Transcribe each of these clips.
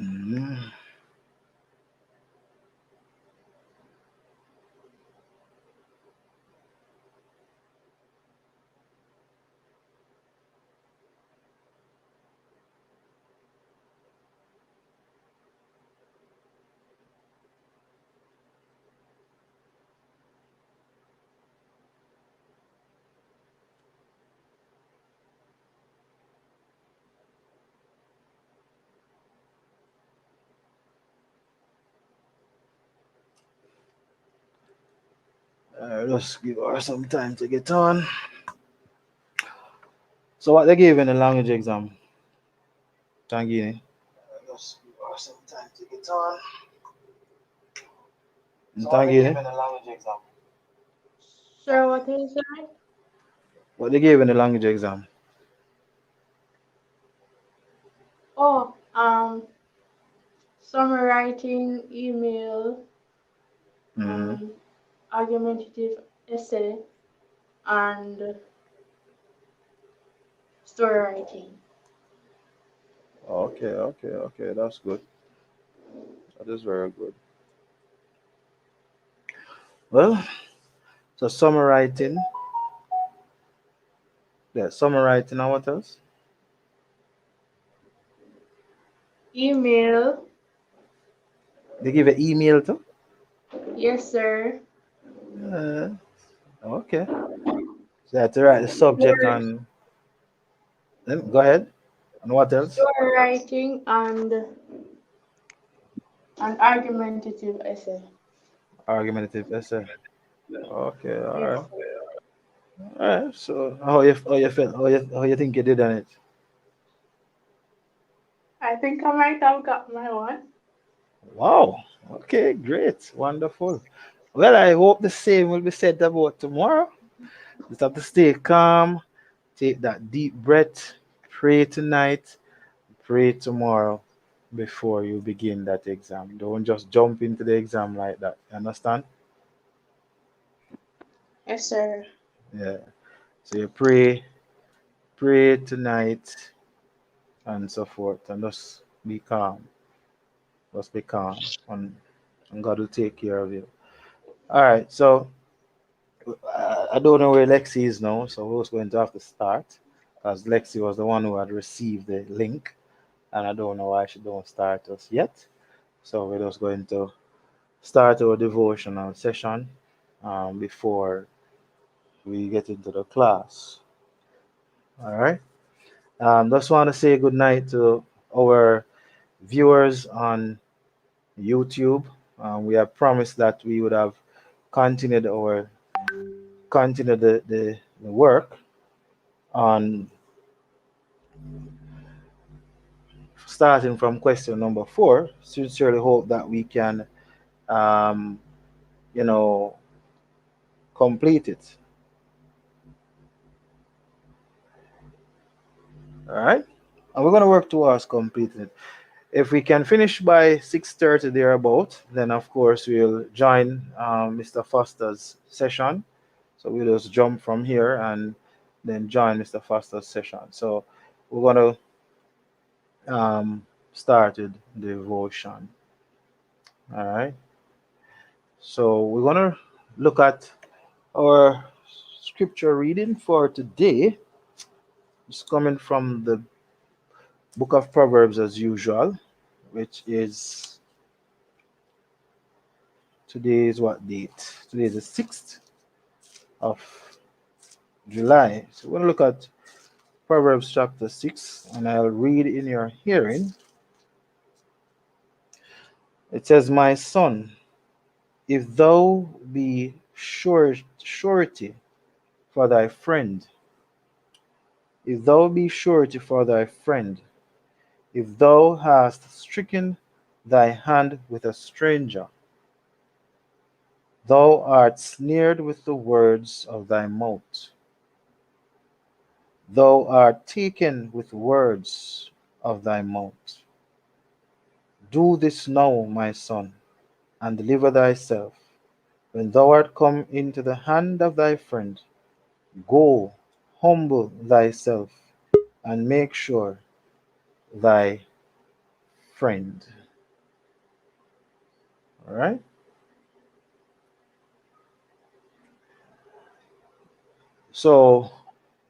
Mhm. Just give her some time to get on. So what they gave in the language exam, Tangini? Just give her some time to get on. So what they gave Tangini? in the language exam? Sir, what is that? What they gave in the language exam? Oh, summarizing email, Mm-hmm. um, argumentative essay, and story writing. Okay, okay, okay. That's good. That is very good. Well, so summarizing, yeah, summarizing and what else? Email, They give an email too? yes, sir. Uh, okay. So you have to write the subject Story, and then go ahead. And what else? story writing and an argumentative essay. Argumentative essay. Okay, all Yes, right. sir. All right. So how you feel how you think you did on it? I think I might have got my one. Wow. Okay, great. Wonderful. Well, I hope the same will be said about tomorrow. Just have to stay calm, take that deep breath, pray tonight, pray tomorrow before you begin that exam. Don't just jump into the exam like that. You understand? Yes, sir. Yeah. So you pray tonight and so forth, and just be calm. Just be calm, and God will take care of you. All right. So I don't know where Lexi is now, so we're just going to have to start because Lexi was the one who had received the link, and I don't know why she don't start us yet. So we're just going to start our devotional session before we get into the class. All right. Just want to say good night to our viewers on YouTube. We have promised that we would have continued our continued the work on starting from question number 4. Sincerely hope that we can um, you know complete it. All right, and we're going to work towards completing it. If we can finish by 6:30 thereabout, then of course we'll join Mr. Foster's session. So we'll just jump from here and then join Mr. Foster's session. So we're going to start with devotion. All right. So we're going to look at our scripture reading for today. It's coming from the book of Proverbs as usual, which is today is what date? Today is the 6th of July. So we're going to look at Proverbs chapter 6, and I'll read in your hearing. It says, my son, if thou be surety for thy friend, if thou be surety for thy friend, if thou hast stricken thy hand with a stranger, thou art snared with the words of thy mouth, thou art taken with words of thy mouth. Do this now, my son, and deliver thyself. When thou art come into the hand of thy friend, go, humble thyself, and make sure thy friend. All right. So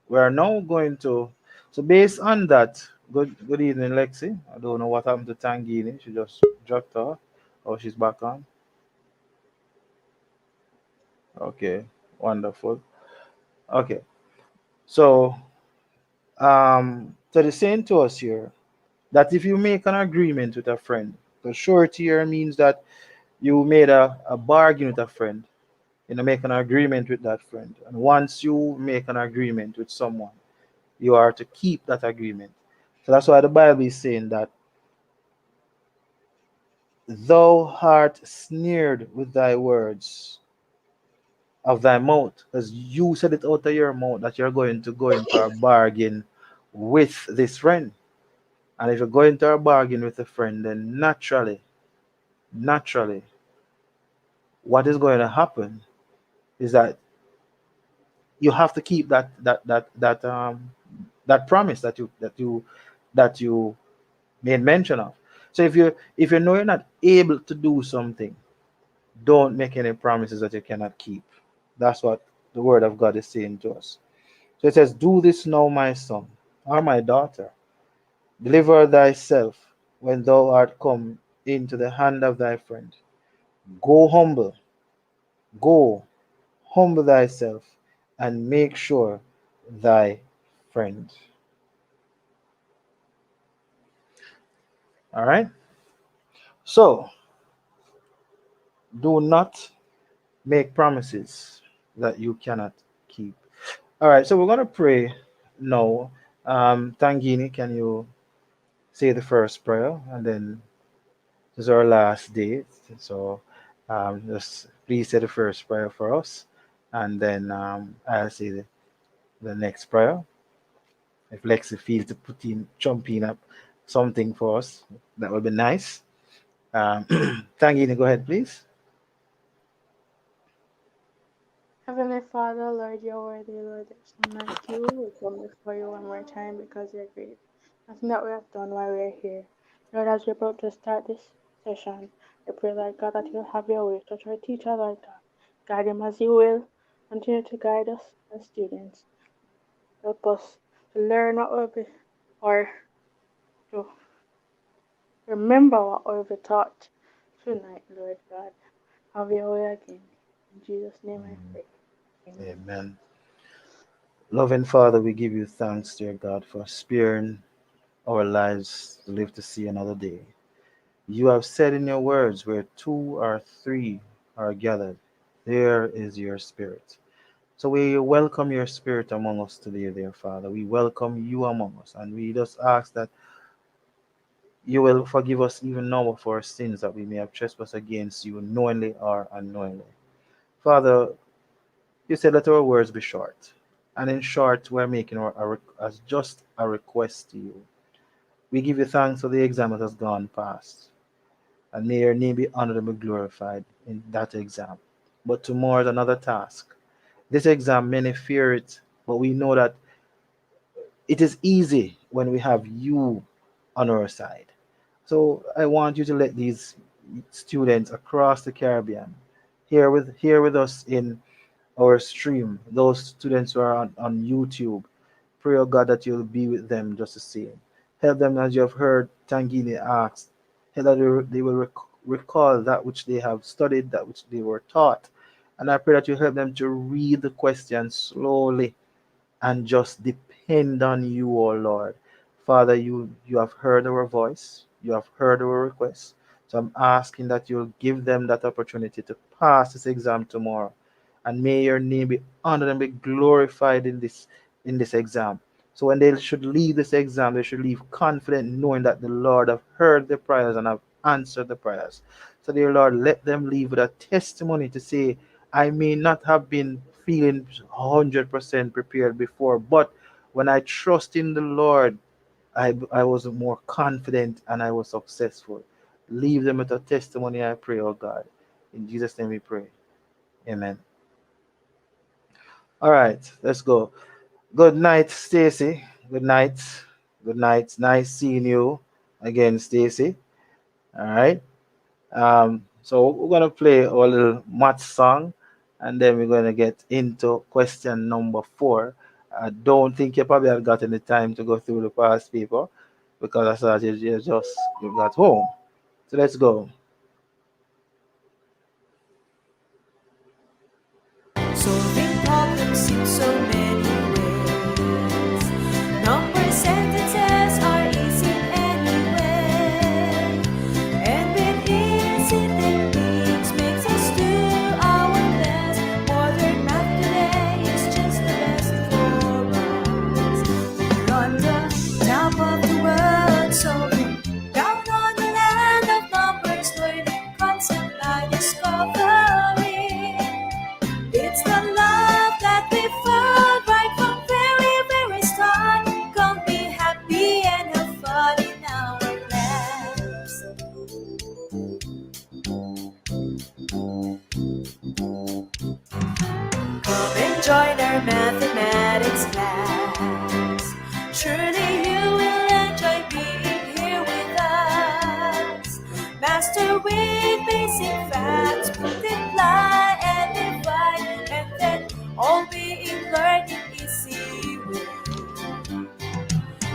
we are now going to. So based on that, good evening, Lexi. I don't know what happened to Tangini. She just dropped off. Oh, she's back on. Okay, wonderful. Okay, so so the saying to us here that if you make an agreement with a friend, the surety here means that you made a bargain with a friend, make an agreement with that friend. And once you make an agreement with someone, you are to keep that agreement. So that's why the Bible is saying that thou art snared with thy words of thy mouth, because you said it out of your mouth that you're going to go in for a bargain with this friend. And if you're going to a bargain with a friend, then naturally, what is going to happen is that you have to keep that promise that you made mention of. So if you know you're not able to do something, don't make any promises that you cannot keep. That's what the word of God is saying to us. So it says, "Do this now, my son or my daughter. Deliver thyself when thou art come into the hand of thy friend. Go humble, go humble thyself, and make sure thy friend." All right. So do not make promises that you cannot keep. All right. So we're gonna pray now. Tangini, can you say the first prayer, and then this is our last day. So just please say the first prayer for us, and then I'll say the next prayer. If Lexi feels to put in, jump in up something for us, that would be nice. Um, Tangini, go ahead, please. Heavenly Father, Lord, you're worthy, Lord. There's none like you. We come before you one more time because you're great. Nothing that we have done while we're here. Lord, as we're about to start this session, I pray, Lord God, that you'll have your way. Touch our teacher, Lord God. Guide him as you will. Continue to guide us as students. Help us to learn what we'll be, or to remember what we'll be taught tonight, Lord God. Have your way again. In Jesus' name I pray. Amen. Amen. Loving Father, we give you thanks, dear God, for sparing our lives to live to see another day. You have said in your words, where two or three are gathered, there is your spirit. So we welcome your spirit among us today, dear Father. We welcome you among us, and we just ask that you will forgive us even now for our sins that we may have trespassed against you knowingly or unknowingly. Father, you said let our words be short. And in short, we're making as just a request to you. We give you thanks for the exam that has gone past. And may your name be honored and be glorified in that exam. But tomorrow is another task. This exam, many fear it, but we know that it is easy when we have you on our side. So I want you to let these students across the Caribbean here with us in our stream, those students who are on YouTube, pray, oh God, that you'll be with them just the same. Help them as you have heard Tangini ask. Help that they will recall that which they have studied, that which they were taught. And I pray that you help them to read the questions slowly and just depend on you, O Lord. Father, you have heard our voice, you have heard our request. So I'm asking that you'll give them that opportunity to pass this exam tomorrow. And may your name be honored and be glorified in this exam. So when they should leave this exam, they should leave confident, knowing that the Lord have heard the prayers and have answered the prayers. So dear Lord, let them leave with a testimony to say, I may not have been feeling 100% prepared before, but when I trust in the Lord, I was more confident and I was successful. Leave them with a testimony, I pray, oh God. In Jesus' name we pray. Amen. All right, let's go. Good night, Stacy. Good night. Good night. Nice seeing you again, Stacy. All right. So we're gonna play our little math song, and then we're gonna get into question number four. I don't think you probably have got any time to go through the past paper because I saw you got home. So let's go. Solving problems in so many ways. Number sentences are easy anyway. And with easy techniques makes us do our best. Modern math today is just the best for us. We're on the top of the world, solving down on the land of numbers, learning concept by discovering. It's the love that we found right from very, very start. Come be happy and have fun in our class. Come and join our mathematics class. Surely you will enjoy being here with us. Master with basic facts, multiply and divide, and then all being learned in easy way.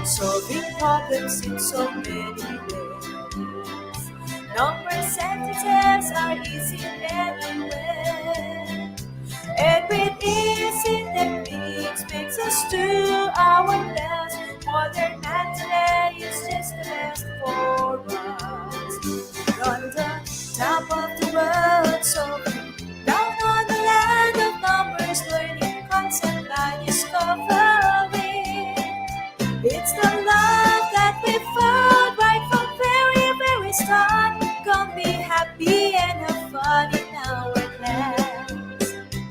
Solving problems in so many ways. Number sentences are easy anyway. And with easy techniques makes us do our best. Modern math today is just the best for us. We're on the top of the world, solving down on the land of numbers, learning concept by discovering. It's the love that we found right from very, very start. Come be happy and have fun in our class.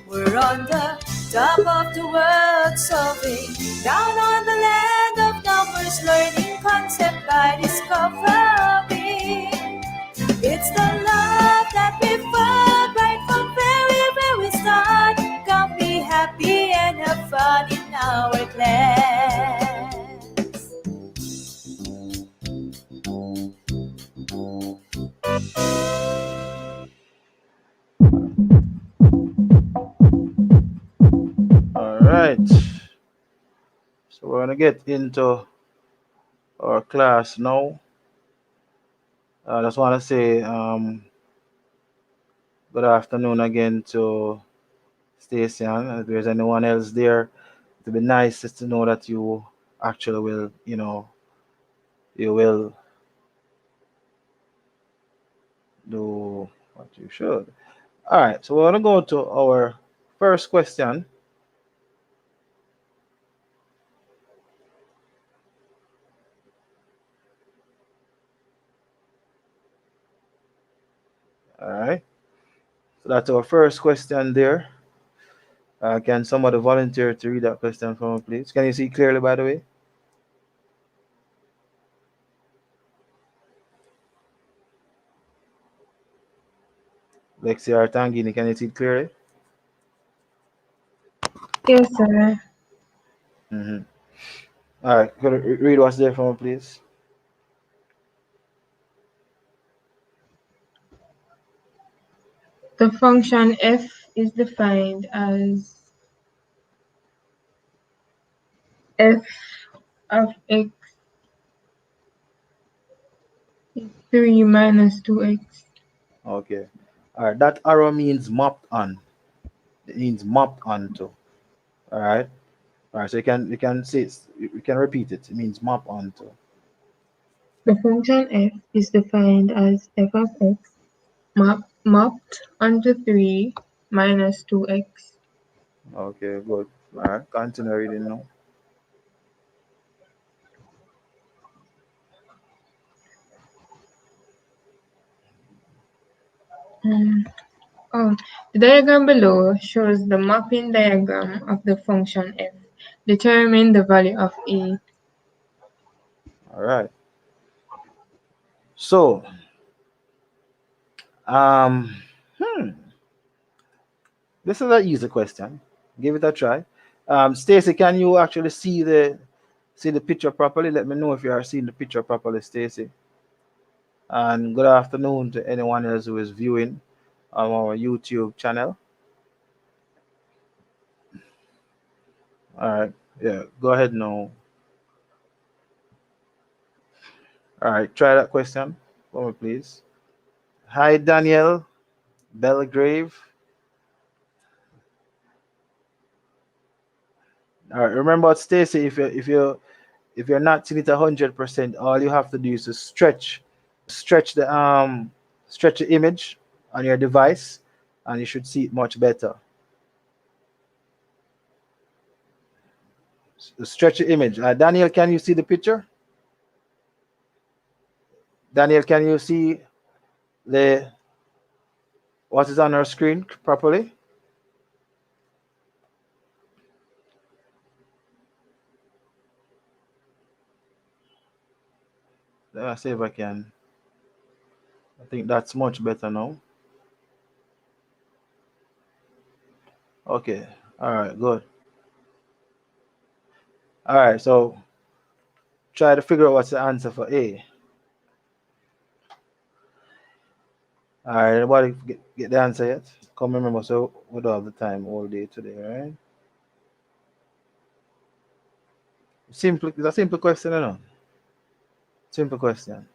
We're on the top of the world, solving down on the land of numbers, learning concept by discovering. It's the love that we found right from very, very start. Come be happy and have fun in our class. All right. So we're gonna get into our class now. I just want to say good afternoon again to Stacy, and if there's anyone else there, it'd be nice just to know that you actually will, you will do what you should. All right, so we're gonna go to our first question. All right, so that's our first question there. Can somebody volunteer to read that question for me, please? Can you see clearly, by the way? Lexi or Tangini, can you see it clearly? Yes, sir. Mm-hmm. All right, could you read what's there for me, please? The function f is defined as f of x is 3 minus 2x. Okay. All right, that arrow means mapped on. It means mapped onto. All right. All right. So you can say you can repeat it. It means map onto. The function f is defined as f of x mapped onto 3 minus 2x. Okay. Good. All right. Continue reading now. Um, oh, the diagram below shows the mapping diagram of the function f. Determine the value of a. All right. So um, hmm, this is an easy question. Give it a try. Stacy, can you actually see the picture properly? Let me know if you are seeing the picture properly, Stacy. And good afternoon to anyone else who is viewing on our YouTube channel. All right, yeah, go ahead now. All right, try that question for me, please. Hi, Daniel Belgrave. All right, remember, Stacy, if you're not seeing it 100%, all you have to do is to stretch stretch the image on your device, and you should see it much better. Stretch the image. Daniel, can you see the picture? Daniel, can you see the what is on our screen properly? Let me see if I can. I think that's much better now. Okay. All right. Good. All right. So try to figure out what's the answer for A. All right. Anybody get the answer yet? Come remember. So we don't have the time all day today, right? Simple. It's a simple question, you know. Simple question.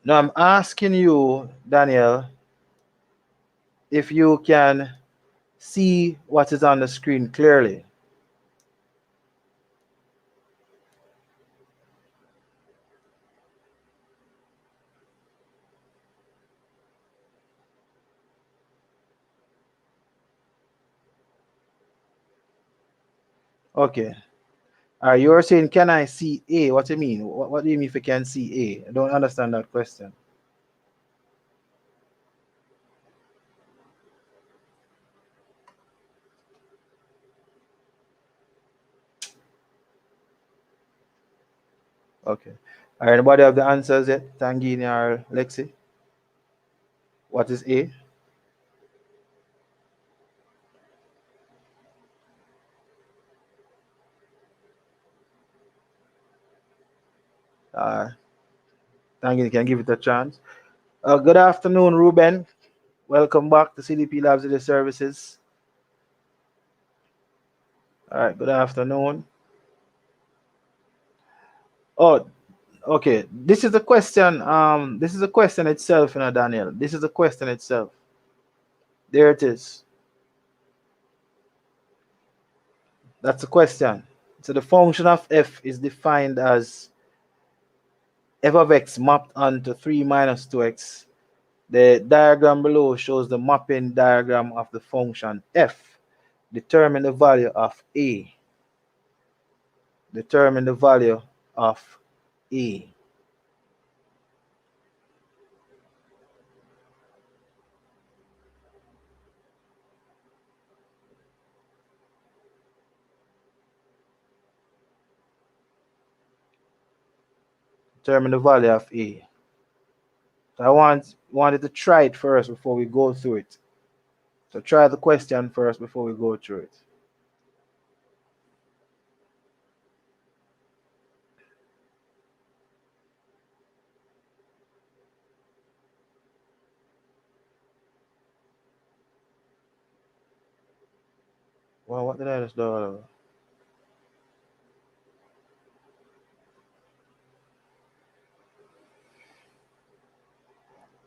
Now I'm asking you, Daniel, if you can see what is on the screen clearly. Okay. You're saying, can I see A? What do you mean? What do you mean if you can see A? I don't understand that question. Okay. Anybody have the answers yet? Tangini or Lexi? What is A? Uh, Tangini can give it a chance. Good afternoon, Ruben. Welcome back to CDP Labs Video Services. All right, good afternoon. Oh, okay. This is the question. This is a question itself, Daniel. This is the question itself. There it is. That's the question. So the function of f is defined as f of x mapped onto 3 minus 2x. The diagram below shows the mapping diagram of the function f. Determine the value of a. Determine the value of a. Determine the value of a. So I wanted to try it first before we go through it. So try the question first before we go through it. Well, what did I just do?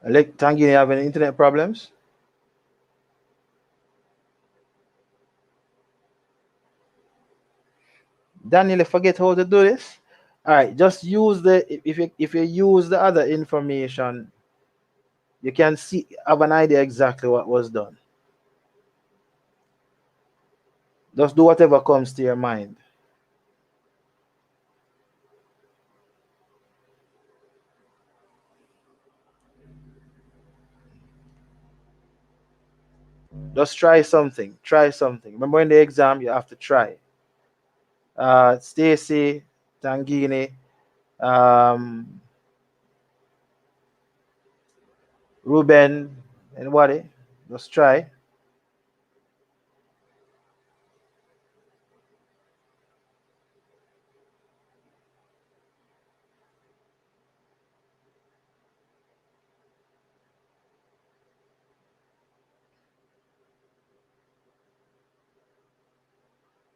Tangini, you have any internet problems? Daniel, forget how to do this. All right, just use if you use the other information, you can see have an idea exactly what was done. Just do whatever comes to your mind. Just try something. Try something. Remember in the exam, you have to try. Stacy, Tangini, um, Ruben, anybody? Let's try.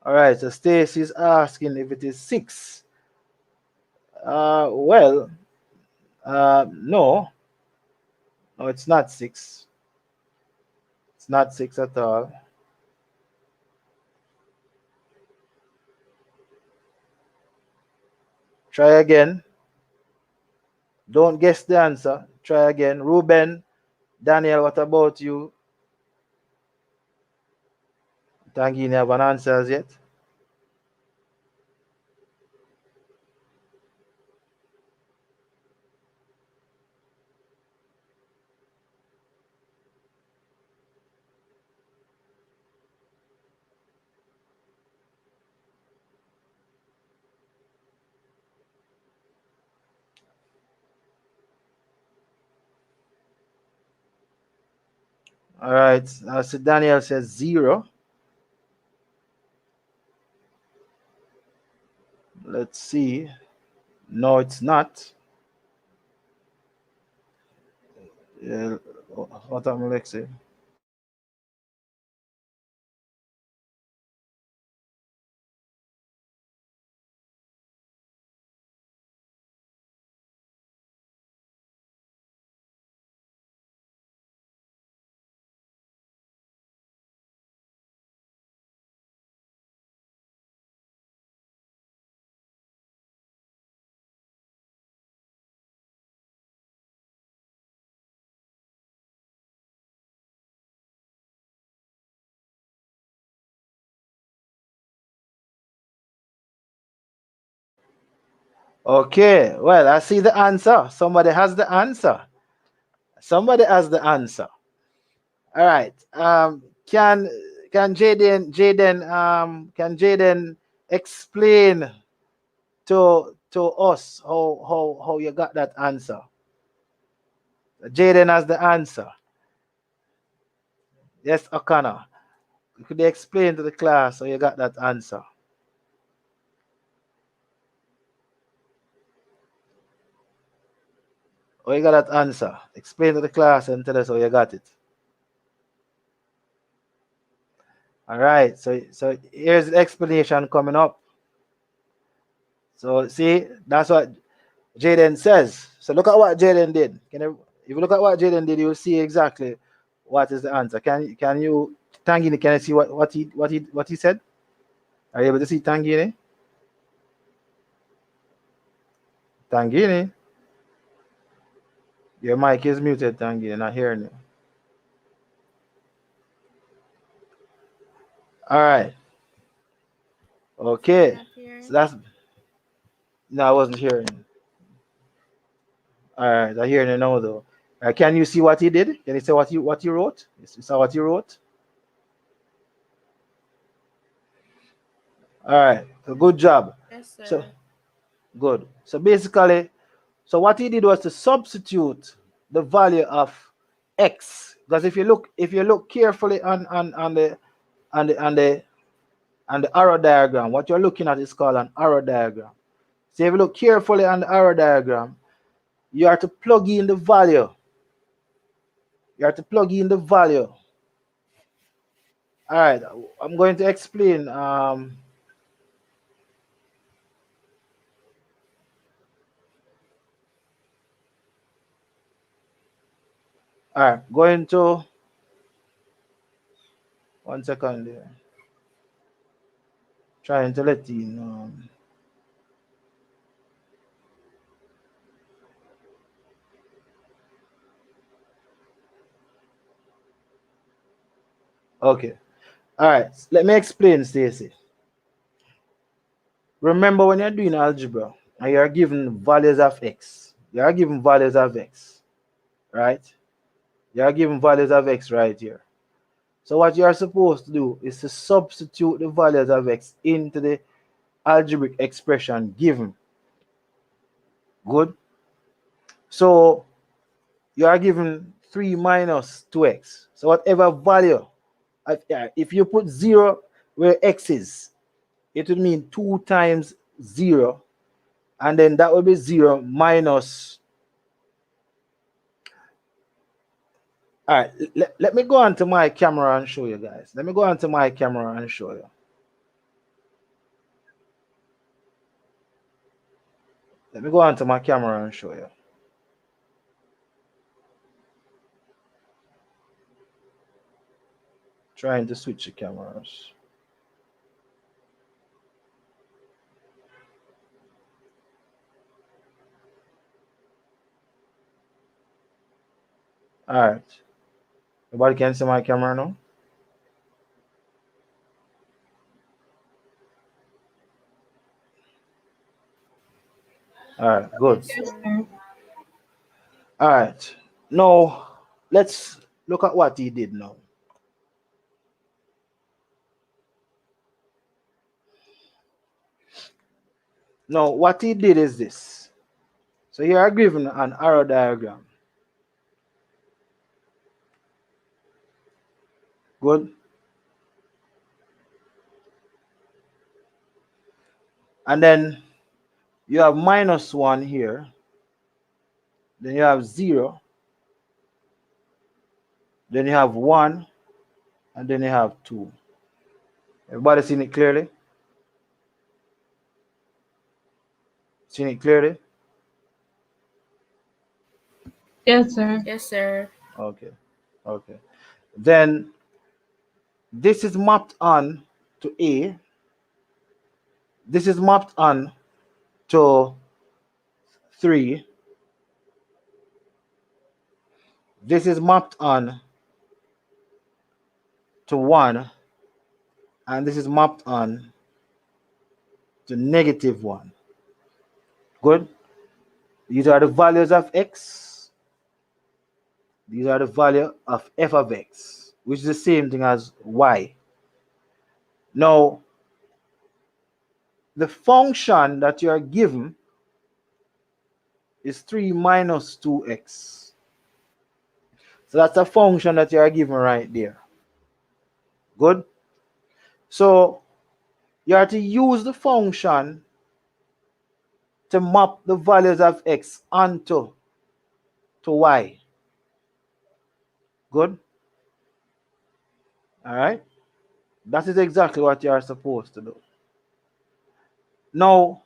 All right, so Stacy's asking if it is 6. Well, no, no, it's not 6. It's not 6 at all. Try again. Don't guess the answer. Try again. Ruben, Daniel, what about you? Tangini have an answer as yet? All right. So Daniel says 0. Let's see. No, it's not. Yeah, what am Alexei? Okay, well, I see the answer. Somebody has the answer. Somebody has the answer. All right. Can Jaden explain to us how you got that answer? Jaden has the answer. Yes, O'Connor. Could you explain to the class how you got that answer? How you got that answer? Explain to the class and tell us how you got it. All right. So here's the explanation coming up. So see, that's what Jaden says. So look at what Jaden did. If you look at what Jaden did, you'll see exactly what is the answer. Can you Tangini, can I see what he said? Are you able to see Tangini? Tangini? Your mic is muted, Tangini, not hearing you. All right. Okay. Not So hearing. that's no, I wasn't hearing. All right, I hear you now though. Can you see what he did? Can you say what you wrote? You saw what you wrote? All right, so good job. Yes, So sir. good. So basically, so what he did was to substitute the value of x. Because if you look carefully on the on the arrow diagram, what you're looking at is called an arrow diagram. So if you look carefully on the arrow diagram, you are to plug in the value. You have to plug in the value. All right, I'm going to explain. All right, going to 1 second there. Trying to let you know. Okay. All right. Let me explain, Stacy. Remember when you're doing algebra and you're given values of x, you are given values of x, right? You are given values of x right here. So what you are supposed to do is to substitute the values of x into the algebraic expression given. Good. So you are given 3 minus 2x. So whatever value, if you put 0 where x is, it would mean 2 times 0, and then that would be 0 minus. All right, let me go on to my camera and show you guys. Let me go on to my camera and show you. Let me go on to my camera and show you. Trying to switch the cameras. All right. Everybody can see my camera now? All right, good. Yes, sir. All right. Now, let's look at what he did now. Now, what he did is this. So here are given an arrow diagram. Good. And then you have minus 1 here. Then you have 0. Then you have 1. And then you have 2. Everybody seen it clearly? Seen it clearly? Yes, sir. Yes, sir. Okay. Okay. Then this is mapped on to A. This is mapped on to 3. This is mapped on to 1. And this is mapped on to -1. Good. These are the values of x. These are the value of f of x, which is the same thing as y. Now, the function that you are given is 3 minus 2x. So that's a function that you are given right there. Good. So you are to use the function to map the values of x onto y. Good. All right. That is exactly what you are supposed to do. Now,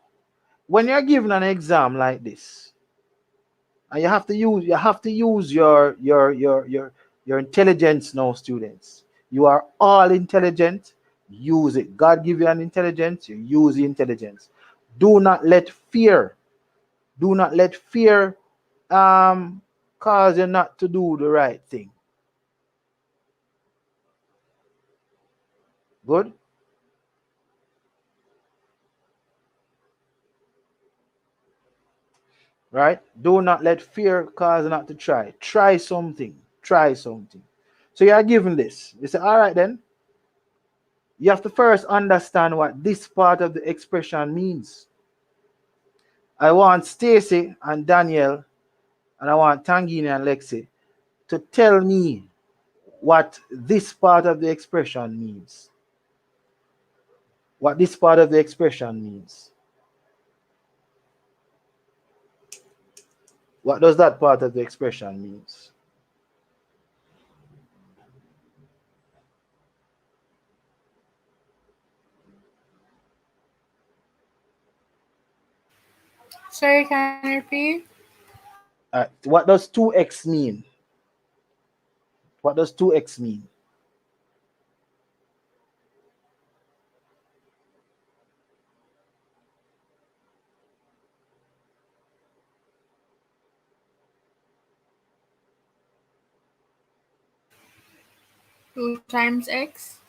when you're given an exam like this, and you have to use your intelligence now, students. You are all intelligent. Use it. God give you an intelligence. You use the intelligence. Do not let fear. Do not let fear cause you not to do the right thing. Good. Right? Do not let fear cause you not to try. Try something. Try something. So you are given this. You say, all right then. You have to first understand what this part of the expression means. I want Stacy and Daniel, and I want Tangini and Lexi to tell me what this part of the expression means. What this part of the expression means. What does that part of the expression means? Sorry, can you repeat? What does 2x mean? What does 2x mean? Two times x.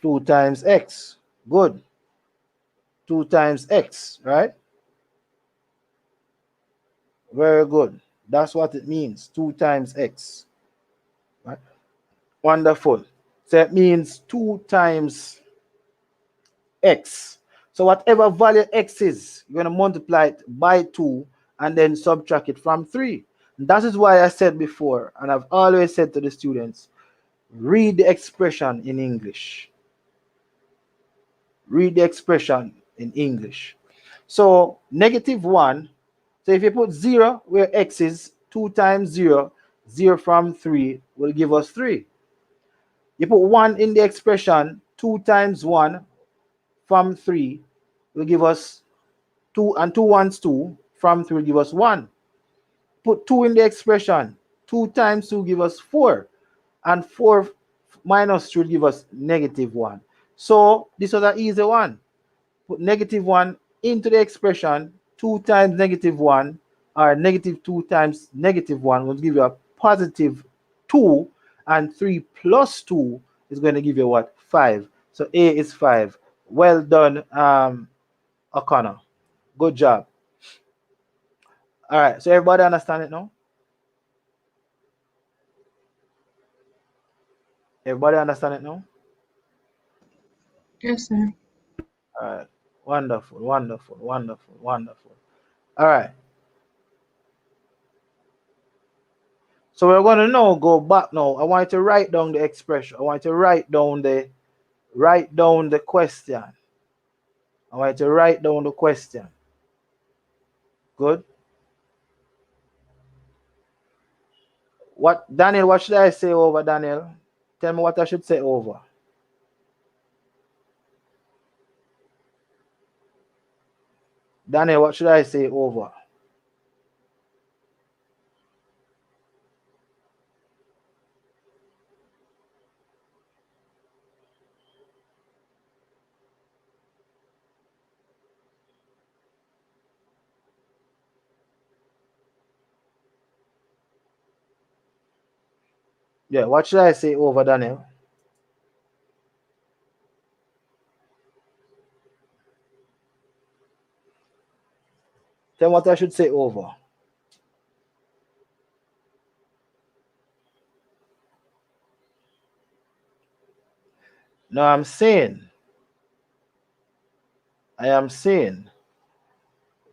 2 times x. Good. 2 times x, right? Very good. That's what it means. 2 times x. Right? Wonderful. So it means 2 times x. So whatever value x is, you're going to multiply it by 2 and then subtract it from 3. And that is why I said before, and I've always said to the students, read the expression in English. Read the expression in English. So -1, so if you put 0 where x is, 2 times 0, 0 from 3 will give us 3. You put 1 in the expression, 2 times 1 from 3 will give us 2, and 2 ones 2 from 3 will give us 1. Put 2 in the expression, 2 times 2 give us 4, and 4 minus 3 will give us -1. So this was an easy one. Put -1 into the expression, 2 times -1, or -2 times -1 will give you a +2, and 3 plus 2 is going to give you what? 5. So A is 5. Well done, O'Connor. Good job. All right, so everybody understand it now? Everybody understand it now? Yes, sir. All right. Wonderful, wonderful, wonderful, wonderful. All right. So we're going to now go back now. I want you to write down the expression. I want you to write down the question. I want you to write down the question. Good. What, Daniel, what should I say over, Daniel? Tell me what I should say over. Daniel, what should I say over? Yeah, what should I say over, Daniel? Tell me what I should say over. No, I am saying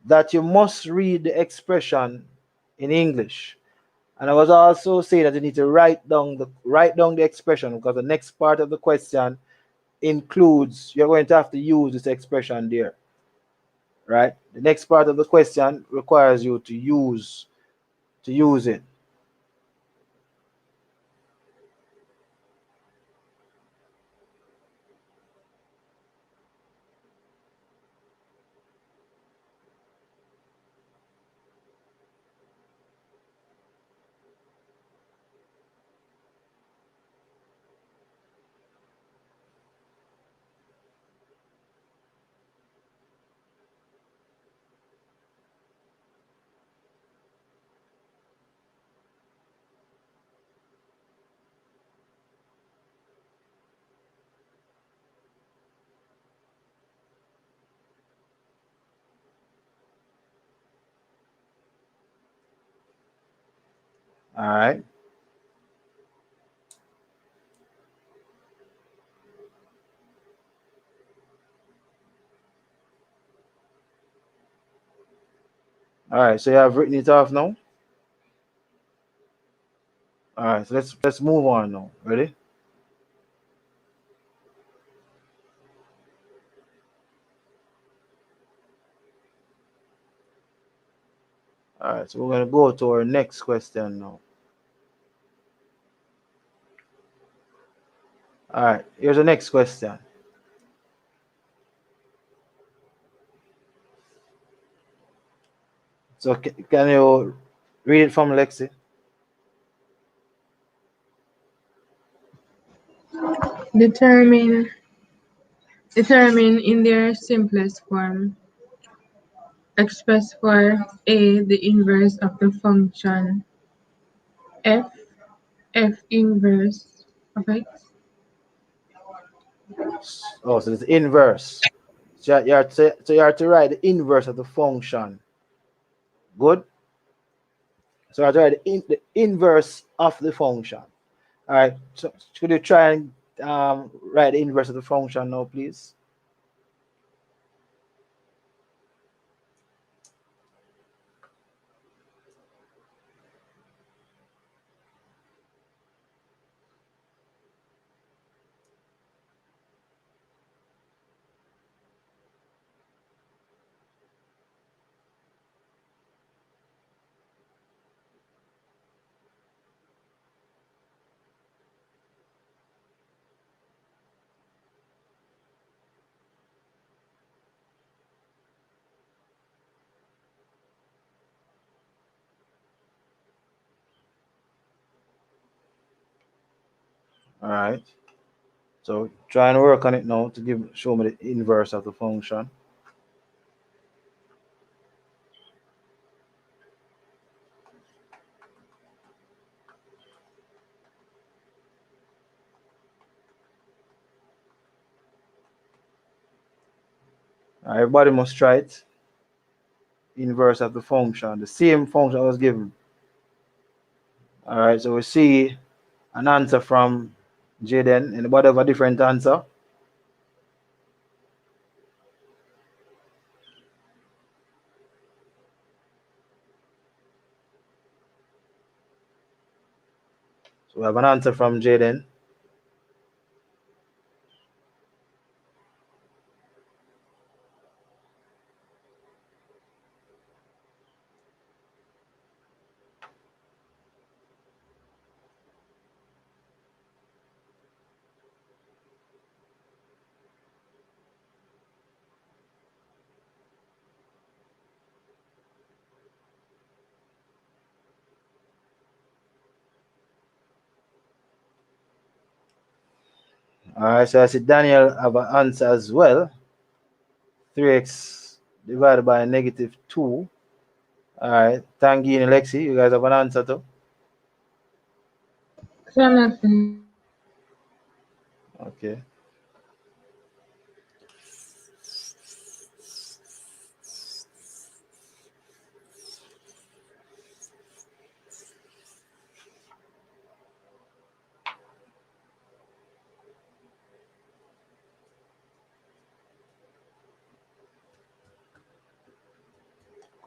that you must read the expression in English. And I was also saying that you need to write down the expression, because the next part of the question includes, you're going to have to use this expression there. Right? The next part of the question requires you to use it. All right. All right, so you have written it off now. All right, so let's move on now. Ready? All right, so we're going to go to our next question now. All right, here's the next question. So can you read it from Lexi? Determine in their simplest form. Express for A the inverse of the function f inverse of x. Oh, so it's inverse. So you have to write the inverse of the function. Good. So I have to write the inverse of the function. All right. So could you try and write the inverse of the function now, please? All right. So try and work on it now to show me the inverse of the function. Everybody must try it. Inverse of the function, the same function I was given. All right, so we see an answer from Jaden. Anybody have a different answer? So we have an answer from Jaden. All right, so I see Daniel have an answer as well. 3x divided by -2. All right, Tangi and Lexi, you guys have an answer too? Okay.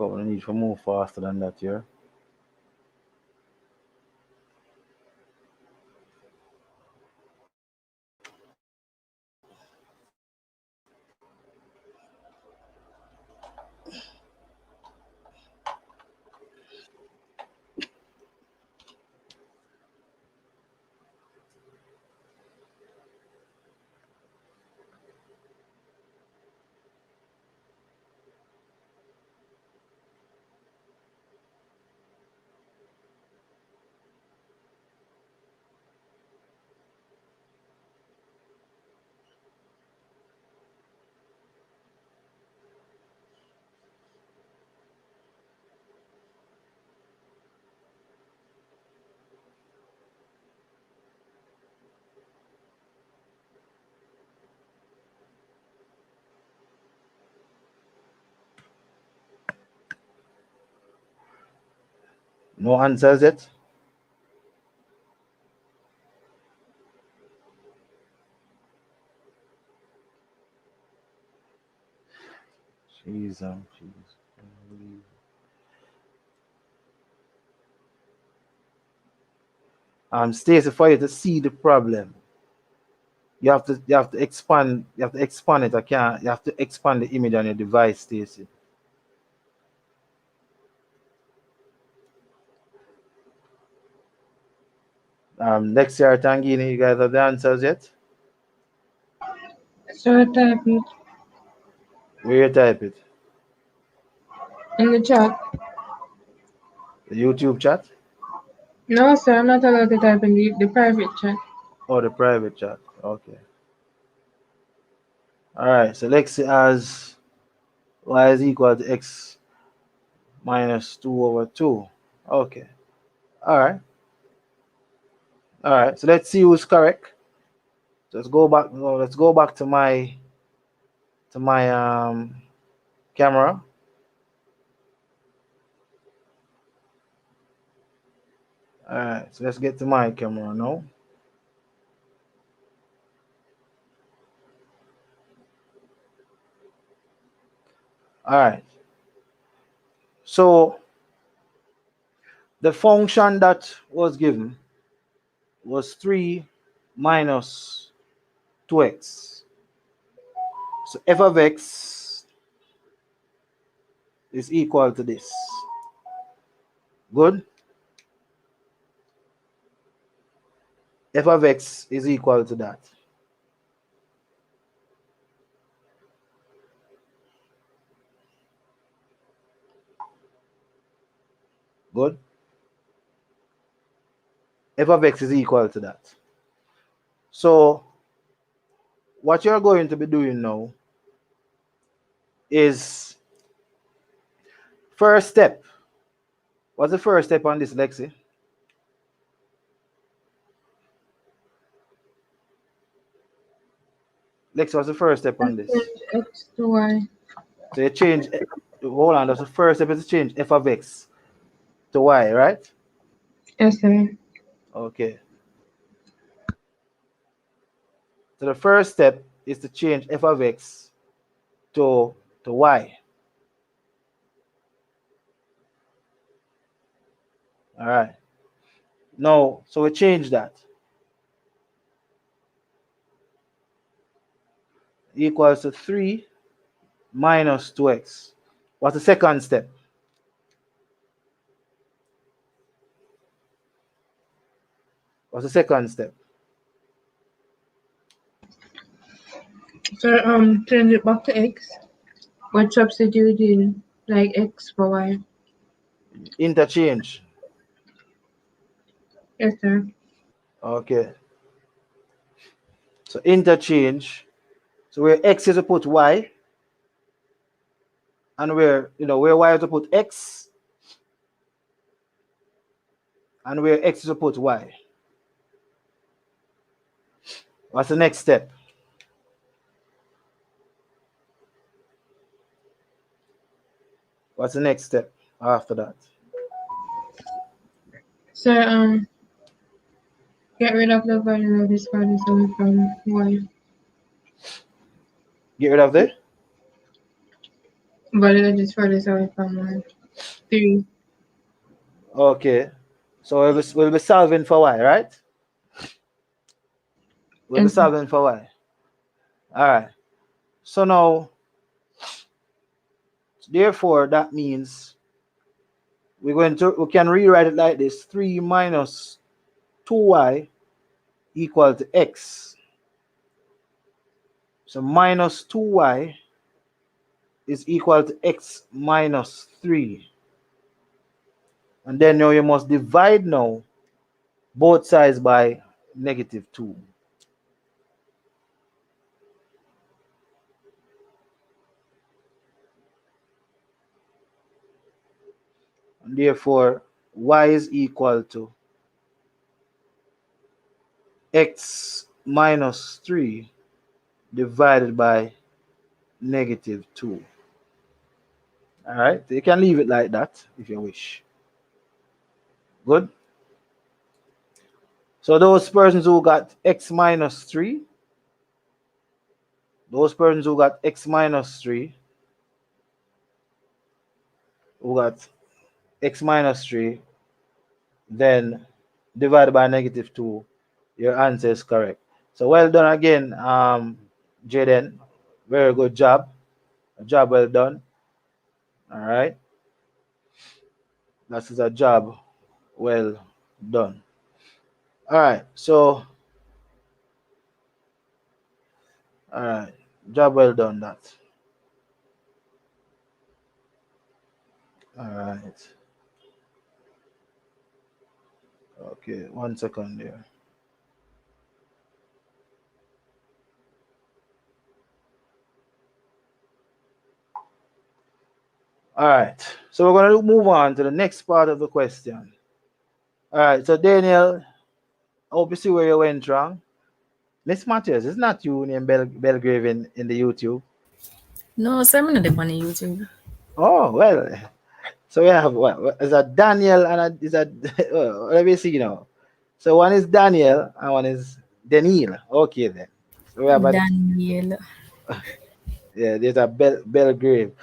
We need to move faster than that here. No answers yet? Jeez. Stacy, for you to see the problem, you have to expand it. You have to expand the image on your device, Stacy. Next year, Tangini, you guys have the answers yet? So I type it Where you type it? in the chat. The YouTube chat No, sir, I'm not allowed to type in the private chat. or the private chat? Okay. All right. So Lexi has y is equal to x minus 2 over 2. Okay. All right. All right. So let's see who's correct. Let's go back. Let's go back to my camera. All right. So let's get to my camera now. All right. So the function that was given was 3 minus 2x. So f of x is equal to this. Good? F of x is equal to that. Good? F of x is equal to that. So what you're going to be doing now is first step. What's the first step on this, Lexi? Lexi, what's the first step on this? Change X to Y. So you change, hold on, that's the first step is to change f of x to y, right? Yes, sir. Okay. So the first step is to change f of x to y. All right. Now, so we change that. Equals to 3 minus 2x. What's the second step? What's the second step? So change it back to X, but substituting like X for Y. Interchange. Yes, sir. Okay. So interchange. So where x is to put y, and where y is to put x, and where x is to put y. What's the next step? What's the next step after that? So get rid of the value of this farthest away from Y. Get rid of the Value that is farthest away from Y. 3. okay. So we'll be solving for y, right? We'll be Yes, sir. solving for y. All right. So now, therefore, that means we can rewrite it like this: 3 minus 2y equal to x. So minus 2y is equal to x minus 3. And then now you must divide now both sides by -2. And therefore, y is equal to x minus 3 divided by -2. All right, you can leave it like that if you wish. Good. So those persons who got x minus 3, those persons who got x minus 3, who got x minus 3, then divided by -2, your answer is correct. So well done again, Jaden. Very good job. A job well done. All right. That is a job well done. All right. So, all right. Job well done, that. All right. Okay. 1 second there. All right. So we're going to move on to the next part of the question. All right. So, Daniel, I hope you see where you went wrong. Miss Matthias, it's not you named Belgrave in the YouTube. No, sir, I'm not on YouTube. Oh, well. So we have what is that Daniel and is that let me see now. So one is Daniel and one is Daniel. Okay then. So we have a Daniel. yeah. There's a Belgrave.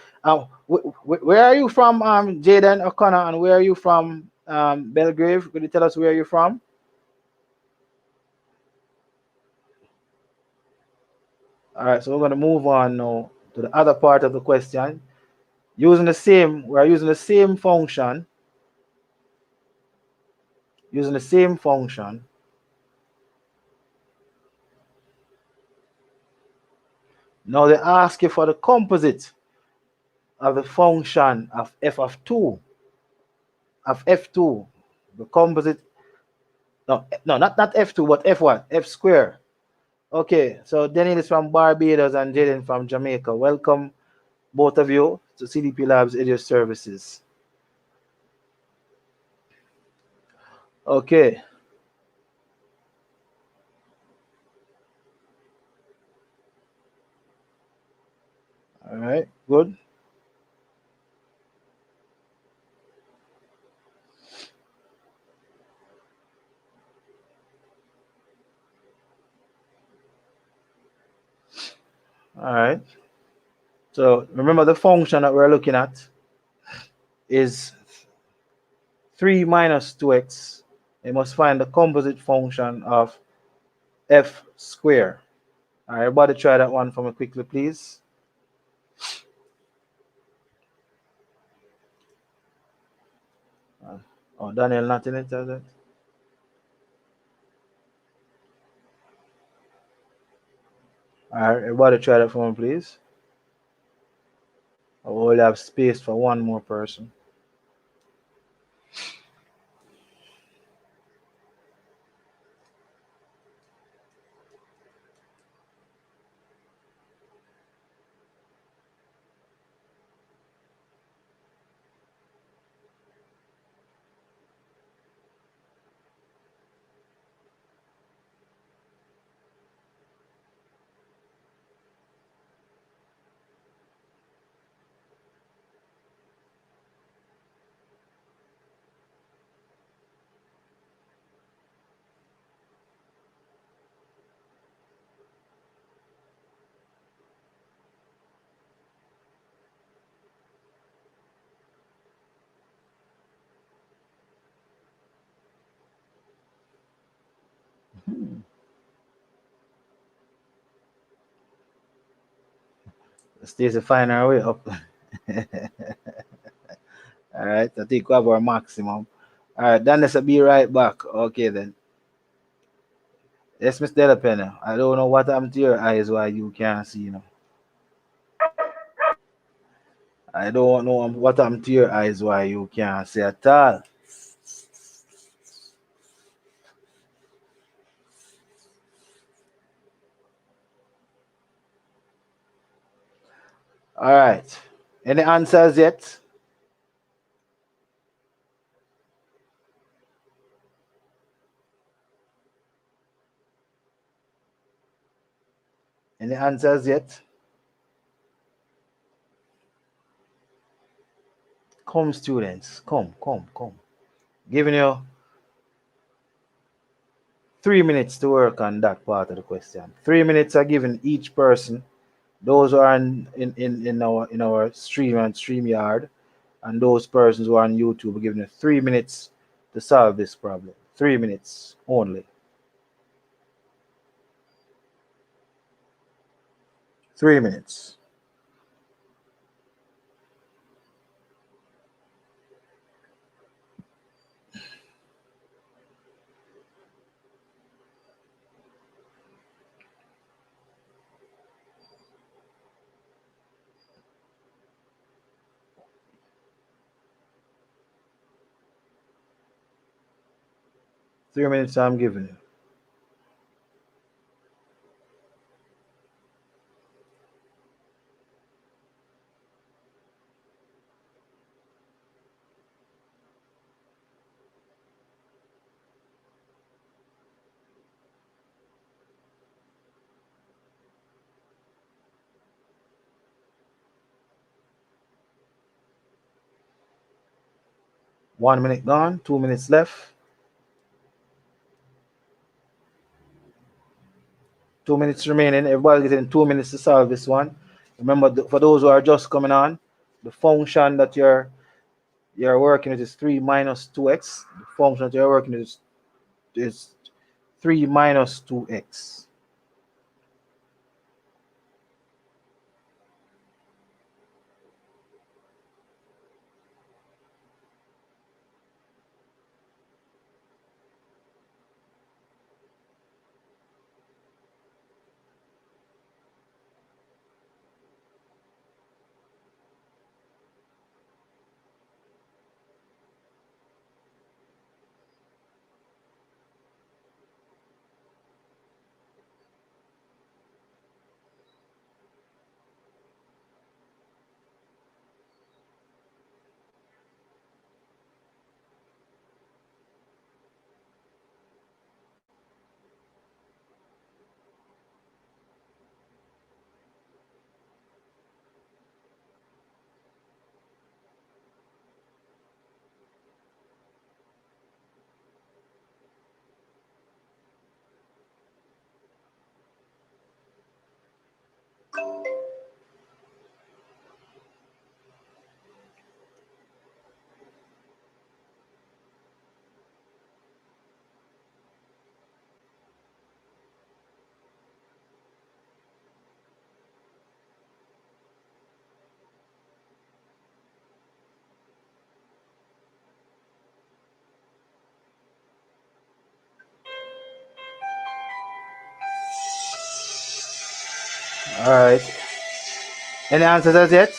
Where are you from, Jaden O'Connor, and where are you from, Belgrave? Could you tell us where you're from? All right. So we're gonna move on now to the other part of the question. We're using the same function. Using the same function. Now they ask you for the composite of the function of f of 2, of f2, the composite, no, not f2, but f what? F square. Okay, so Daniel is from Barbados and Jaden from Jamaica. Welcome, both of you, to CDP Labs Edu Services. Okay, all right, good. All right. So remember the function that we're looking at is 3 minus 2x. You must find the composite function of f squared. All right, everybody try that one for me quickly, please. Oh, Daniel, not in it, is it? All right, everybody try that for me, please. I will have space for one more person. Stacy find our way up. All right, I think we have our maximum. All right, then let's be right back. Okay, then. Yes, Miss Delapenna. I don't know what happened to your eyes why you can't see, you know. I don't know what happened to your eyes why you can't see at all. All right. Any answers yet? Any answers yet? Come, students. Come. Giving you 3 minutes to work on that part of the question. 3 minutes are given each person. Those who are in our stream and StreamYard, and those persons who are on YouTube are given you 3 minutes to solve this problem. 3 minutes only. 3 minutes. Three minutes I'm giving you. One minute gone, 2 minutes left. 2 minutes remaining. Everybody getting 2 minutes to solve this one. Remember, for those who are just coming on, the function that you're working with is 3 minus 2x. The function that you're working with is 3 minus 2x. All right. Any answers as yet?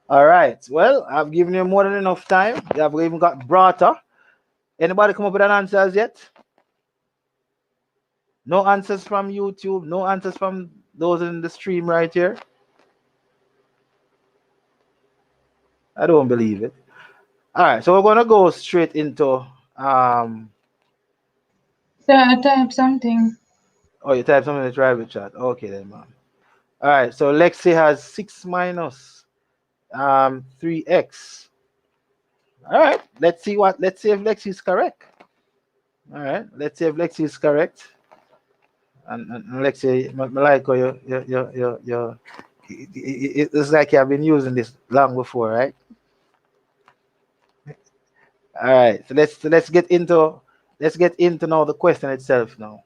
All right. Well, I've given you more than enough time. You have even got broader. Anybody come up with an answer as yet? No answers from YouTube. No answers from those in the stream right here. I don't believe it. All right. So we're gonna go straight into So I type something. Oh, you type something in the private chat. Okay then, man. All right. So Lexi has 6 minus 3x. All right. Let's see if Lexi is correct. All right. Let's see if Lexi is correct. And Lexi, like it's like you have been using this long before, right? All right. So let's get into now the question itself now.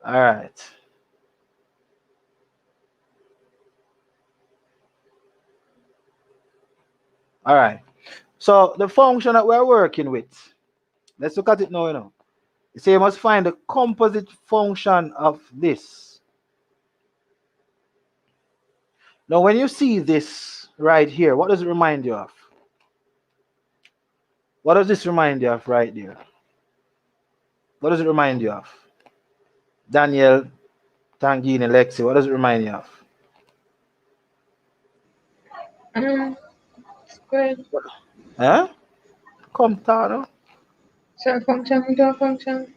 All right. All right. So the function that we're working with, let's look at it now. You say you must find the composite function of this. Now, when you see this right here, what does it remind you of? What does this remind you of right there? What does it remind you of? Daniel, Tangine, Lexi, what does it remind you of? Square. Huh? Come, Tano. So a function into a function.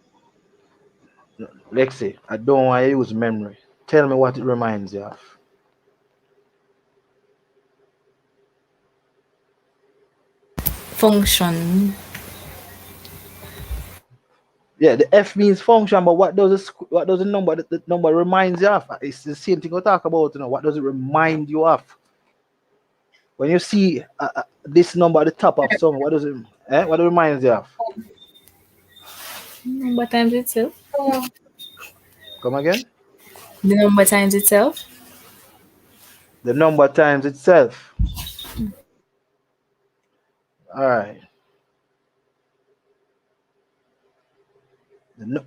Lexi, I don't want to use memory. Tell me what it reminds you of. Function. Yeah, the F means function, but what does the number reminds you of? It's the same thing we talk about. What does it remind you of? When you see this number at the top of something, what does it? What it reminds you of? Number times itself. Oh, Come again? The number times itself. The number times itself. All right.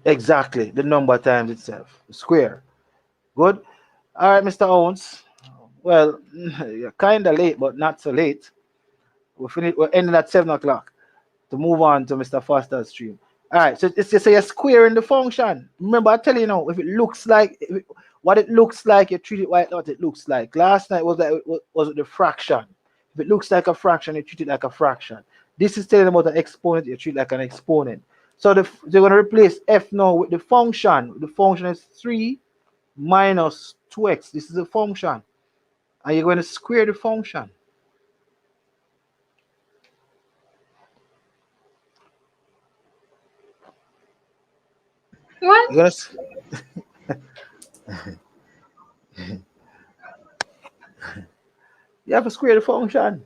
Exactly. The number times itself. Square. Good. All right, Mr. Owens. Well, you're kind of late, but not so late. We're ending at 7 o'clock to move on to Mr. Foster's stream. All right, so it's just a square in the function. Remember, I tell you now, if it looks like what it looks like, you treat it like what it looks like. Last night was it the fraction? If it looks like a fraction, you treat it like a fraction. This is telling about an exponent, you treat it like an exponent. So they're going to replace f now with the function. The function is 3 minus 2x. This is a function. And you're going to square the function. what? You're going to you have to square the function.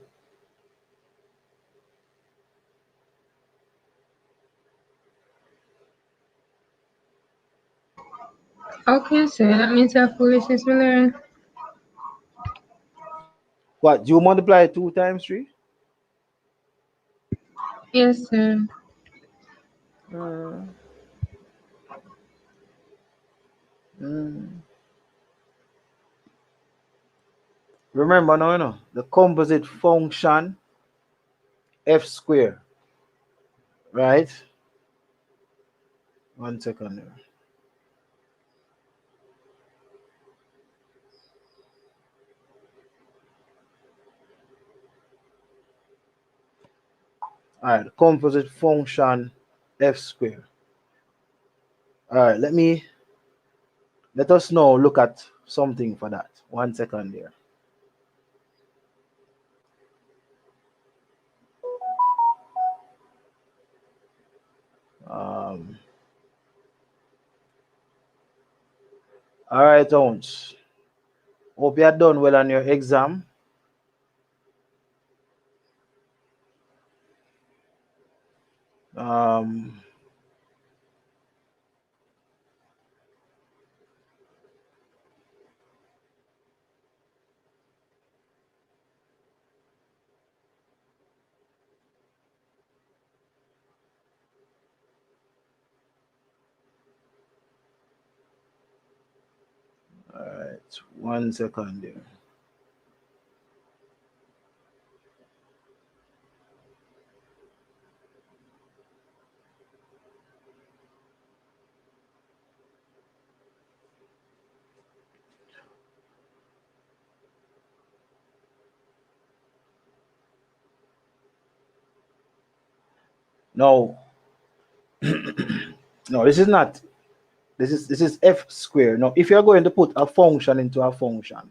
Okay, sir. That means our foolishness will learn. What? Do you multiply 2 times 3? Yes, sir. Mm. Remember now, the composite function f square, right? 1 second there. All right, the composite function f square. All right, let us now look at something for that. 1 second there. All right, Owens. Hope you are done well on your exam. Um, all right, 1 second there. No, no, this is not. This is f square. Now, if you're going to put a function into a function,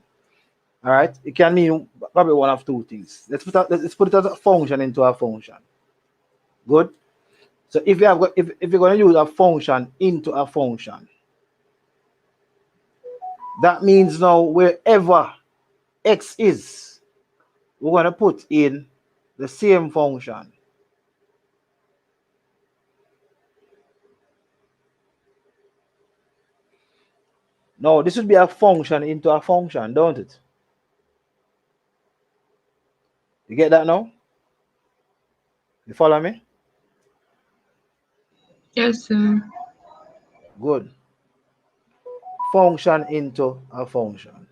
all right, it can mean probably one of two things. Let's put it as a function into a function. Good. So if if you're going to use a function into a function, that means now wherever x is, we're going to put in the same function. Now this would be a function into a function, don't it? You get that now? You follow me? Yes, sir. Good. Function into a function.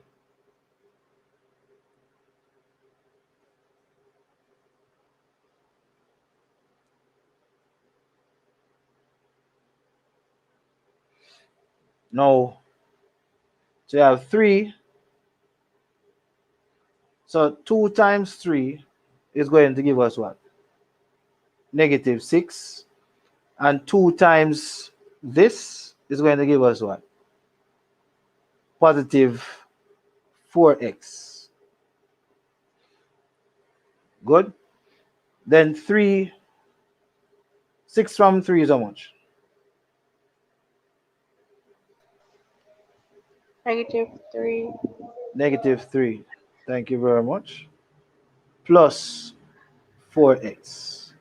Now, so you have 3. So 2 times 3 is going to give us what? -6. And 2 times this is going to give us what? Positive 4x. Good. Then 6 from 3 is how much? -3. -3. Thank you very much. Plus 4x.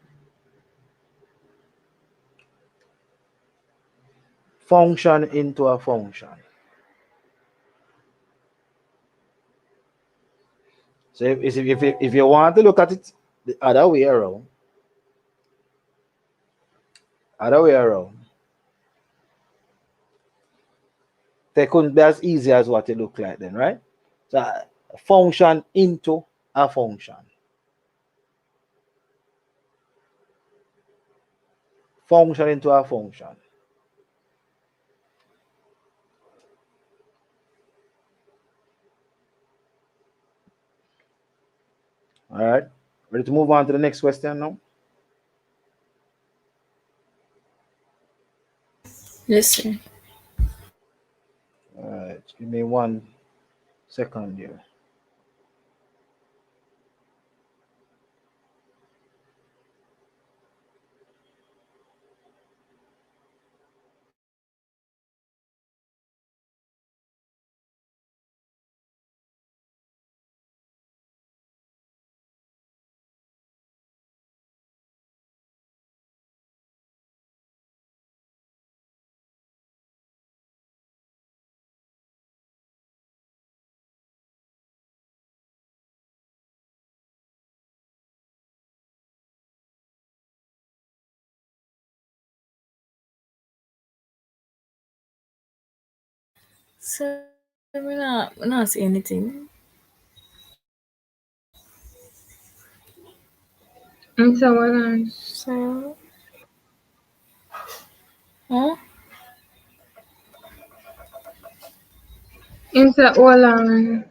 Function into a function. So if you want to look at it the other way around, they couldn't be as easy as what it looked like then, right? So function into a function. Function into a function. All right. Ready to move on to the next question now? Yes, sir. All right. Give me 1 second here. Sir, we not see anything. Answer what line? So, huh? Answer what line?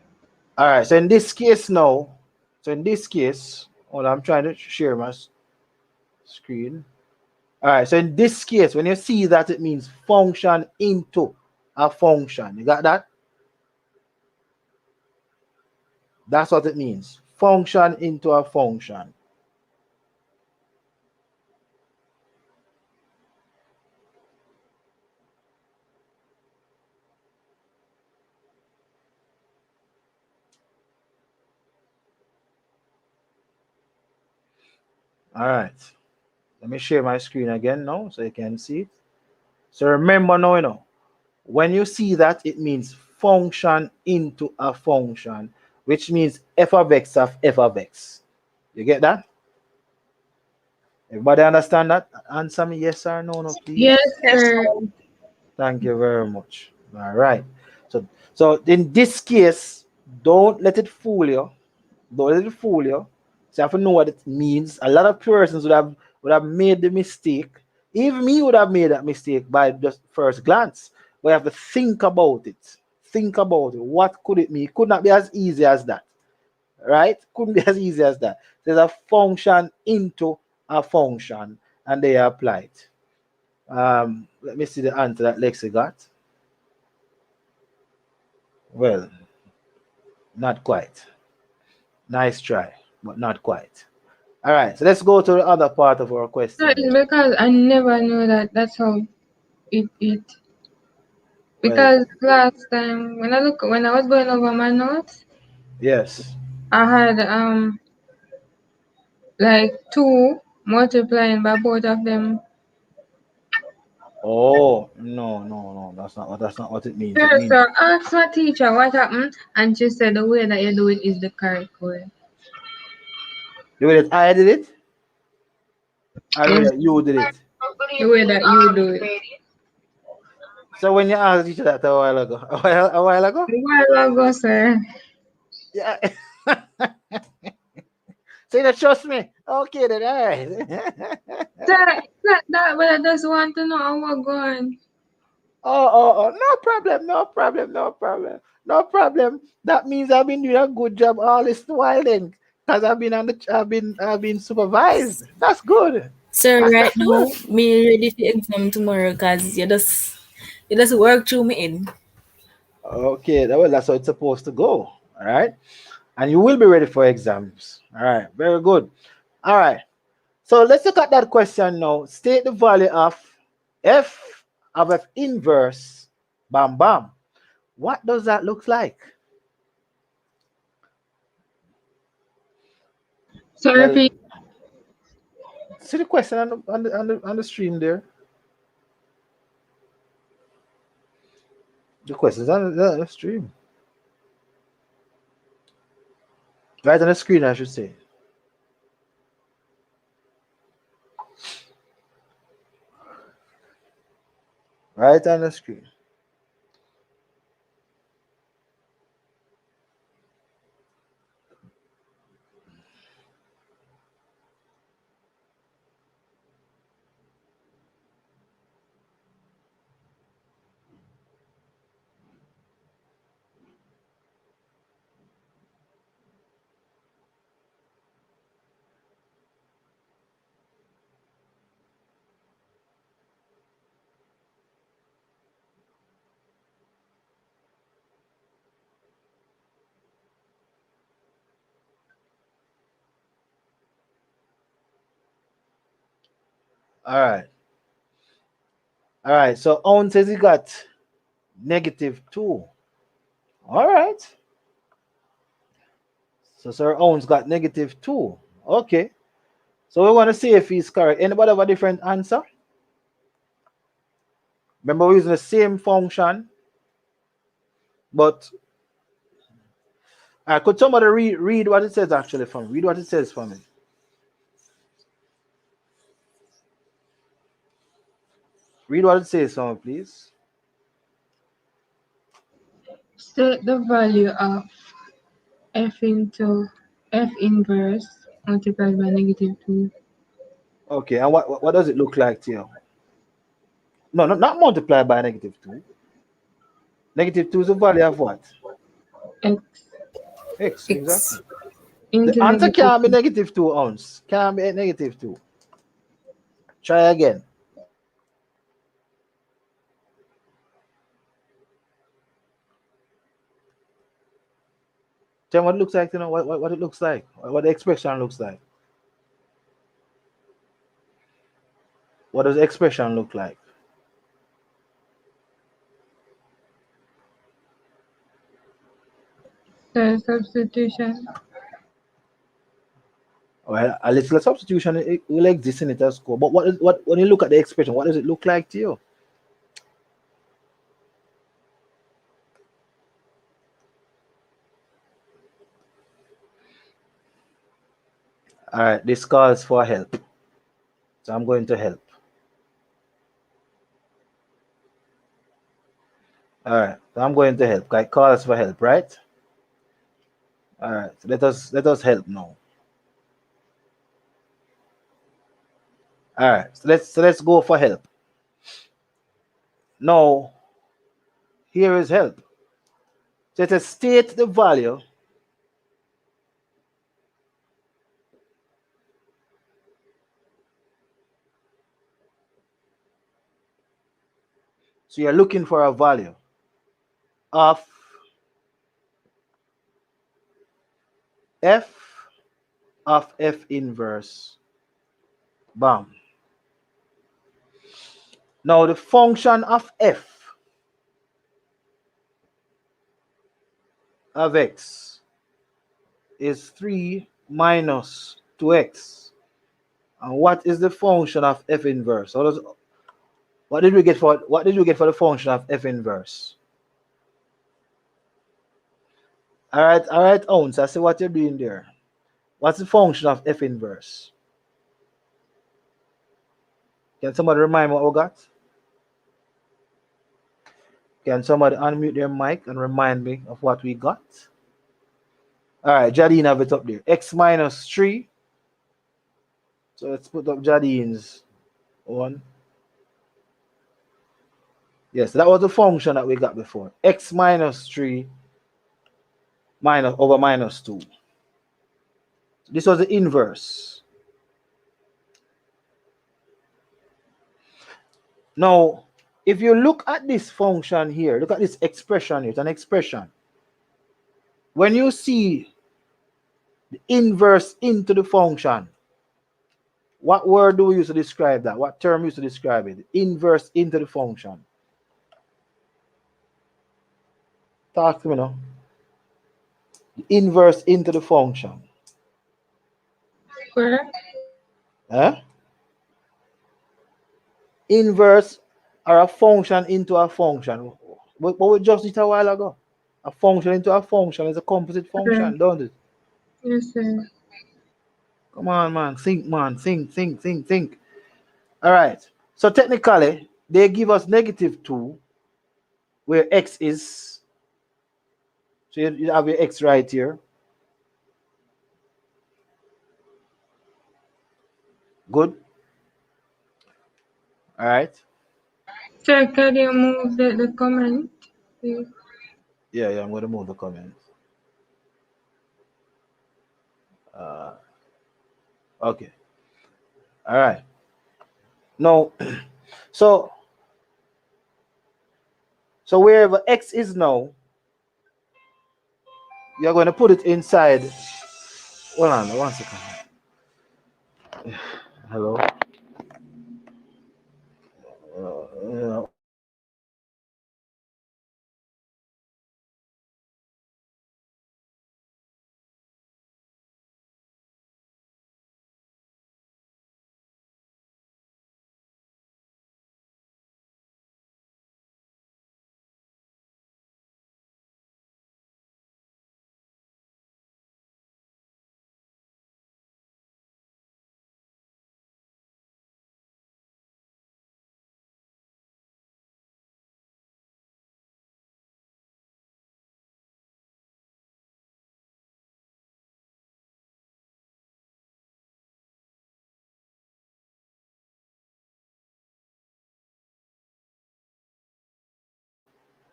All right. So in this case now, hold on, I'm trying to share my screen. All right. So in this case, when you see that, it means function into a function. You got that? That's what it means. Function into a function. All right. Let me share my screen again now so you can see it. So remember now, when you see that, it means function into a function, which means f of x of f of x. You get that? Everybody understand that? Answer me yes or no, no, please. Yes, Yes, sir. sir. Thank you very much. All right. So in this case, don't let it fool you. Don't let it fool you. So you have to know what it means. A lot of persons would have made the mistake. Even me would have made that mistake by just first glance. But you have to think about it. Think about it. What could it mean? It could not be as easy as that. Right? Couldn't be as easy as that. There's a function into a function, and they are applied. Let me see the answer that Lexi got. Well, not quite. Nice try, but not quite. All right, so let's go to the other part of our So question. it's because I never knew that that's how it Well, because last time when I was going over my notes, yes. I had like 2 multiplying by both of them. Oh, no, no, no. That's not what it means. So, It means so I asked my teacher what happened, and she said the way that you do it is the correct way. the way that I did it, or the way Yes, that you did it. the way that you do it. So when you asked the teacher that a while ago, a while ago, A while ago, sir. yeah. So you don't trust me? Okay, then all right. Sir, that, but I just want to know how we're going. Oh, no problem, no problem, no problem, no problem. That means I've been doing a good job all this while then, because I've been supervised. That's good. So right That's now, good. me ready for exam tomorrow because you just work through me in. Okay, well, that's how it's supposed to go. All right, and you will be ready for exams. All right, very good. All right, so let's look at that question now. State the value of f of f inverse. Bam bam. What does that look like? So Well, repeat. see the question on the stream there. The question's on the stream. Right on the screen, I should say. Right on the screen. All right. All right. So Owen says he got -2. All right. So Sir Owen's got -2. Okay. So we want to see if he's correct. Anybody have a different answer? Remember, we're using the same function, but could somebody read what it says actually for me? Read what it says for me. Read what it says for me, please. State the value of f into f inverse multiplied by -2. Okay. And what does it look like to you? No, not multiply by -2. -2 is the value of what? X X, X. exactly. The into answer can't be -2. -2 ounce. Can't be -2. Try again. Tell me what it looks like, what it looks like, what the expression looks like. What does the expression look like? So substitution. Well, a little substitution it will exist in it as score. But what when you look at the expression, what does it look like to you? All right, this calls for help. So I'm going to help. All right, so I'm going to help. It calls for help, right? All right, so let us help now. All right, so let's go for help. Now, here is help. So it says state the value so you're looking for a value of f of f inverse. Bam. Now the function of f of x is 3 minus 2x. And what is the function of f inverse? What did we get for the function of f inverse? All right, Ounce, I see what you're doing there. What's the function of f inverse? Can somebody remind me what we got? Can somebody unmute their mic and remind me of what we got? All right, Jadine have it up there. X minus 3. So let's put up Jadine's one. Yes, that was the function that we got before. X minus 3 minus over minus 2. This was the inverse. Now, if you look at this function here, look at this expression here. It's an expression. When you see the inverse into the function, what word do we use to describe that? What term we use to describe it? The inverse into the function. Talk to me now. The inverse into the function. Square. Huh? Inverse or a function into a function. But we just did a while ago. A function into a function is a composite function, don't it? Yes, sir. Come on, man. Think, man. Think. All right. So technically, they give us -2 where x is. So you have your x right here. Good. All right. Sir, can you move the comment, please? Yeah, I'm going to move the comments. Okay. All right. Now, so wherever x is now, you're going to put it inside. Hold on, 1 second. Hello.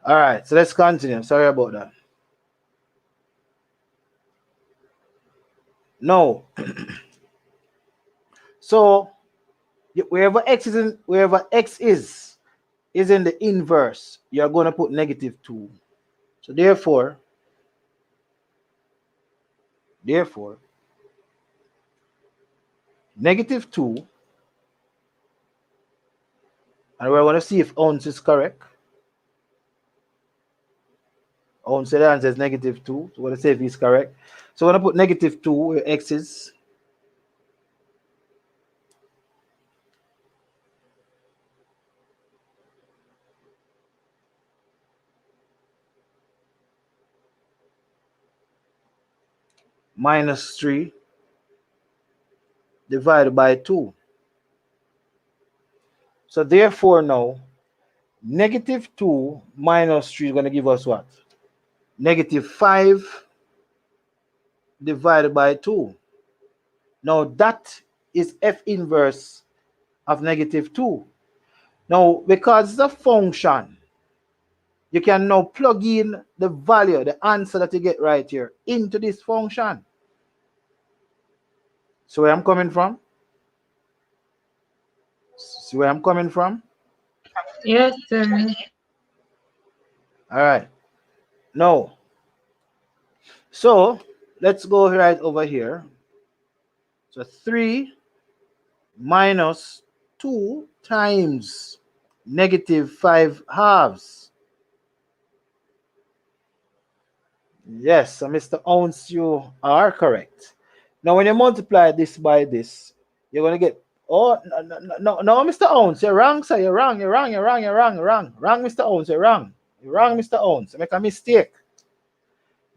All right, so let's continue. Sorry about that. No. So wherever x is in the inverse, you're going to put -2. So therefore, -2, and we're going to see if ounce is correct. Ounce the answer is -2. So we're going to see if he's correct. So we're going to put -2 where x is. -3 divided by 2. So therefore now, -2 minus 3 is going to give us what? -5 divided by 2. Now that is f inverse of -2. Now, because it's a function, you can now plug in the value, the answer that you get right here, into this function. So where I'm coming from? See where I'm coming from? Yes, sir. All right. Now, so let's go right over here. So 3 minus 2 times negative 5 halves. Yes, so Mr. Ounce, you are correct. Now, when you multiply this by this, you're going to get, oh, no, Mr. Ounce, you're wrong, sir, you're wrong, wrong, Mr. Ounce, you're wrong, Mr. Ounce, you make a mistake.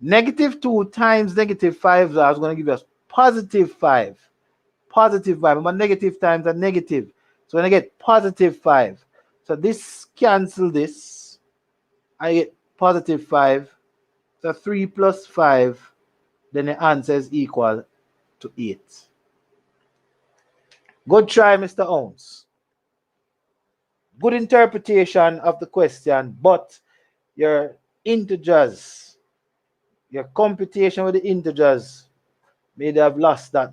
Negative 2 times negative 5 is going to give us positive 5. Positive 5, but negative times a negative. So when I get positive 5, so this cancel this, I get positive 5. So 3 plus 5, then the answer is equal to 8. Good try, Mr. Owens. Good interpretation of the question, but your integers, your computation with the integers may have lost that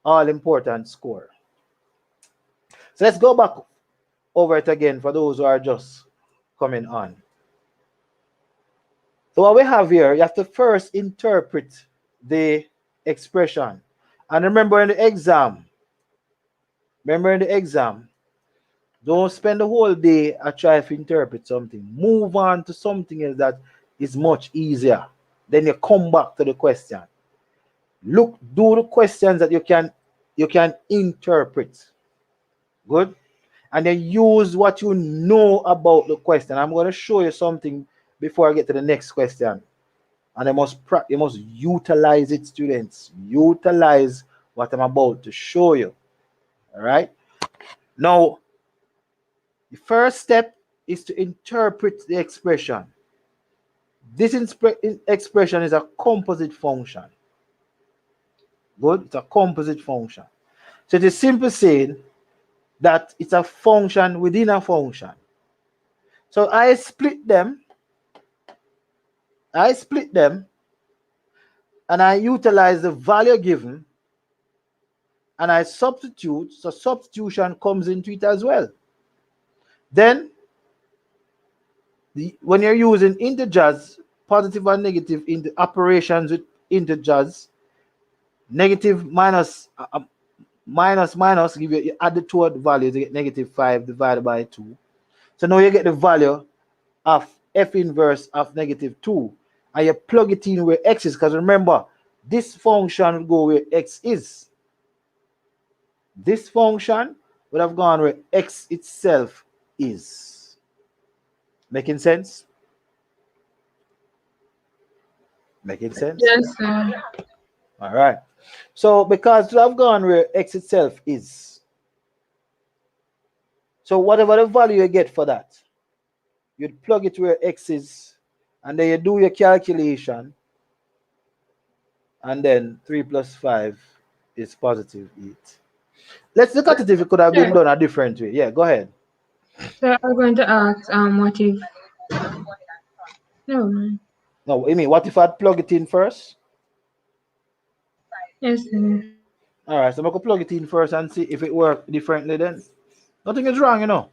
all important score. So let's go back over it again for those who are just coming on. So what we have here, you have to first interpret the expression. And remember in the exam, don't spend the whole day at trying to interpret something. Move on to something else that is much easier. Then you come back to the question. Do the questions that you can interpret. Good? And then use what you know about the question. I'm going to show you something before I get to the next question. And you must utilize it, students. Utilize what I'm about to show you. All right? Now, the first step is to interpret the expression. This expression is a composite function. Good? It's a composite function. So it is simply saying that it's a function within a function. So I split them, and I utilize the value given, and I substitute, so substitution comes into it as well. Then, when you're using integers, positive and negative in the operations with integers, negative minus give you add the two values, you get negative 5 divided by 2. So now you get the value of f inverse of negative 2, and you plug it in where x is, because remember, this function will go where x is. This function would have gone where x itself is. Making sense? Making sense? Yes, sir. All right. So because we have gone where x itself is, so whatever the value you get for that, you'd plug it where x is, and then you do your calculation, and then 3 plus 5 is positive 8. Let's look at it if it could have been done a different way. Yeah, go ahead. So I'm going to ask, what if? No, man. No, I mean, what if I'd plug it in first? Yes, sir. All right, so I'm going to plug it in first and see if it works differently then. Nothing is wrong, you know.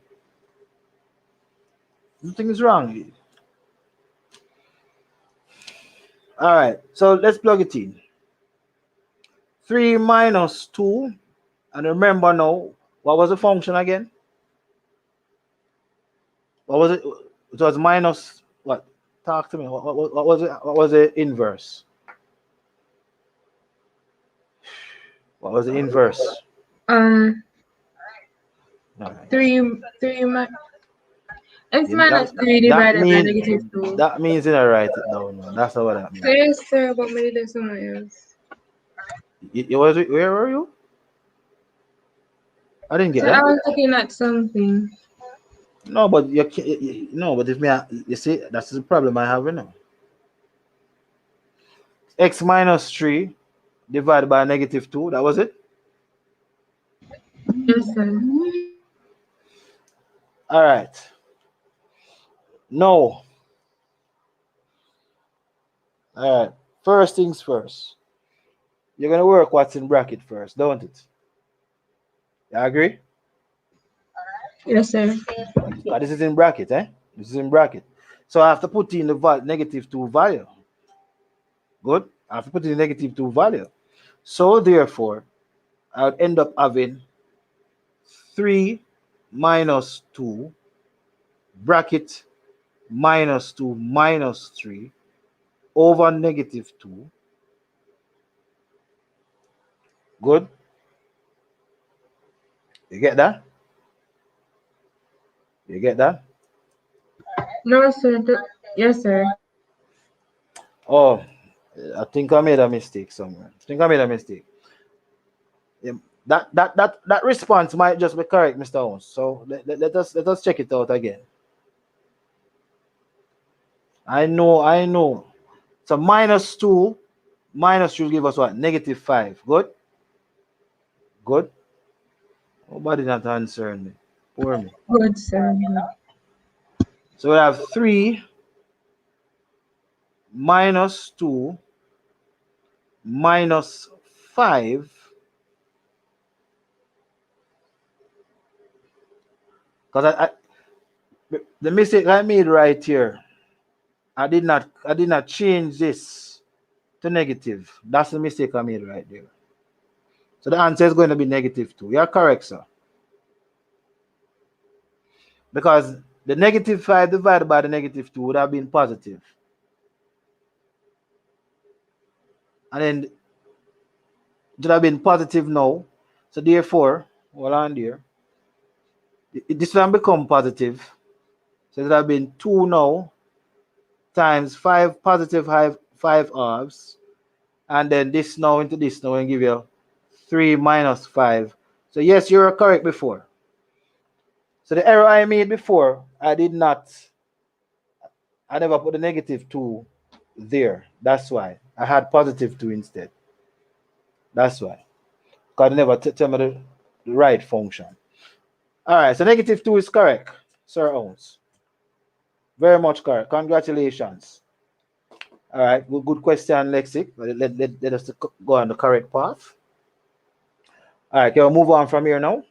Nothing is wrong. All right, so let's plug it in. 3 minus 2. And remember now, what was the function again? What was it? It was minus what? Talk to me. What was it? What was the inverse? What was the inverse? Right. Right. 3 x minus 3 divided by negative 2. That means you don't write it down. No. That's not what that means. Yes, sir, but maybe there's somewhere else. Where were you? I didn't get So that. I was looking at something. No, but but if you see, that's the problem I have, you know. X minus 3 divided by negative 2, that was it? Yes, sir. All right. No. All right. First things first. You're going to work what's in bracket first, don't it? You agree? Yes, sir. This is in bracket, eh? This is in bracket. So I have to put in the negative 2 value. Good? I have to put in the negative 2 value. So therefore, I would end up having 3 minus 2 bracket minus 2 minus 3 over negative 2. Good? You get that? You get that? No, sir. Yes, sir. Oh, I think I made a mistake somewhere. I think I made a mistake. Yeah, that response might just be correct, Mr. Owens. So let us check it out again. I know. So minus 2 minus 3 will give us what? Negative 5. Good? Good? Nobody not answering me. Poor me. Good, sir. Good. So we have 3 minus 2 minus 5. Because the mistake I made right here, I did not change this to negative. That's the mistake I made right there. So the answer is going to be negative 2. You're correct, sir. Because the negative 5 divided by the negative 2 would have been positive. And then it would have been positive now. So therefore, hold on there. This one become positive. So it would have been 2 now times 5 positive 5 halves. And then this now into this now and give you 3 minus 5. So yes, you were correct before. So the error I made before, I never put the negative 2 there. That's why. I had positive 2 instead. That's why. Because I never tell me the right function. All right, so negative 2 is correct, Sir Owens. Very much correct. Congratulations. All right, good question, Lexic. Let us go on the correct path. All right, can we move on from here now?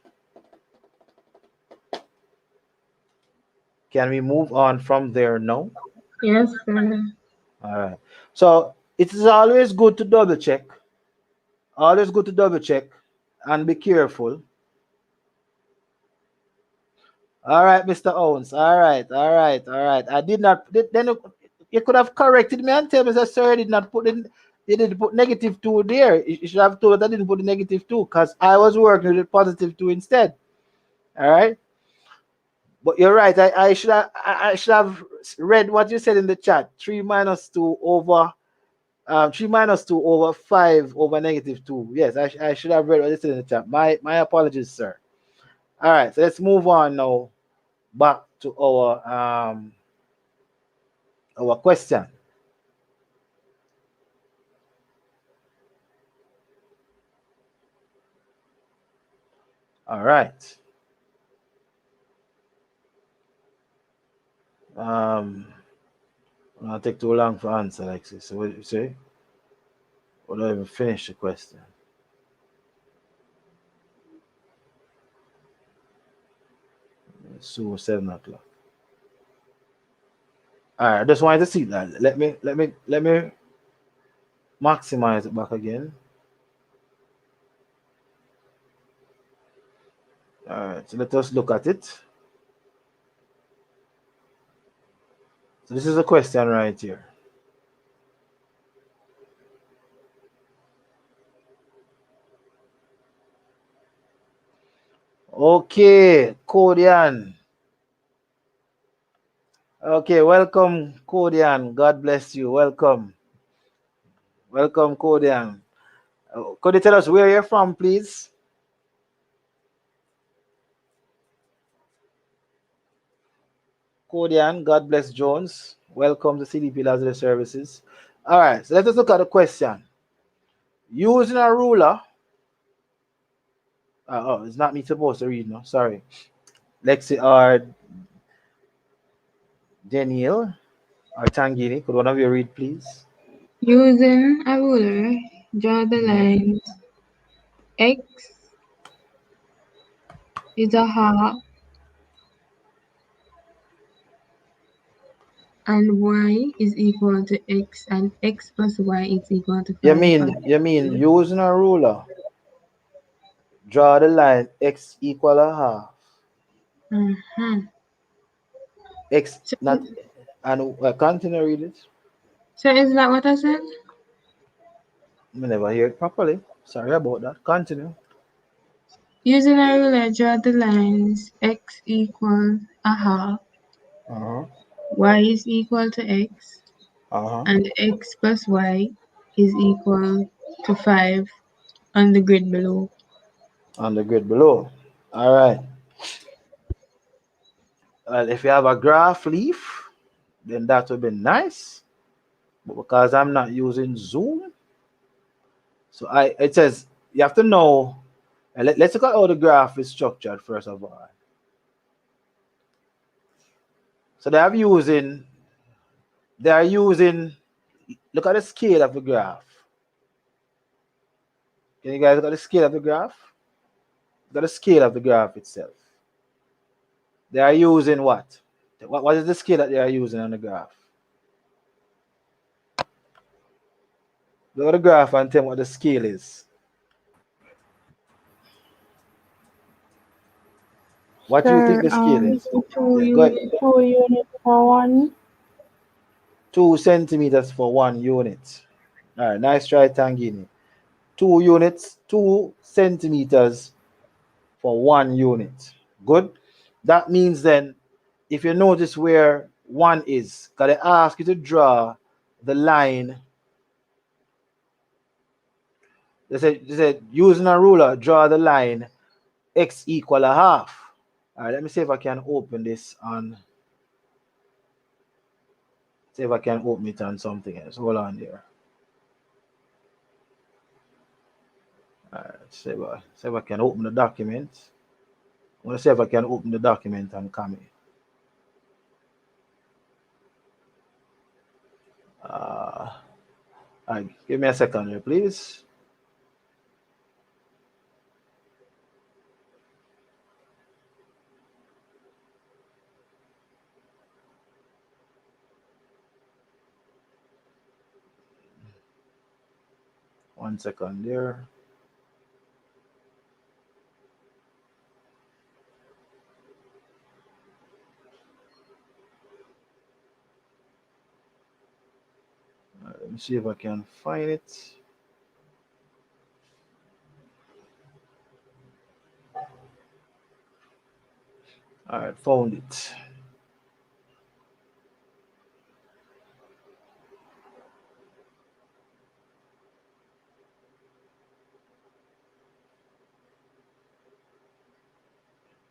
Can we move on from there now? Yes, sir. All right. So it is always good to double check. Always good to double check and be careful. All right, Mr. Owens. All right, all right, all right. I did not. Then you could have corrected me and tell me that sir did not put in. They didn't put negative 2 there. You should have told that I didn't put the negative 2 because I was working with positive 2 instead. All right. But you're right. I should have read what you said in the chat. 3 minus 2 over 3 minus 2 over 5 over negative 2. Yes, I should have read what you said in the chat. My apologies, sir. All right, so let's move on now back to our question. All right. I'll take too long for answer, Alexis. So what do you say? Or don't even finish the question. It's soon 7 o'clock. All right, I just wanted to see that. Let me maximize it back again. All right, so let us look at it. So this is a question right here. Okay, Kodian. Okay, welcome, Kodian. God bless you. Welcome. Welcome, Kodian. Could you tell us where you're from, please? Kodian, God bless Jones. Welcome to CDP Lazarus Services. All right, so let us look at the question. Using a ruler. Oh, it's not me supposed to read, no? Sorry. Lexi or Daniel or Tangini, could one of you read, please? Using a ruler, draw the lines. X is a half and y is equal to x and x plus y is equal to You 5. mean using a ruler? Draw the line x equal a half. Mm-hmm. X So, not, and continue read it. so is that what I said? I never hear it properly. Sorry about that. Continue. Using a ruler, draw the lines x equals a half, Uh-huh. y is equal to x, Uh-huh. and x plus y is equal to 5 on the grid below. On the grid below. All right. Well, if you have a graph leaf, then that would be nice. But because I'm not using Zoom, so it says you have to know. And let's look at how the graph is structured first of all. So they are using, look at the scale of the graph. Can you guys look at the scale of the graph? Look at the scale of the graph itself. They are using what? What is the scale that they are using on the graph? Look at the graph and tell me what the scale is. What do you think Sir, the scale is? two Yeah, go ahead. two units for one. 2 centimeters for 1 unit. All right, nice try, Tangini. 2 units, 2 centimeters for 1 unit. Good. That means then, if you notice where one is, gotta ask you to draw the line. They said using a ruler, draw the line x equal a half. All right, let me see if I can open this on. See if I can open it on something else. Hold on there. All right, see if I can open the document. I'm gonna see if I can open the document and come in. All right, give me a second here, please. One second there. All right, let me see if I can find it. All right, found it.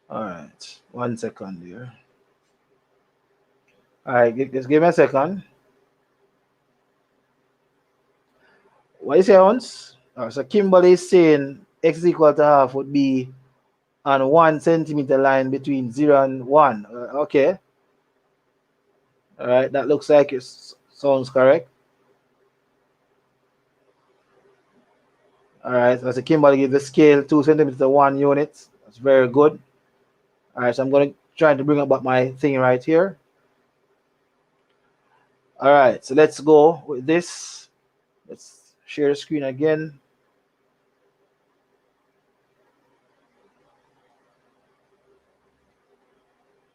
All right, 1 second here. All right, just give me a second. What you say, Hans? So Kimberly is saying x is equal to half would be on 1 centimeter line between 0 and 1. Okay. All right, that looks like it sounds correct. All right, so Kimberly give the scale 2 centimeters to 1 unit. That's very good. All right, so I'm going to try to bring up my thing right here. All right, so let's go with this. Let's share the screen again.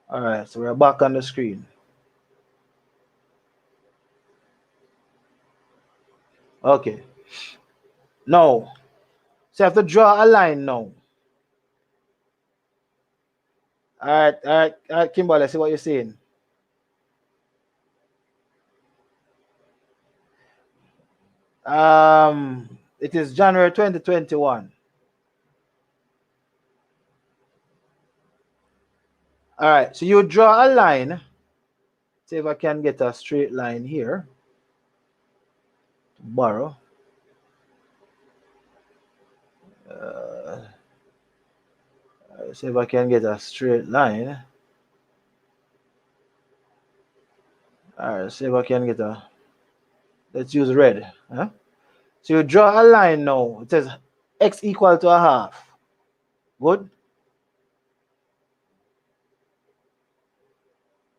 All right, so we're back on the screen. Okay. Now, so I have to draw a line now. All right, Kimberly, see what you're saying. It is January 2021. All right, so you draw a line. See if I can get a straight line here. Borrow. See if I can get a straight line. All right, see if I can get a. Let's use red. Huh? So you draw a line now. It says x equal to a half. Good.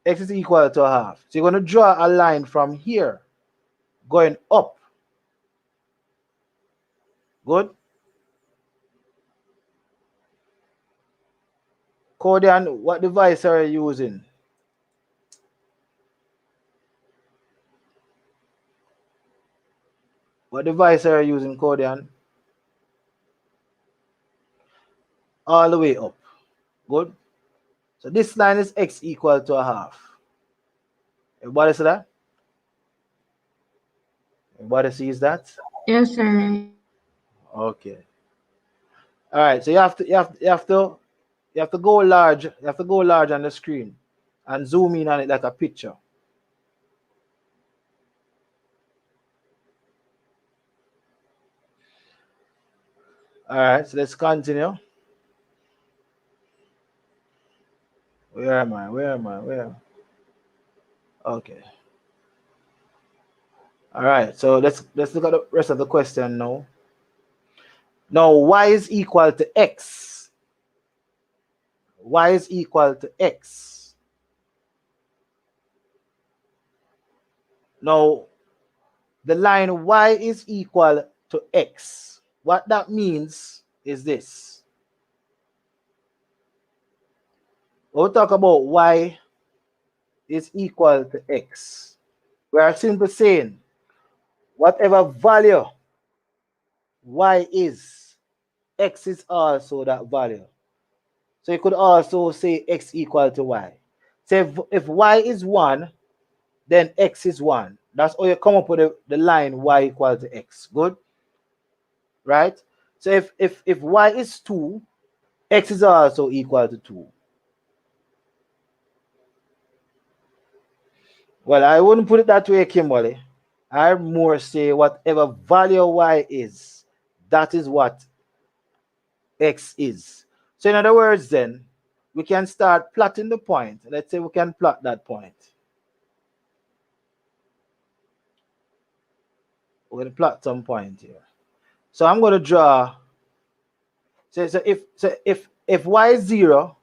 X is equal to a half. So you're going to draw a line from here going up. Good. Codian, what device are you using? What device are you using, Codian? All the way up. Good. So this line is x equal to a half. Everybody see that? Everybody sees that? Yes, sir. Okay. All right. So you have to go large. You have to go large on the screen and zoom in on it like a picture. All right. So let's continue. Where am I? Where am I? Where? Okay. All right. So let's look at the rest of the question now. Now y is equal to x. Y is equal to x. Now the line y is equal to x. What that means is this. When we talk about y is equal to x, we are simply saying whatever value y is, x is also that value. So you could also say x equal to y. So if y is 1, then x is 1. That's how you come up with the line y equal to x. Good? Right? So if y is 2, x is also equal to 2. Well, I wouldn't put it that way, Kimberly. I more say whatever value y is, that is what x is. So in other words, then, we can start plotting the point. Let's say we can plot that point. We're going to plot some point here. So I'm going to draw. So if y is 0,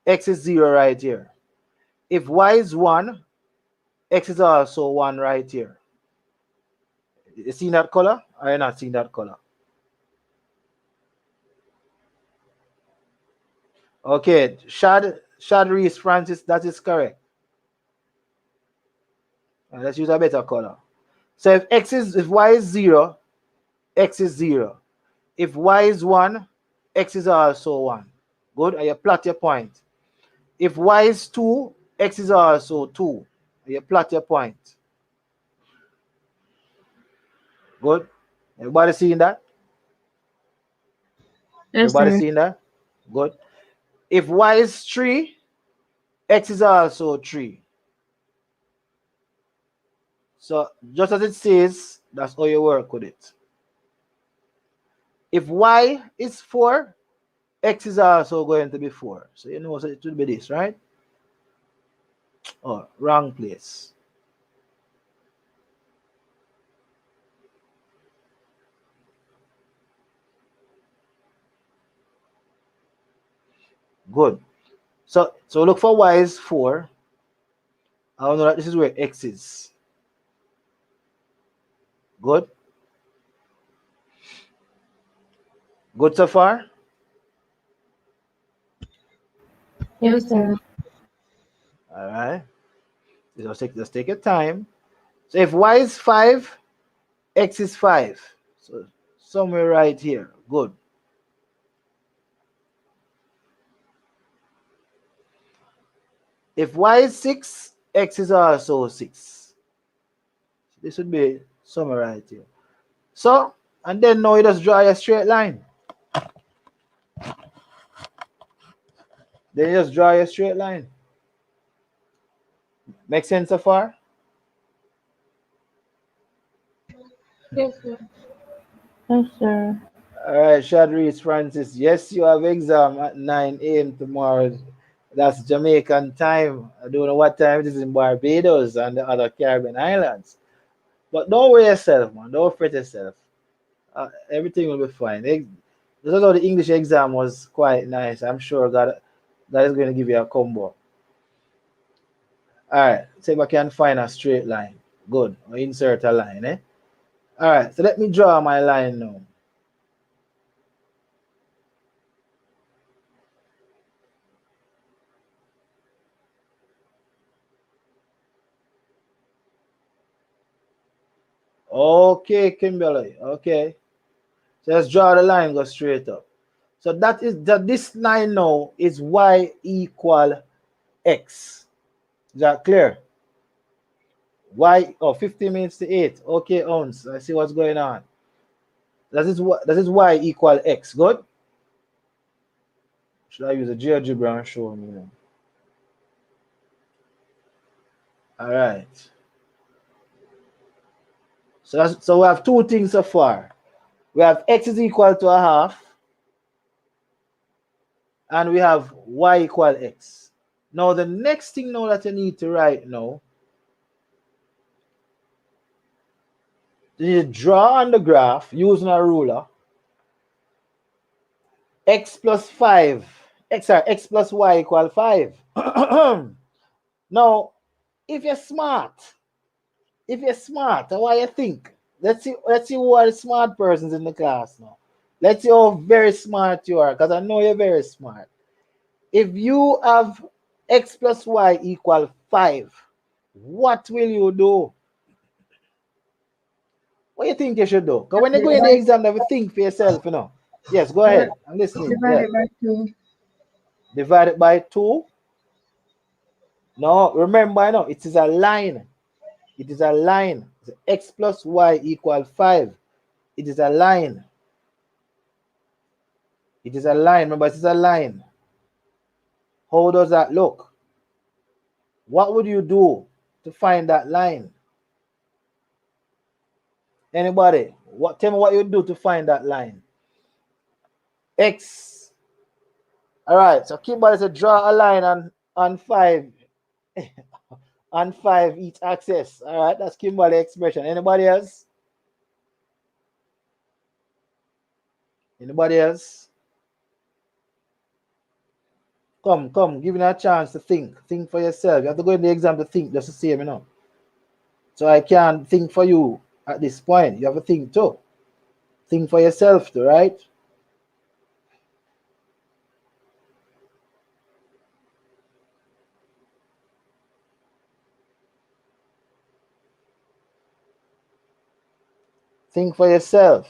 x is 0 right here. If y is 1, x is also 1 right here. You see that color? Or are you not seeing that color? Okay, Shad Reese Francis, that is correct. Let's use a better color. So if y is 0, x is 0. If y is 1, x is also 1. Good? And you plot your point. If y is 2, x is also 2. And you plot your point. Good? Everybody seeing that? Yes, Everybody sir. seeing that? Good. If y is 3, x is also 3. So just as it says, that's how you work with it. If y is 4, x is also going to be 4. So you know, so it should be this, right? Oh, wrong place. Good. So look for y is 4. I know that this is where x is. Good. Good so far? Yes, sir. All right. Just take your time. So if y is 5, x is 5. So somewhere right here. Good. If y is 6, x is also 6. This would be somewhere right here. So, and then now you just draw a straight line. Then you just draw a straight line. Make sense so far? Yes, sir. Yes, sir. All right, Shadris Francis. Yes, you have exam at 9 a.m. tomorrow. That's Jamaican time. I don't know what time it is in Barbados and the other Caribbean islands. But don't worry yourself, man. Don't fret yourself. Everything will be fine. This is how the English exam was quite nice. I'm sure God is going to give you a combo. All right. See if I can find a straight line. Good. Or insert a line, eh? All right. So let me draw my line now. Okay, Kimberly. Okay. So let's draw the line, go straight up. So that is that this line now is y equal x. Is that clear? Y 15 minutes to 8. Okay, ounce. I see what's going on. That is y equal x. Good. Should I use a GeoGebra and show me now? All right. So we have two things so far. We have x is equal to a half, and we have y equal x. Now the next thing now that you need to write now, you draw on the graph using a ruler x plus 5, x plus y equal 5. Now, if you're smart, what you think? Let's see who are the smart persons in the class now. Let's see how very smart you are, because I know you're very smart. If you have x plus y equal 5, what will you do? What do you think you should do? Because when you go in the exam, you think for yourself, you know. Yes, go ahead. I'm listening. Divide Yeah. it by 2. Divide it by 2. No, remember, you know, it is a line. It is a line. So x plus y equal 5. It is a line. It is a line. Remember, it is a line. How does that look? What would you do to find that line? Anybody? Tell me what you do to find that line. X. All right. So Kimberly said draw a line on 5 on 5 each axis. All right. That's Kimberly expression. Anybody else? Anybody else? Come, give me a chance to think. Think for yourself. You have to go in the exam to think just to see me, you know. So I can't think for you at this point. You have to think too. Think for yourself too, right? Think for yourself.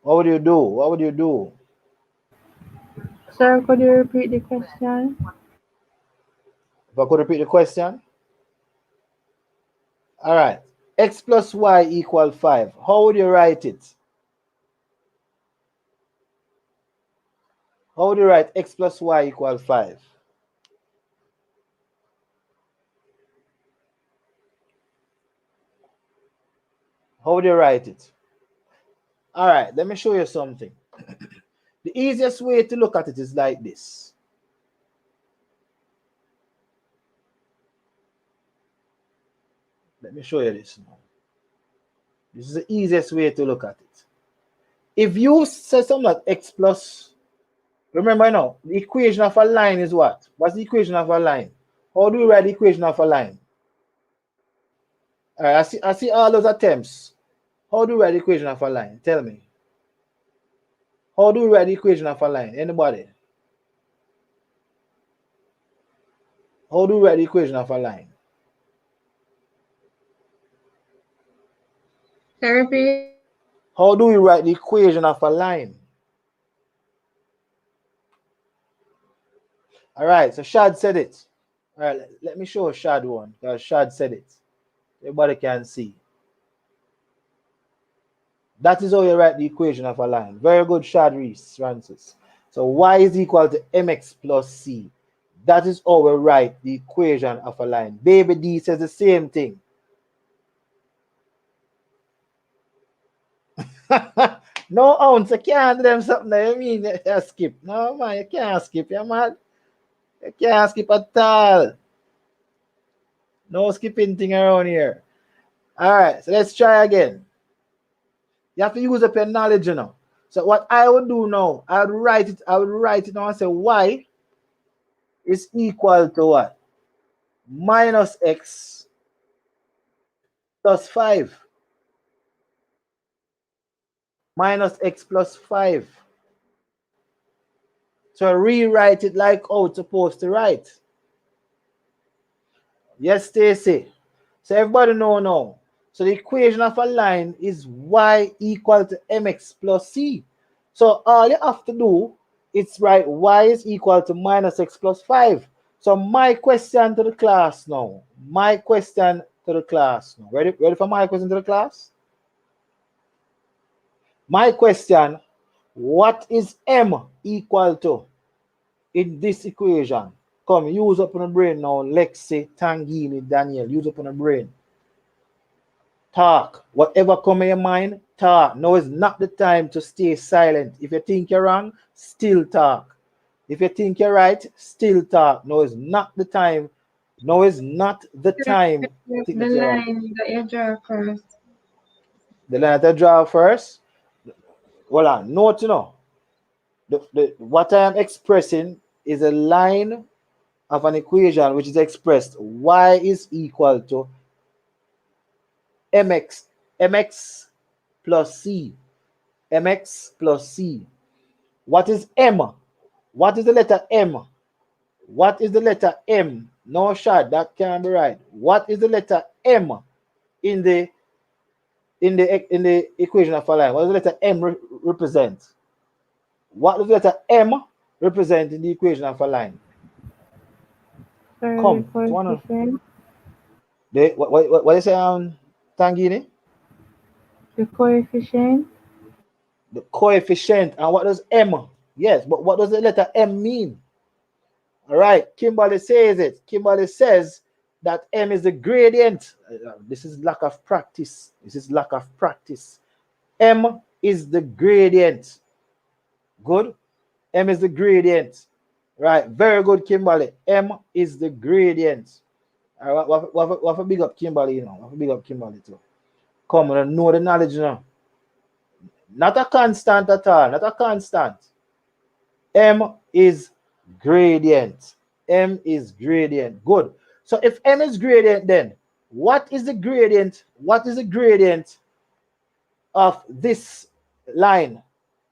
What would you do? What would you do? Sir, could you repeat the question? If I could repeat the question. All right. X plus y equal 5. How would you write it? How would you write x plus y equal 5? How would you write it? All right, let me show you something. The easiest way to look at it is like this. Let me show you this now. This is the easiest way to look at it. If you say something like x plus, remember now, the equation of a line is what? What's the equation of a line? How do we write the equation of a line? All right, I see all those attempts. How do we write the equation of a line? Tell me. How do we write the equation of a line? Anybody? How do we write the equation of a line? Sir, repeat. How do we write the equation of a line? All right, so Shad said it. All right, let me show Shad one, because Shad said it. Everybody can see. That is how you write the equation of a line. Very good, Shad Reese, Francis. So y is equal to mx plus c. That is how we write the equation of a line. Baby D says the same thing. No ounce, you can't do them something that you mean you skip. No man, you can't skip, you mad. You can't skip at all. No skipping thing around here. All right, so let's try again. You have to use up your knowledge, you know. So what I would do now, I would write it now and say y is equal to what? Minus x plus 5. Minus x plus 5. So rewrite it like how it's supposed to write. Yes, Stacy. So everybody know now. So the equation of a line is y equal to mx plus c. So all you have to do is write y is equal to minus x plus 5. So my question to the class now. My question to the class now. Ready for my question to the class? My question, what is m equal to in this equation? Come, use up on the brain now. Lexi, Tangini, Daniel, use up on the brain. Talk. Whatever come in your mind, talk. Now is not the time to stay silent. If you think you're wrong, still talk. If you think you're right, still talk. No, it's not the time. No, it's not the time to think The that you're right. line that you draw first. The line that I draw first. Well, note, you know, what I am expressing is a line of an equation which is expressed y is equal to mx plus c. Mx plus c. What is m? What is the letter m? What is the letter m? No shot, that can't be right. What is the letter m in the equation of a line? What does the letter m represent? What does the letter m represent in the equation of a line? Sorry, the Come, to one. coefficient. What you say, Tangini? The coefficient. The coefficient. And what does m? Yes, but what does the letter m mean? All right, Kimberly says it. Kimberly says that m is the gradient. This is lack of practice. This is lack of practice. M is the gradient. Good. M is the gradient. Right. Very good, Kimberly. M is the gradient. All right. What for big up Kimberly, you know? What for big up Kimberly too? Come on, know the knowledge, you know. Not a constant at all. Not a constant. M is gradient. M is gradient. Good. So if M is gradient, then what is the gradient? What is the gradient of this line?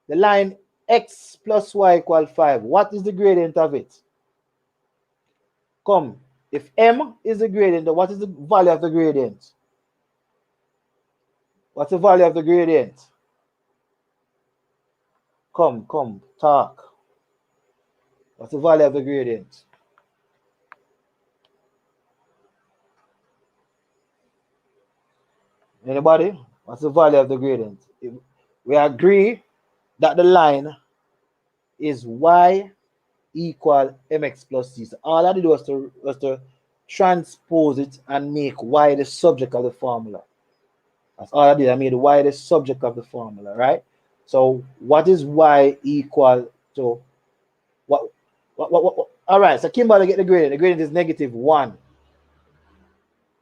The line x plus y equal 5. What is the gradient of it? Come. If m is the gradient, then what is the value of the gradient? What's the value of the gradient? Come, talk. What's the value of the gradient? Anybody? What's the value of the gradient? We agree that the line is y equal mx plus c. So all I did was to transpose it and make y the subject of the formula. That's all I did. I made y the subject of the formula, right? So what is y equal to what? All right, so Kimberly get the gradient. The gradient is -1.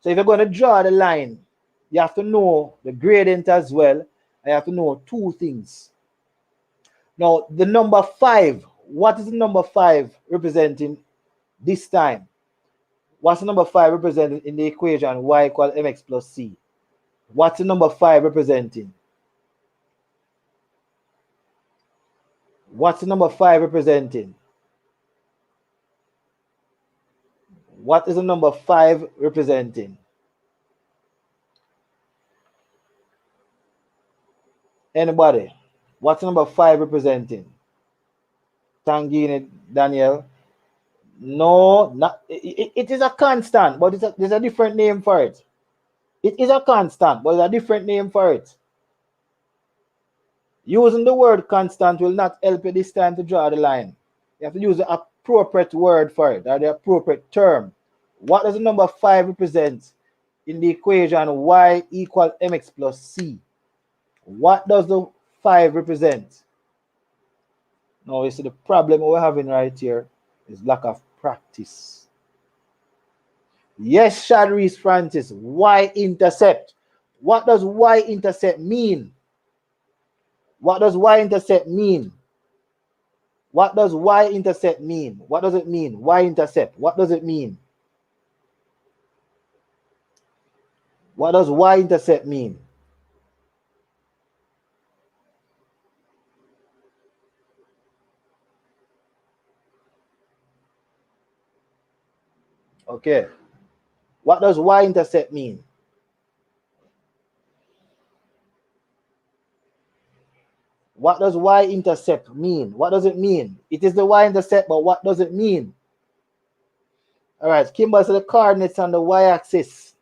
So if you're going to draw the line, you have to know the gradient as well. And you have to know two things. Now, the number 5, what is the number 5 representing this time? What's the number 5 representing in the equation y equal mx plus c? What's the number 5 representing? What's the number 5 representing? What is the number 5 representing? Anybody? What's the number 5 representing? Tangini, Daniel? No, not, it is a constant, but there's a different name for it. It is a constant, but there's a different name for it. Using the word constant will not help you this time to draw the line. You have to use the appropriate word for it, or the appropriate term. What does the number 5 represent in the equation y equal mx plus c? What does the 5 represent? Now, you see the problem we're having right here is lack of practice. Yes, Shadris Francis, y-intercept. What does y-intercept mean? What does y-intercept mean? What does y-intercept mean? What does it mean? Y-intercept, what does it mean? What does y-intercept mean? Okay. What does y-intercept mean? What does y-intercept mean? What does it mean? It is the y-intercept, but what does it mean? All right, Kimber said the coordinates on the y-axis.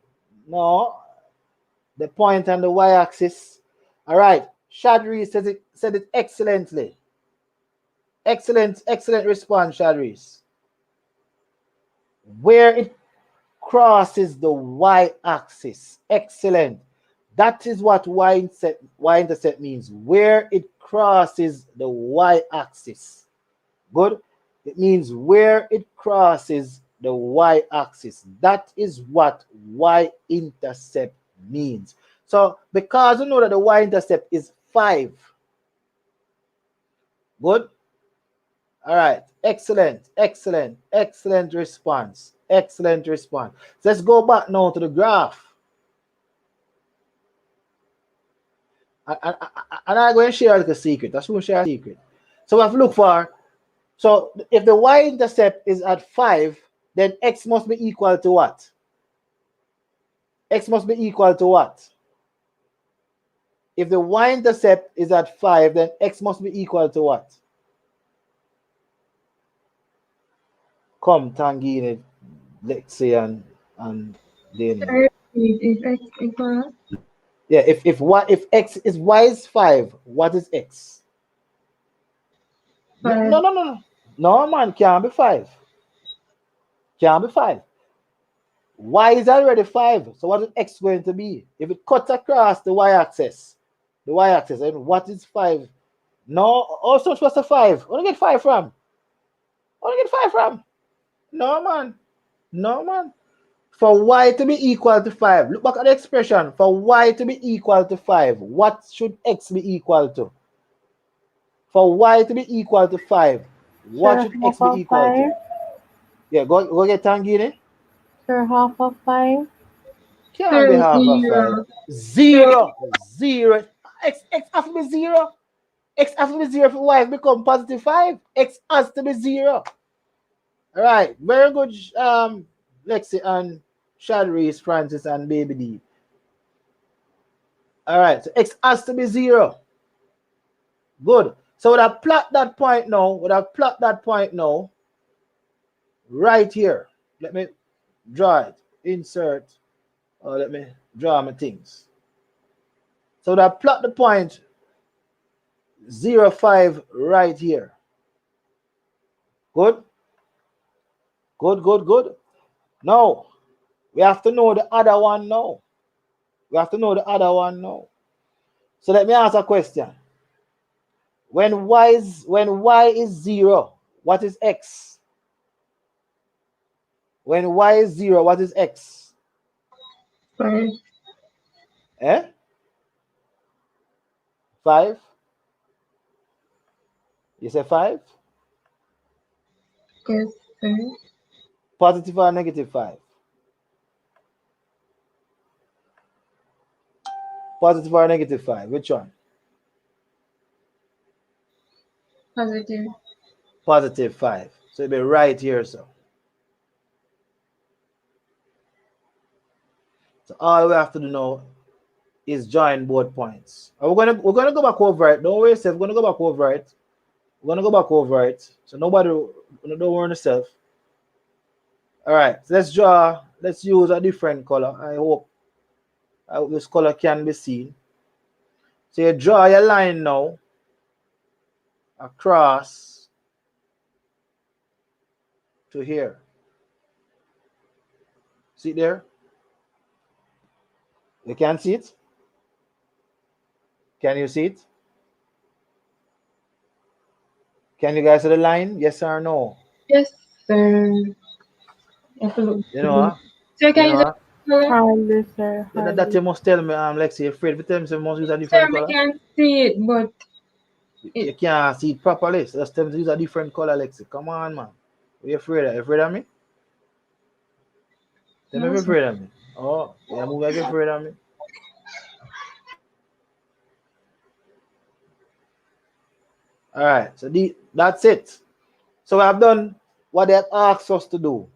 No, the point on the y-axis. All right, Shadri said it excellently. Excellent response, Shadri. Where it crosses the y-axis. Excellent. That is what y-intercept means. Where it crosses the y-axis. Good. It means where it crosses the y-axis. That is what y-intercept means. So because you know that the y-intercept is 5. Good. All right. Excellent response. Excellent response. So let's go back now to the graph. And I'm going to share like a secret. That's going to share a secret. So we have to look for, so if the y-intercept is at 5, then x must be equal to what? X must be equal to what? If the y-intercept is at 5, then x must be equal to what? Come, Tangini, Lexi, and Danny. Sorry, is X equal? Yeah, if x is y is 5, what is x? 5. No, man, can't be 5. Can't be 5. Y is already 5. So what is x going to be? If it cuts across the y-axis, and what is 5? No, also it's supposed to 5. Where do you get 5 from? No, man. For y to be equal to 5, look back at the expression. For y to be equal to 5, what should x be equal to? For y to be equal to 5, what Sure, should x half be of equal 5. to? Yeah, go get Tangini. Sure, half of 5. Can't be half of 5. 0. 0. X has to be 0. X has to be 0 for y become positive 5. X has to be 0. All right. Very good, Lexi and Shadris, Francis, and Baby D. All right. So x has to be 0. Good. So would I plot that point now? Right here. Let me draw it. Insert. Or let me draw my things. So would I plot the point 0, 5 right here. Good. Now, we have to know the other one now. So let me ask a question. When y is 0, what is x? When y is 0, what is x? 5. 5? You say 5? Yes, sir. Positive or negative 5? Positive or negative 5? Which one? Positive. Positive 5. So it'll be right here, so. So all we have to do now is join both points. And we're gonna go back over it. Don't worry yourself. We're gonna go back over it. So nobody don't worry yourself. All right. So let's use a different color. I hope this color can be seen. So you draw your line now across to here. See it there? You can see it? Can you see it? Can you guys see the line? Yes or no? Yes, sir. I have to look. You know, So you can you use know, a color? Hardly, sir. that you Hardly. must tell me, Lexi, you're afraid to tell me you must use a Sir, different I color. can see it, but You can't see it properly. So just tell me to use a different color, Lexi. Come on, man. Are you afraid of? You afraid of me? Tell me if no, you're sir. afraid of me. Oh, yeah, move like you're afraid of me. All right, so that's it. So I've done what they have asked us to do.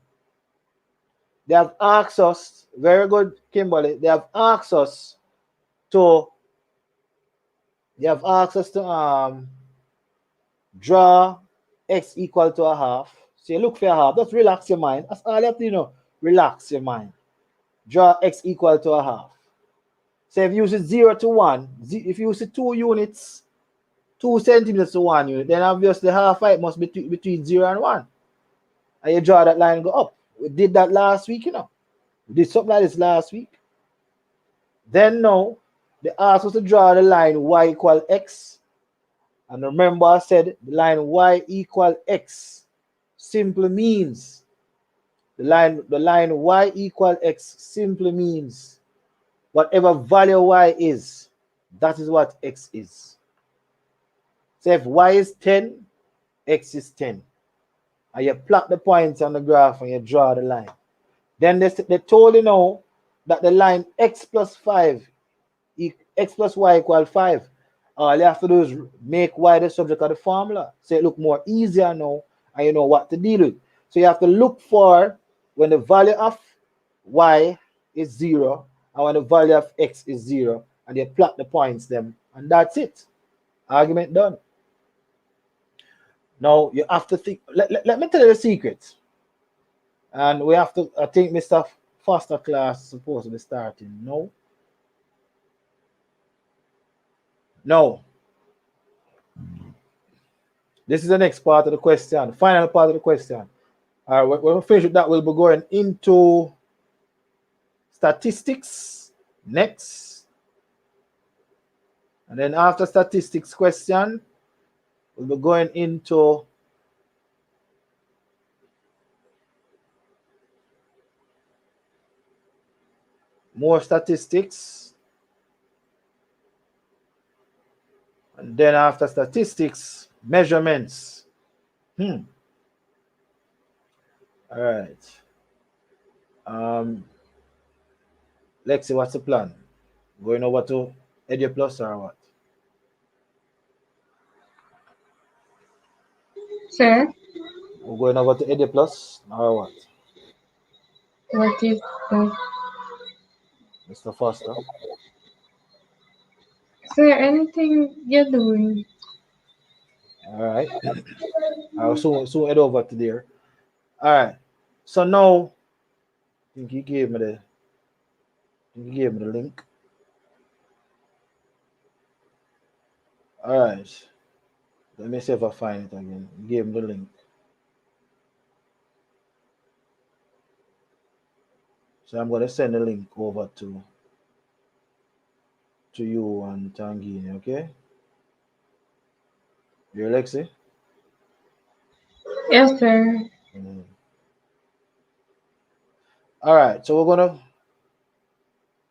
They have asked us, very good, Kimberly. They have asked us to draw x equal to a half. So you look for a half. Just relax your mind. That's all you have to relax your mind. Draw x equal to a half. So if you use it 0 to 1, if you use it 2 units, 2 centimeters to 1 unit, then obviously half height must be between 0 and 1. And you draw that line and go up. We did that last week, We did something like this last week. Then now, they asked us to draw the line y equal x. And remember I said the line y equal x simply means the line y equal x simply means whatever value y is, that is what x is. So if y is 10, x is 10. And you plot the points on the graph and you draw the line. Then they told you now that the line x plus 5, x plus y equal 5. All you have to do is make y the subject of the formula. So it look more easier now and you know what to deal with. So you have to look for when the value of y is 0 and when the value of x is 0 and you plot the points them and that's it. Argument done. Now you have to think, let me tell you the secret. And we have to, I think Mr. Foster class is supposed to be starting. No. This is the next part of the question, final part of the question. All right, when we finish with that, we'll be going into statistics next. And then after statistics question, we'll be going into more statistics. And then after statistics, measurements. All right. Lexi, what's the plan? Going over to EduPlus or what? Sir, We're going over to EduPlus or what? what is that? Mr. Foster. Sir, anything you're doing? All right. I'll soon head over to there. All right. So now, I think he gave me the link. All right. Let me see if I find it again. He gave me the link. So I'm going to send the link over to you and Tangini, okay? You Alexi? Yes, sir. All right. So we're gonna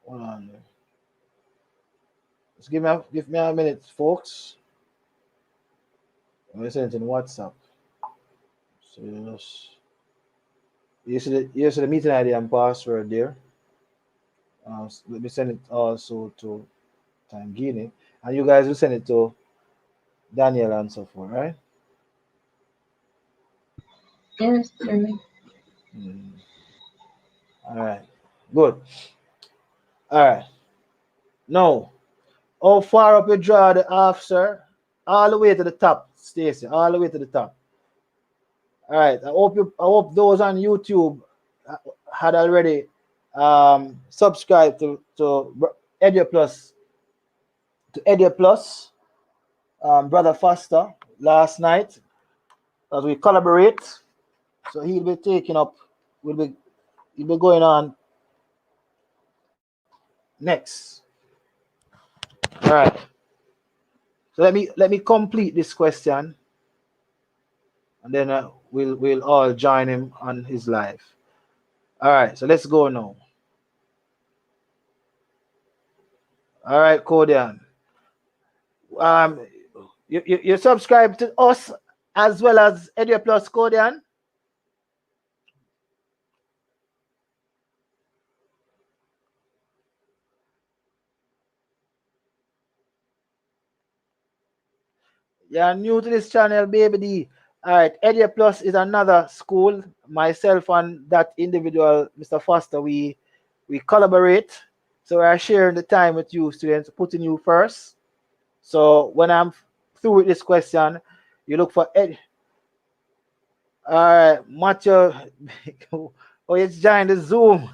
hold on. Just give me a minute, folks. I'm gonna send it in WhatsApp. So you see the meeting ID and password there. Let me send it also to Tangini, and you guys will send it to Daniel and so forth, right? Yes, sir. All right, good. All right. Now, how far up you draw the half, sir? All the way to the top, Stacy. All the way to the top. All right. I hope those on YouTube had already subscribed to EduPlus Brother Foster last night as we collaborate. So he'll be taking up. He'll be going on next. All right. So let me complete this question, and then we'll all join him on his live. All right. So let's go now. All right, Codian. You subscribe to us as well as EduPlus, Codian? You're new to this channel, baby D. All right, Edia Plus is another school. Myself and that individual, Mr. Foster, we collaborate. So we are sharing the time with you students, putting you first. So when I'm through with this question, you look for Ed. All right, Matthew. Oh, it's joined the Zoom.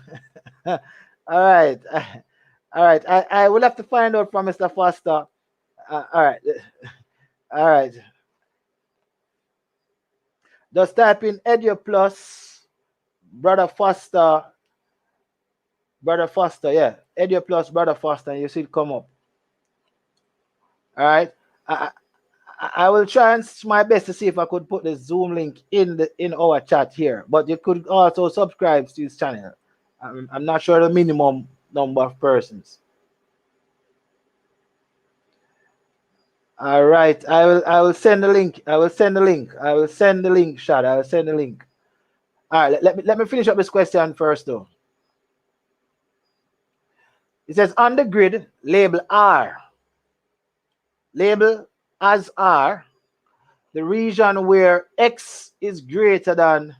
All right. All right. I will have to find out from Mr. Foster. All right. All right. Just type in Edu Plus, Brother Foster, yeah. Edu Plus, Brother Foster, and you see it come up. All right. I, I will try and my best to see if I could put the Zoom link in our chat here. But you could also subscribe to this channel. I'm not sure the minimum number of persons. All right. I will send the link. I will send the link. I will send the link, Shad. I will send the link. All right. Let me finish up this question first, though. It says on the grid, label R. Label as R the region where X is greater than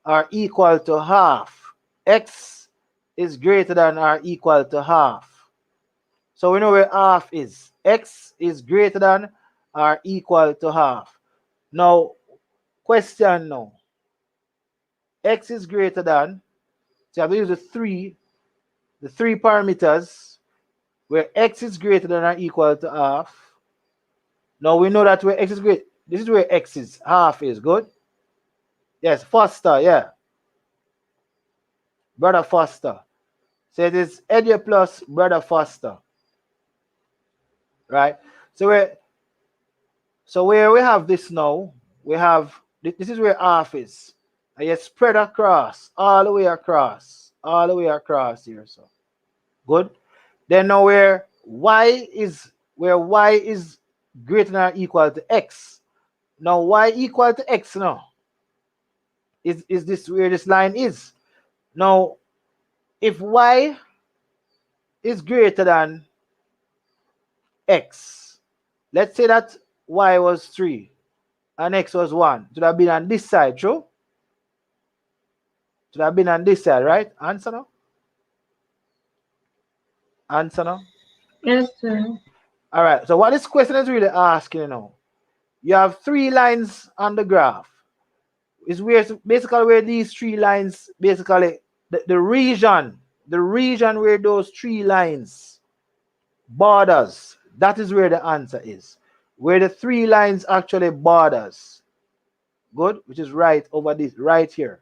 or equal to half. X is greater than or equal to half. So we know where half is. X is greater than or equal to half. Now, question now. X is greater than, so you have to use the three parameters where X is greater than or equal to half. Now we know that where X is great, this is where X is, half is, good? Yes, Foster, yeah. Brother Foster. So it is Edu plus Brother Foster. Right? So where we have this now, we have this is where half is. And you spread across, all the way across here. So good. Then now where y is greater than or equal to x. Now y equal to x now. Is this where this line is? Now, if y is greater than x, let's say that y was 3 and x was 1. It would have been on this side, true? It would have been on this side, right? Answer now? Answer now? Yes, sir. All right. So what this question is really asking, you have 3 lines on the graph. Is where basically where these 3 lines, basically the region where those 3 lines borders, that is where the answer is. Where the 3 lines actually borders. Good, which is right over this, right here.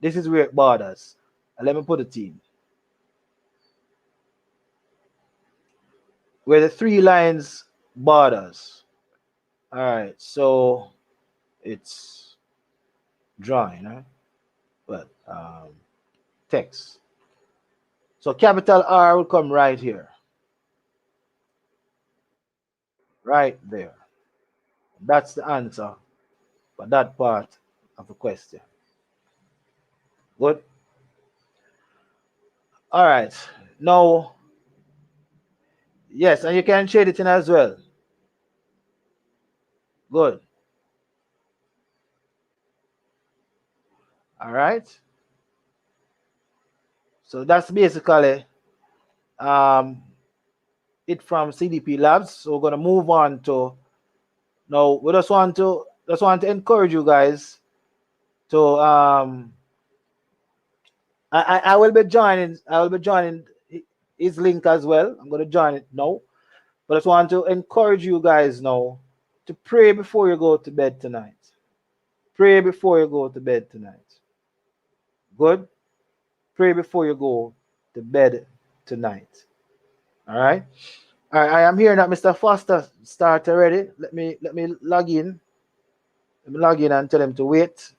This is where it borders. And let me put it in. Where the 3 lines borders. All right, so it's drawing, right? But text. So capital R will come right here. Right there. That's the answer for that part of the question. Good. All right. Now, yes, and you can shade it in as well. Good. All right. So that's basically it from CDP Labs. So we're gonna move on to now. We just want to encourage you guys to I will be joining his link as well. I'm gonna join it now. But I just want to encourage you guys now to pray before you go to bed tonight. Pray before you go to bed tonight. Good? Pray before you go to bed tonight. All right? All right, I am hearing that Mr. Foster start already. Let me log in. Let me log in and tell him to wait.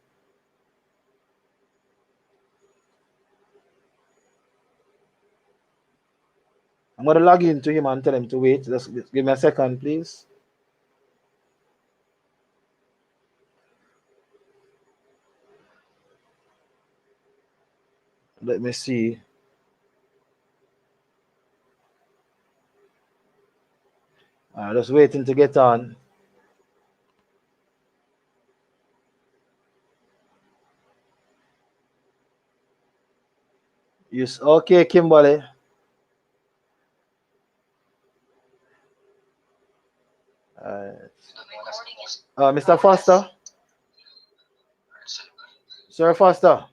I'm going to log in to him and tell him to wait. Just give me a second, please. Let me see. Just waiting to get on. Okay, Kimberly. Mr. Foster. Sir Foster.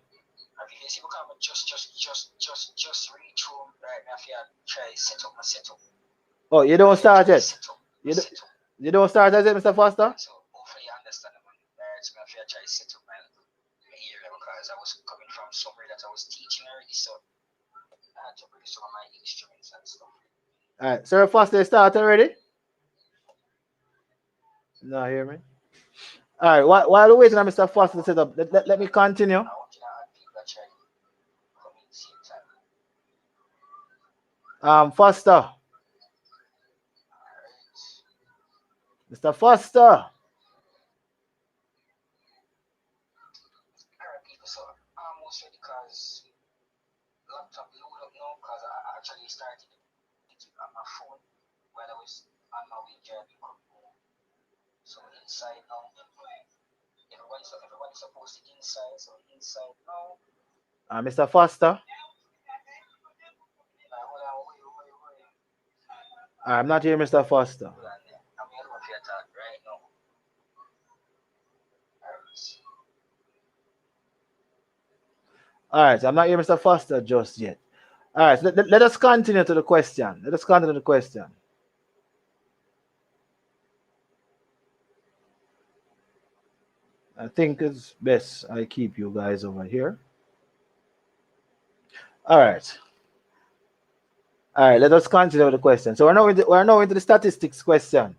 Oh, you don't start yet. You don't start yet, Mr. Foster. All right, Sir Foster, you start already? No, hear me. All right, while we're waiting on Mr. Foster to set up, let me continue. Foster. Mr. Foster. Mr. Foster. I'm not here, Mr. Foster. All right, I'm not here, Mr. Foster, just yet. All right, let us continue to the question. Let us continue to the question. I think it's best I keep you guys over here. All right. All right, let us continue with the question. So we're now into the statistics question.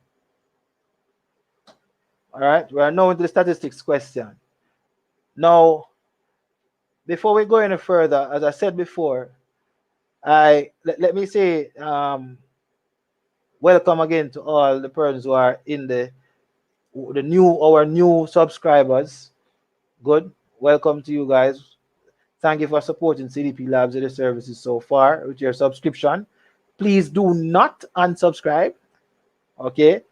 All right, we're now into the statistics question. Now, before we go any further, as I said before, let me say welcome again to all the persons who are in our new subscribers. Good, welcome to you guys. Thank you for supporting CDP Labs and the services so far with your subscription. Please do not unsubscribe. Okay,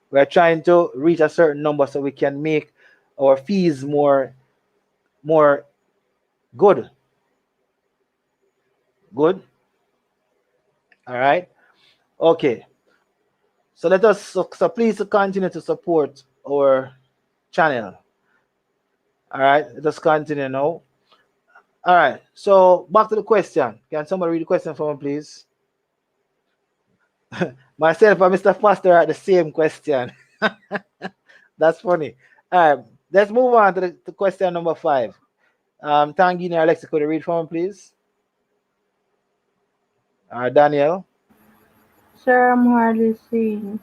we're trying to reach a certain number so we can make our fees more good. Good. All right. Okay. So please continue to support our channel. All right. Let us continue now. All right. So back to the question. Can somebody read the question for me, please? Myself and Mr. Foster are the same question. That's funny. All right. Let's move on to question number 5. Tangini or Alexa, could you read for me, please? Daniel. Sir, I'm hardly seeing.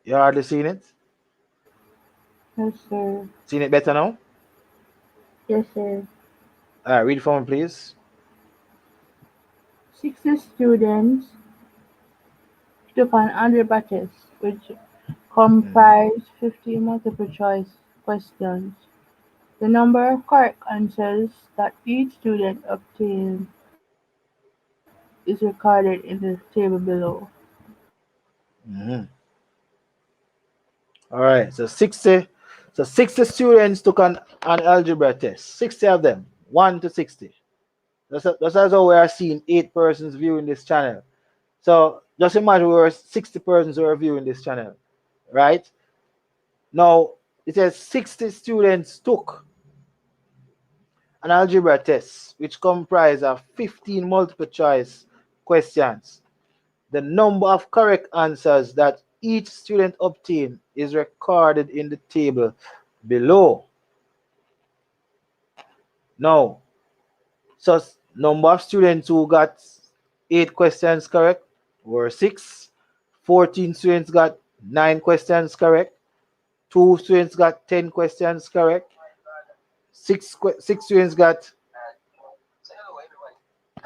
You hardly seen it? Yes, sir. Seen it better now? Yes, sir. All right. Read for me, please. 60 students took an algebra test, which comprised 50 multiple choice questions. The number of correct answers that each student obtained is recorded in the table below. Mm-hmm. All right. So 60 students took an algebra test. 60 of them, 1 to 60. That's how we are seeing 8 persons viewing this channel. So just imagine we were 60 persons who are viewing this channel, right? Now it says 60 students took an algebra test, which comprised of 15 multiple choice questions. The number of correct answers that each student obtained is recorded in the table below. Now, so number of students who got 8 questions correct were 6. 14 students got 9 questions correct. 2 students got 10 questions correct. 6 students got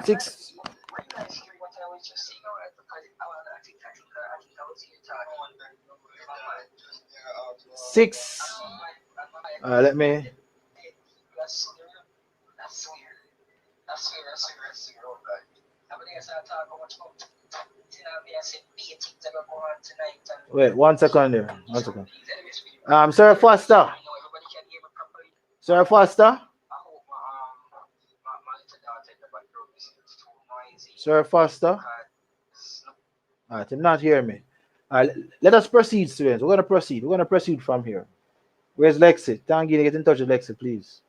6. Let me. Wait, 1 second there. 1 second. Sir Foster. Sir Foster. Sir Foster. All right, him not hear me. All right, let us proceed, students. We're gonna proceed. We're gonna proceed from here. Where's Lexi? Tangini, get in touch with Lexi, please.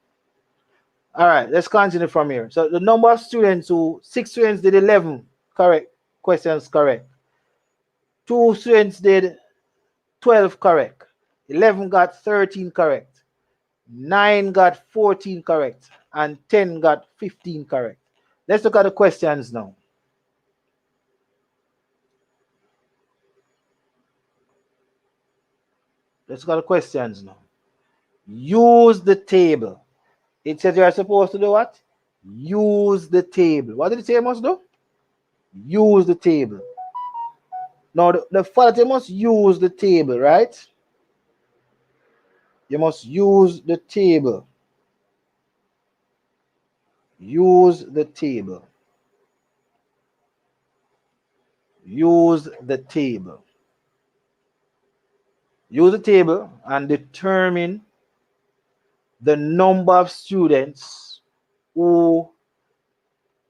All right, let's continue from here. So the number of students who 6 students did 11 correct questions correct. 2 students did 12 correct. 11 got 13 correct. 9 got 14 correct. And 10 got 15 correct. Let's look at the questions now. Let's look at the questions now. Use the table. It says you are supposed to do what? Use the table. What did it say you must do? Use the table. Now, the fact you must use the table, right? You must use the table. Use the table. Use the table. Use the table and determine the number of students who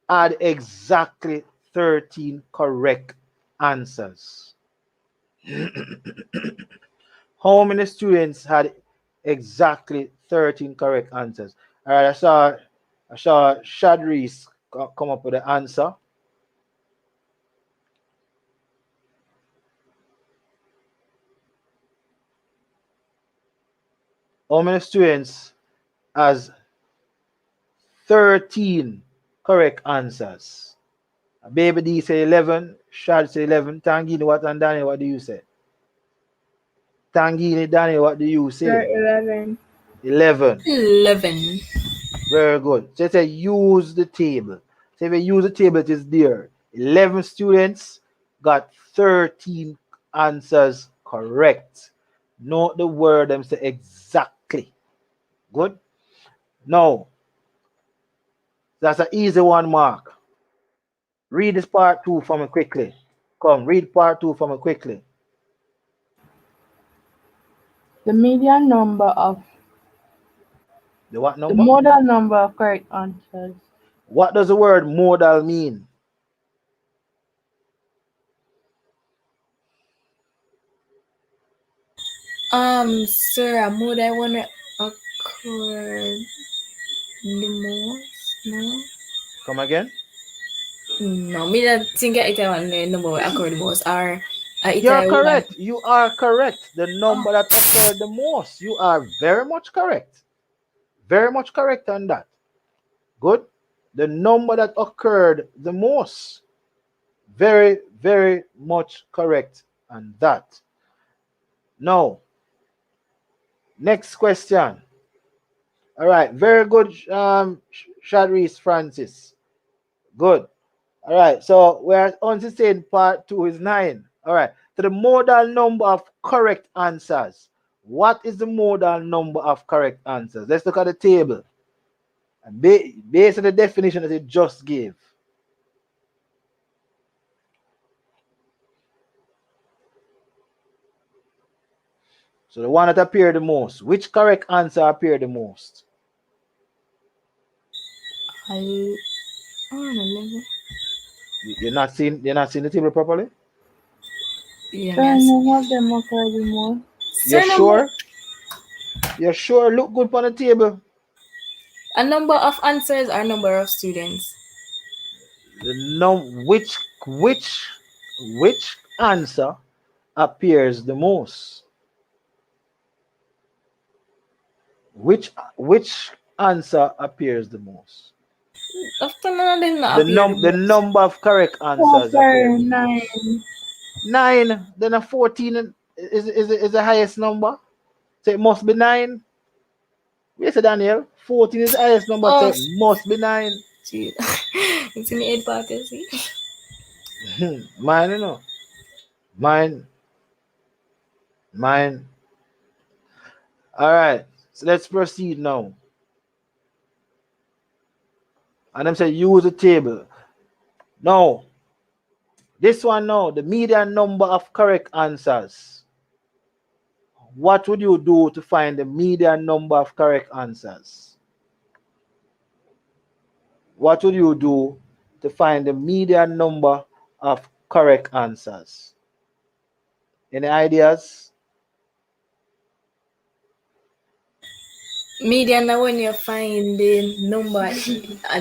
had exactly 13 correct answers. How many students had exactly 13 correct answers? All right, I saw Shadris come up with the answer. How many students has 13 correct answers? Baby D say 11, Shad say 11. Tangini, what, and Danny, what do you say? Tangini, Danny, what do you Sir, say? 11. 11. 11. Very good. So it says use the table. So if you use the table, it is there. 11 students got 13 answers correct. Note the word them say exactly. Good. Now, that's an easy one, Mark. Read this part 2 for me quickly. Come, read part 2 for me quickly. The median number of The what the number? modal number of correct answers. What does the word modal mean? Sir, a mood I wanna occur the most, no? Come again? No, me not think it I want the number will occur the most, or it You're I want. correct. You are correct. The number that occurred the most. You are very much correct. Very much correct on that. Good. The number that occurred the most. Very, very much correct on that. Now, next question. All right. Very good, Shadris Francis. Good. All right. So we're on to saying part 2 is 9. All right. So the modal number of correct answers. What is the modal number of correct answers? Let's look at the table. Based on the definition that it just gave. So the one that appeared the most. Which correct answer appeared the most? I don't know. You're not seeing the table properly? Yeah, Sir, none of them occur the most. You're Sir, number sure? You're sure? Look good on the table. a number of answers or number of students. Which answer appears the most? Which answer appears the most? After none of them not appear the The most. number of correct Oh, answers sir, appears the most. 9. 9, then a 14 is the highest number. So it must be 9. Yes, Daniel. 14 is the highest number, so Oh, it must be 9. gee. It's in the 8 part, you see. Mine, you know. Mine. All right. So let's proceed now. And them say use the table. Now, this one now, the median number of correct answers. What would you do to find the median number of correct answers? What would you do to find the median number of correct answers. Any ideas? Median na when you find the number at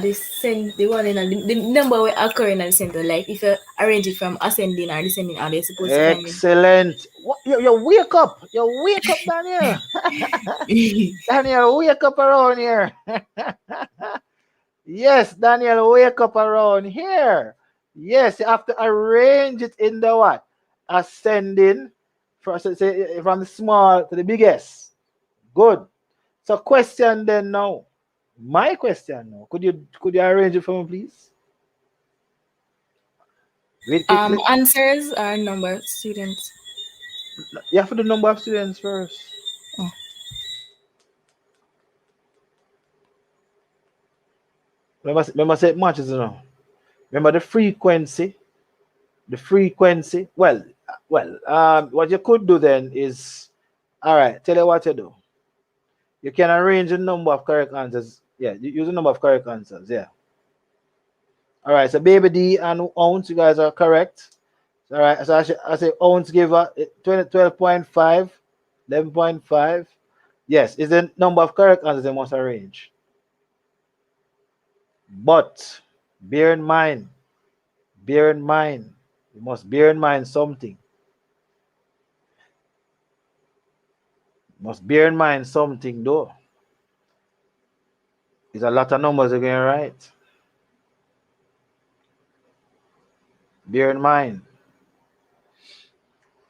the one in the number will occur in the center. Like if you arrange it from ascending or descending order, you're supposed to find Excellent. What, you wake up. You wake up, Daniel. it. Daniel, wake up around here. Yes, Daniel, wake up around here. Yes, you have to arrange it in the what? Ascending from, from the small to the biggest. Good. So question then now. My question now. Could you arrange it for me, please? Read quickly. Answers are number of students. You have to do number of students first. Oh. Remember say it matches, you know. Remember the frequency. The frequency. What you could do then is, all right. Tell you what you do. You can arrange the number of correct answers. Yeah, you use the number of correct answers. Yeah. All right. So baby D and ounce, you guys are correct. All right. So I say ounce give her 12.5, 11.5. Yes, is the number of correct answers they must arrange. But bear in mind, you must bear in mind something. Must bear in mind something though. It's a lot of numbers again, right? Bear in mind.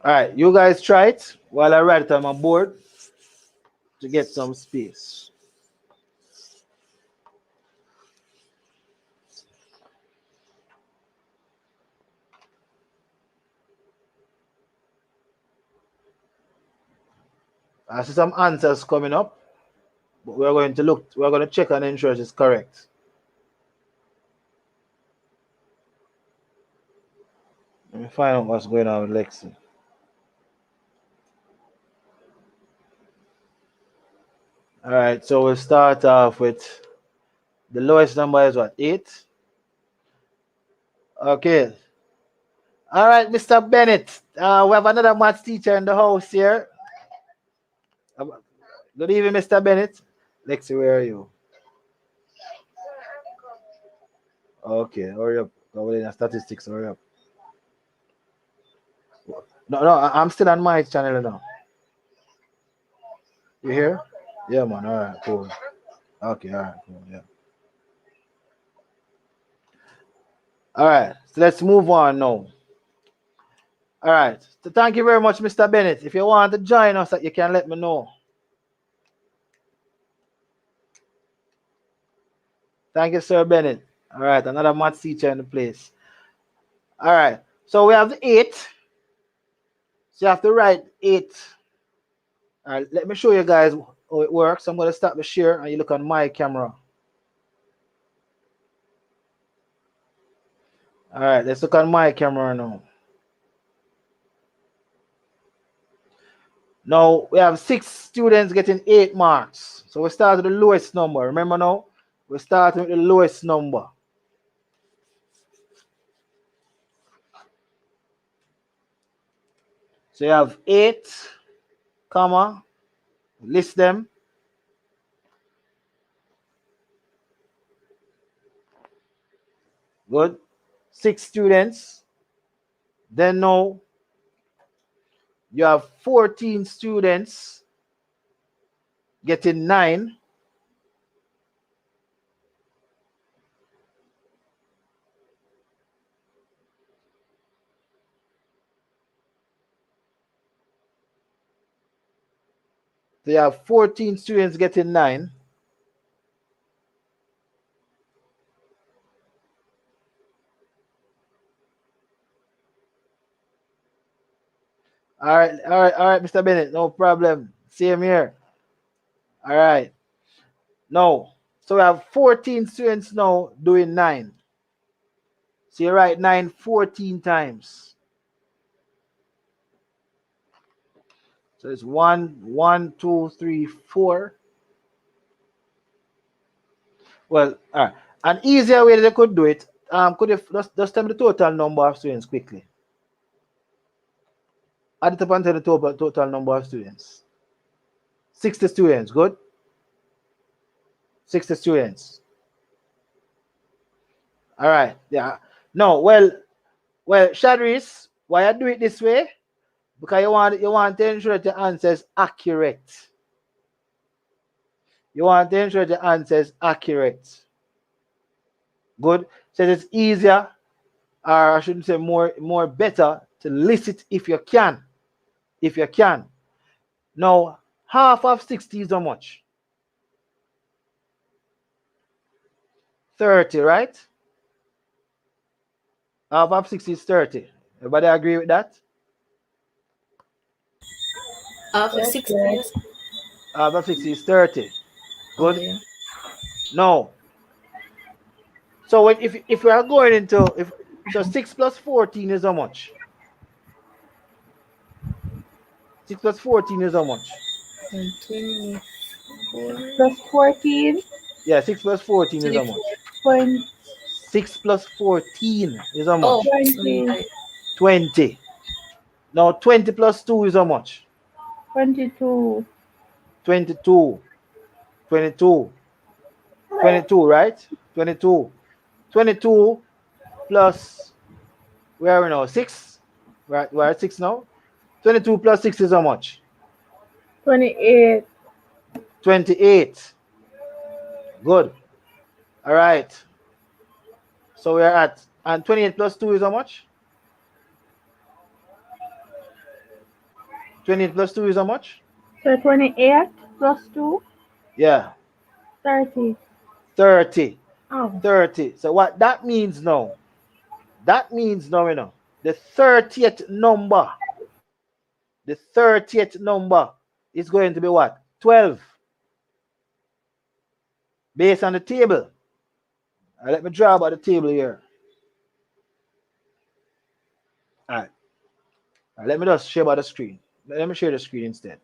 All right, you guys try it while I write it on my board to get some space. I see some answers coming up, but we're going to check and ensure it's correct. Let me find out what's going on with Lexi. All right, so we'll start off with the lowest number is what? 8. Okay. All right, Mr. Bennett. We have another maths teacher in the house here. Good evening, Mr. Bennett. Lexi, where are you? Okay, hurry up. Go in statistics, hurry up. No, I'm still on my channel now. You here? Yeah, man. All right, cool. Okay, all right, cool. Yeah. All right, so let's move on now. All right, so thank you very much, Mr. Bennett. If you want to join us, you can let me know. Thank you, Sir Bennett. All right, another math teacher in the place. All right, so we have the 8. So you have to write 8. All right, let me show you guys how it works. I'm going to stop the share and you look on my camera. All right, let's look on my camera now. Now, we have 6 students getting 8 marks. So we start with the lowest number. Remember now? We start with the lowest number. So you have 8, comma, list them. Good. 6 students. Then now, you have 14 students getting 9. So you have 14 students getting 9. All right, Mr. Bennett, no problem. Same here. All right. Now, so we have 14 students now doing 9. So you write 9 14 times. So it's 1, 2, 3, 4. Well, all right. An easier way they could do it, Could you just tell me the total number of students quickly? Add it up and tell the total number of students. 60 students, good? 60 students. All right, yeah. No, well, Shadris, why you do it this way? Because you want to ensure that the answer is accurate. You want to ensure that the answer is accurate. Good. So it's easier, or I shouldn't say more better, to list it if you can. If you can. Now, half of 60 is how much? 30, right? Half of 60 is 30. Everybody agree with that? After Yes, 60 yes. years. Half of 60 is 30. Good. Okay. No. So if we are going into so 6 plus 14 is how much? 6 plus 14 is how much? 24. Plus 14, Yeah, 6 plus 14 is how 24. much? 20, 6 plus 14 is how Oh, much? 20, 20. Now 20 plus 2 is how much? 22, 22. 22. 22, right? 22. 22 plus, where are we now? 6? Right, we're at 6 now. 22 plus 6 is how much? 28, 28. Good. All right. So we're at, and 28 plus 2 is how much? 28 plus 2 is how much? so 28 plus 2, Yeah. 30. 30. Oh, 30. So what that means now? That means now, the 30th number. The 30th number is going to be what? 12. Based on the table. Let me draw about the table here. All right. Let me just share about the screen. Let me share the screen instead.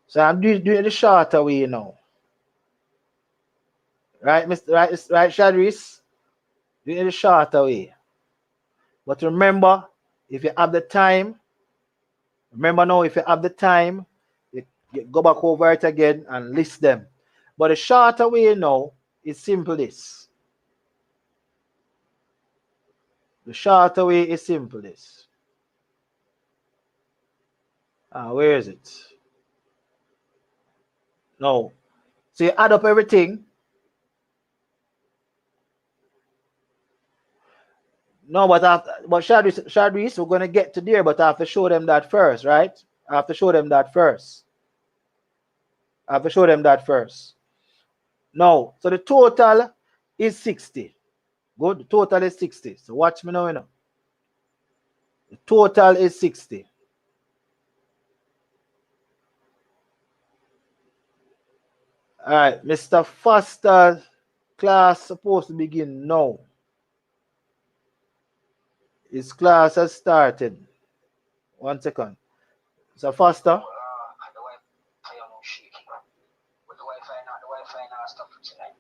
So I'm doing the shorter way now. Right, Mr. Right, Shadris? Doing the shorter way. But remember, if you have the time, you go back over it again and list them. But the shorter way now is simple this. The shorter way is simple this. Where is it? No. So you add up everything. No, but Shadris, we're gonna get to there, but I have to show them that first, right? I have to show them that first. No, so the total is 60. Good, the total is 60. So watch me now, The total is 60. All right, Mr. Foster's class supposed to begin now. His class has started. 1 second. Mr. Foster. With the Wi-Fi now stuff for tonight.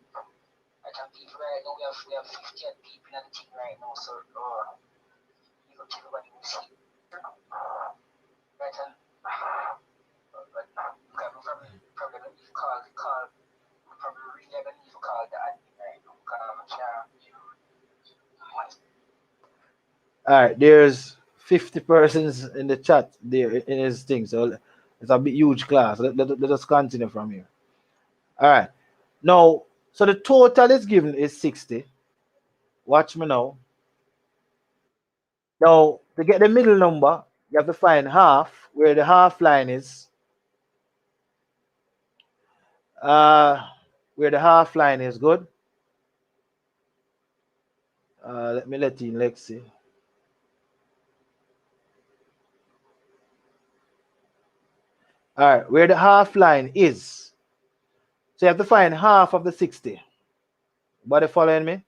I can people right now, we have 50 people in the team right now, so you go to everybody who see. Right, and but probably gonna need to call probably really gonna need to call the admin right now, because All right, there's 50 persons in the chat there in his thing, so it's a bit huge class. Let us continue from here. All right, now, so the total is given is 60. Watch me now. Now, to get the middle number, you have to find half, where the half line is. Where the half line is, good. Let me let in Lexi. All right, where the half line is. So you have to find half of the 60. Everybody following me?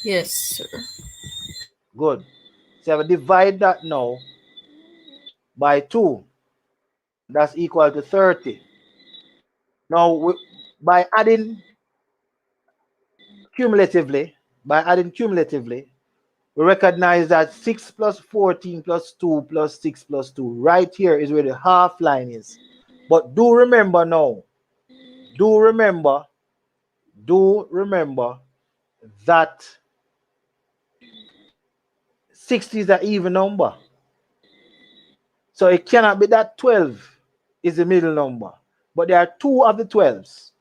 Yes, sir. Good. So you have to divide that now by 2. That's equal to 30. Now, by adding cumulatively, by adding cumulatively, we recognize that 6 plus 14 plus 2 plus 6 plus 2 right here is where the half line is. But do remember now, do remember that 60 is an even number. So it cannot be that 12 is the middle number. But there are two of the 12s.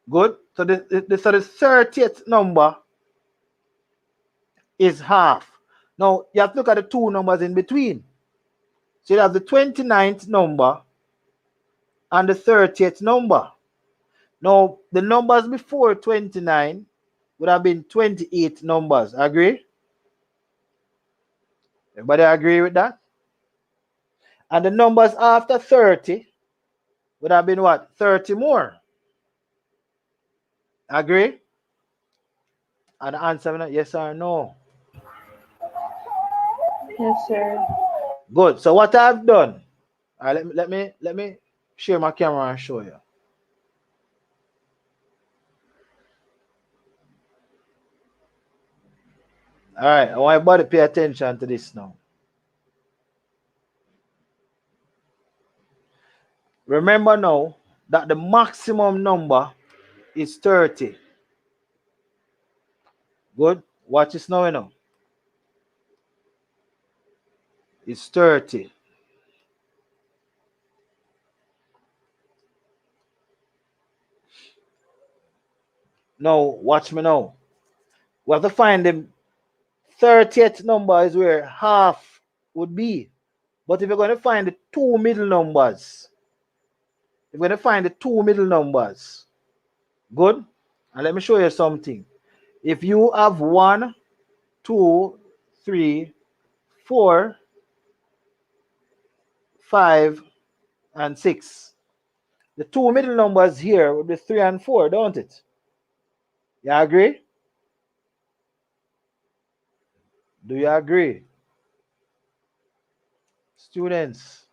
Good? So the 30th number is half. Now you have to look at the two numbers in between. So you have the 29th number and the 30th number. Now the numbers before 29 would have been 28 numbers. Agree? Everybody agree with that? And the numbers after 30 would have been what? 30 more. Agree? And the answer is yes or no. Yes, sir. Good. So what I've done, all right, let me share my camera and show you. All right, I want everybody to pay attention to this now. Remember now that the maximum number is 30. Good. Watch this now, you know. It's 30. Now, watch me now. We have to find the 30th number is where half would be. But if you're going to find the two middle numbers, good? And let me show you something. If you have 1, 2, 3, 4, 5, and 6, the two middle numbers here would be 3 and 4, don't it? You agree? Do you agree? Students,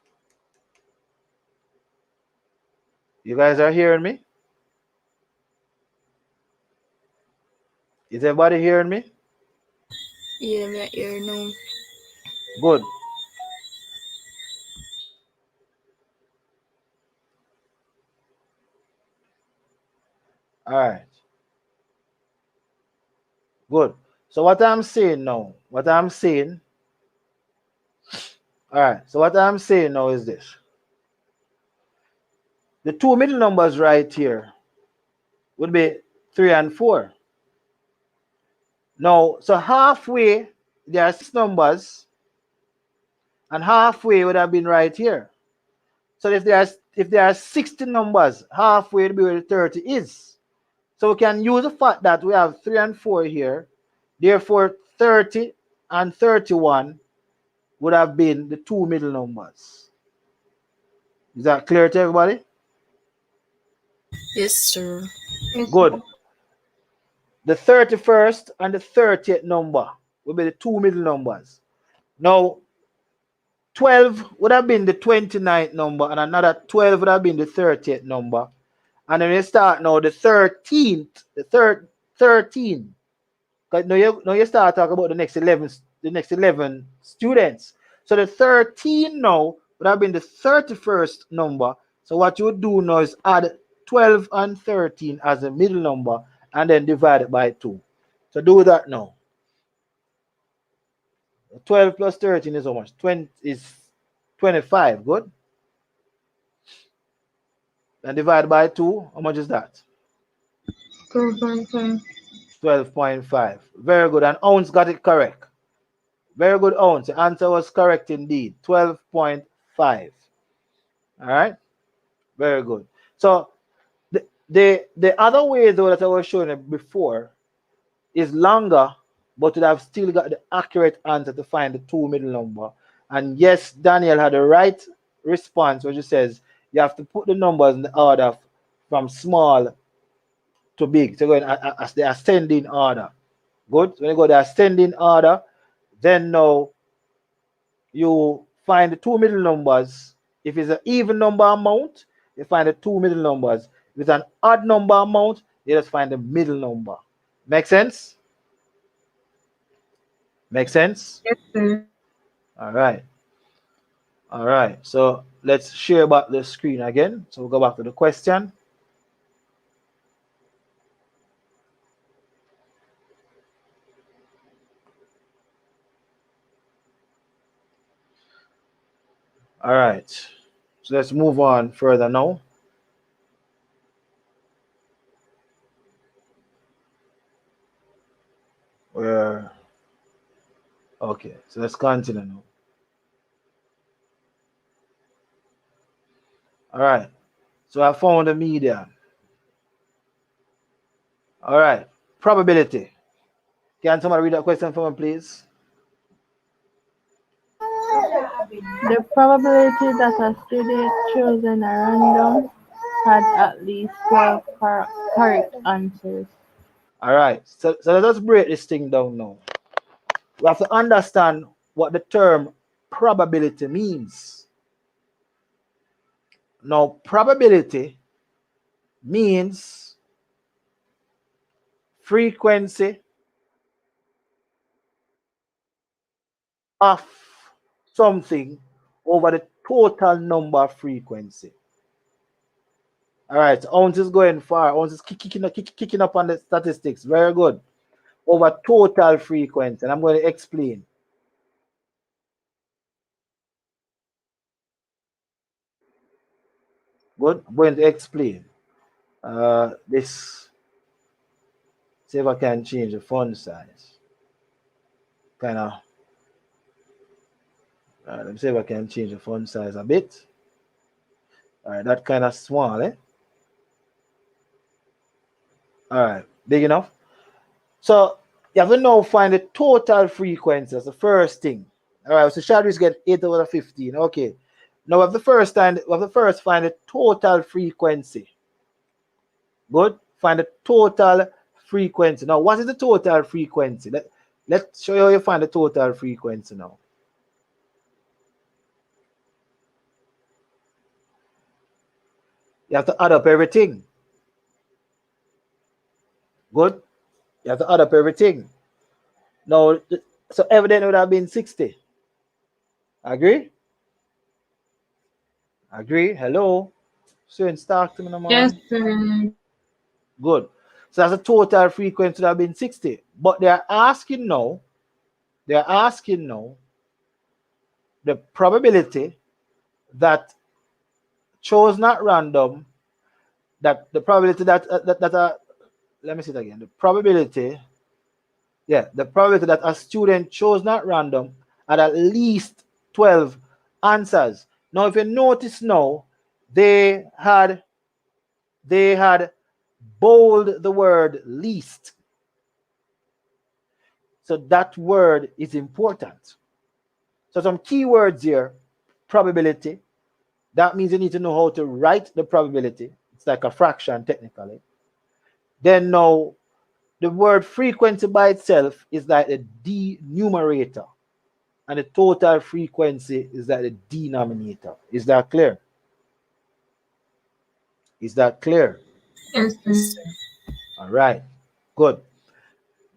you guys are hearing me? Is everybody hearing me? Yeah, me here now. Good. All right. Good. So what I'm saying now, all right. So what I'm saying now is this. The two middle numbers right here would be 3 and 4. Now, so halfway, there are 6 numbers, and halfway would have been right here. So if there are 60 numbers, halfway would be where the 30 is. So we can use the fact that we have 3 and 4 here. Therefore, 30 and 31 would have been the two middle numbers. Is that clear to everybody? Yes, sir. Yes, Good. sir. The 31st and the 30th number will be the two middle numbers. Now, 12 would have been the 29th number, and another 12 would have been the 30th number. And then we start now the 13th, 13. Because now you start talking about the next 11 students. So the 13 now would have been the 31st number. So what you would do now is add 12 and 13 as a middle number and then divide it by 2. So do that now. 12 plus 13 is how much? 20 is 25. Good. And divide by 2, how much is that? 12.5. 12.5. Very good. And Ounce got it correct. Very good, Ounce. The answer was correct indeed. 12.5. All right. Very good. So the other way though that I was showing you before is longer, but would have still got the accurate answer to find the two middle number. And yes, Daniel had the right response, which says you have to put the numbers in the order from small to big. So going as the ascending order. Good. When you go the ascending order, then now you find the two middle numbers. If it's an even number amount, you find the two middle numbers. If it's an odd number amount, You just find the middle number. Make sense? Make sense? Yes, sir. All right. All right. So let's share back the screen again. So we'll go back to the question. All right. So let's move on further now. Where okay, so let's continue now. All right. So I found the median. All right. Probability. Can somebody read that question for me, please? The probability that a student chosen at random had at least 12 correct answers. All right. So let us break this thing down now. We have to understand what the term probability means. Now, probability means frequency of something over the total number frequency. All right, Ounce is going far. Ounce is kicking up on the statistics. Very good. Over total frequency. And I'm going to explain. Good. I'm going to explain. This. See if I can change the font size. Kind of. Let me see if I can change the font size a bit. All right, that kind of small, eh? All right, big enough. So you have to now find the total frequency. That's the first thing. All right, so Shadris get 8 over 15. Okay. Now we have the first time we have to first find the total frequency. Good. Find the total frequency. Now, what is the total frequency? Let's show you how you find the total frequency now. You have to add up everything. Good. You have to add up everything. Now, so evidently would have been 60. Agree? Agree? Hello? Students, talk to me, no, Yes, man. sir. Good. So that's a total frequency that have been 60. But they're asking now the probability that chose not random, that the probability let me see it again. The probability that a student chose not random had at least 12 answers. Now, if you notice now, they had bold the word least. So that word is important. So some keywords here: probability. That means you need to know how to write the probability. It's like a fraction technically. Then now the word frequency by itself is like the denumerator, and the total frequency is like the denominator. Is that clear? Is that clear? Yes, Yes, sir. sir. All right. Good.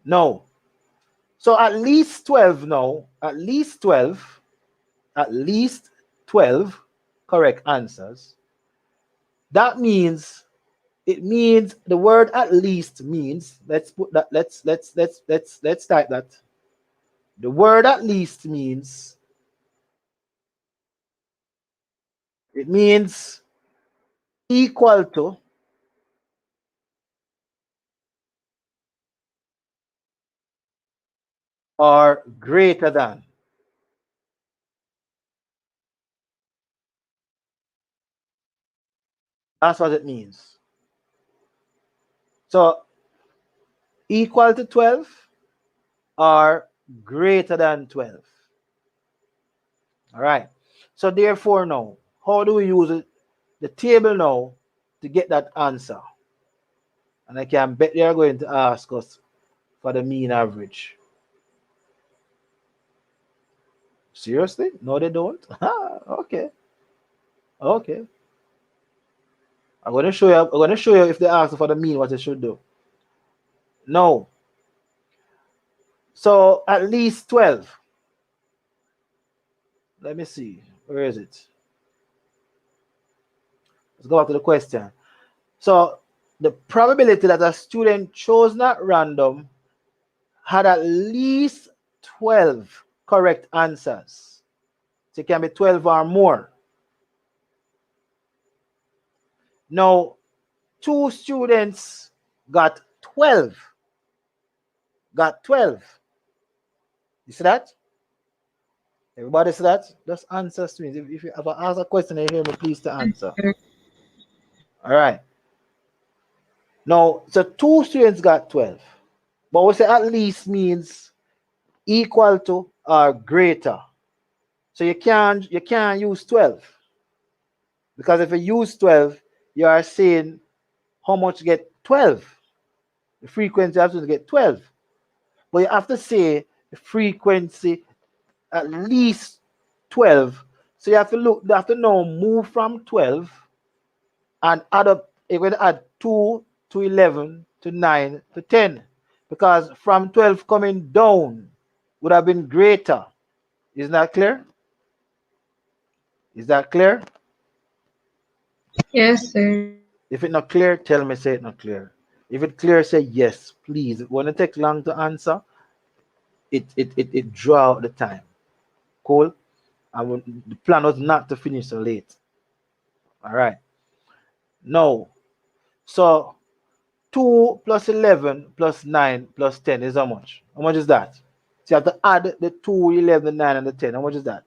Now, so at least 12 now, at least 12 correct answers. That means it means the word at least means, let's put that, let's type that. The word at least means, it means equal to or greater than. That's what it means. So equal to 12 or greater than 12. All right. So therefore now, how do we use it? The table now to get that answer? And I can bet they are going to ask us for the mean average. Seriously? No, they don't. Okay. Okay. I'm going to show you. I'm going to show you if they ask for the mean, what you should do. No. So at least 12. Let me see. Where is it? Let's go back to the question. So the probability that a student chosen at random had at least 12 correct answers. So it can be 12 or more. Now, two students got 12. Got 12. You see that? Everybody see that? Just answer to me. If you ever ask a question and you hear me, please to answer. All right. Now, so two students got 12. But we say at least means equal to or greater. So you can't use 12. Because if you use 12, you are saying how much get 12. The frequency has to get 12. But you have to say the frequency at least 12. So you have to now move from 12 and add up. You're going to add 2 to 11 to 9 to 10. Because from 12 coming down would have been greater. Isn't that clear? Is that clear? Yes, sir. If it's not clear, tell me, say it not clear. If it's clear, say yes, please. It won't take long to answer. It draw out the time. Cool? The plan was not to finish so late. All right. No. So 2 plus 11 plus 9 plus 10 is how much? How much is that? So you have to add the 2, 11, the 9, and the 10. How much is that?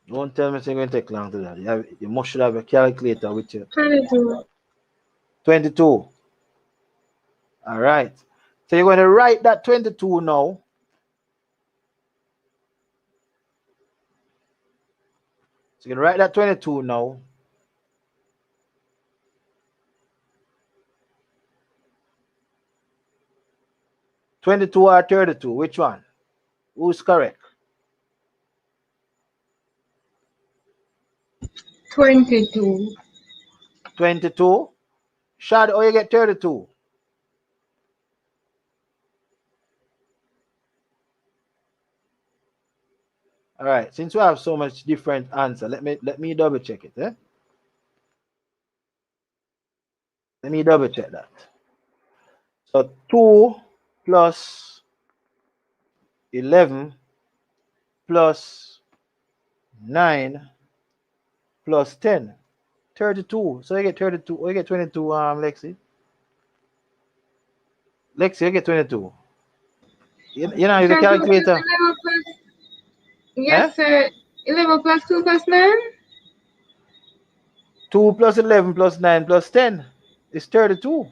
Don't tell me it's going to take long to that. You must should have a calculator with you. 22. 22. All right. So you're going to write that 22 now. So you can write that 22 now. $22 or 32? Which one? Who's correct? 22. 22. Shad, or you get 32? All right. Since we have so much different answer, let me double check it. Let me double check that. So 2 plus 11 plus 9 plus 10. 32. So you get 32. Or you get 22, Lexi. Lexi, you get 22. You know, use a 22 plus calculator. 11 plus. Eh? Yes, sir. 11 plus 2 plus 9? 2 plus 11 plus 9 plus 10 is 32.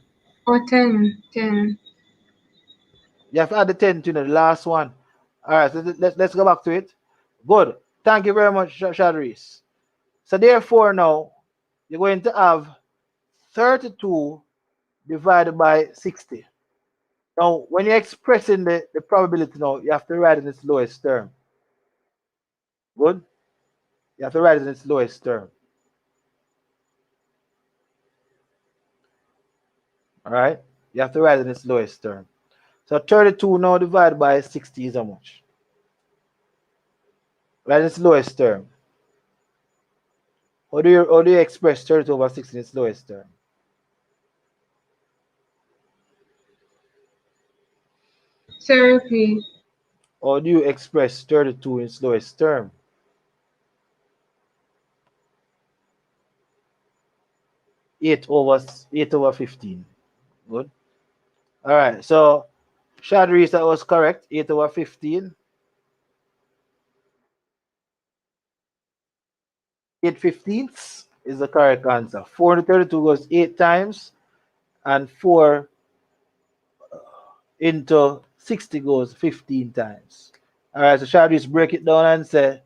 Or 10. 10. You have to add the 10 to the last one. All right, so let's go back to it. Good. Thank you very much, Shadris. So therefore now, you're going to have 32 divided by 60. Now, when you're expressing the probability now, you have to write in its lowest term. Good? You have to write it in its lowest term. All right? You have to write it in its lowest term. So 32 now divided by 60 is how much? Write in its lowest term. How do you express 32 over 60 in its lowest term? Sir, repeat. Or do you express 32 in its lowest term? Eight over 15. Good. All right. So Shadris, that was correct. 8 over 15. 8/15 is the correct answer. 432 goes 8 times, and 4 into 60 goes 15 times. All right. So Shadris, break it down and say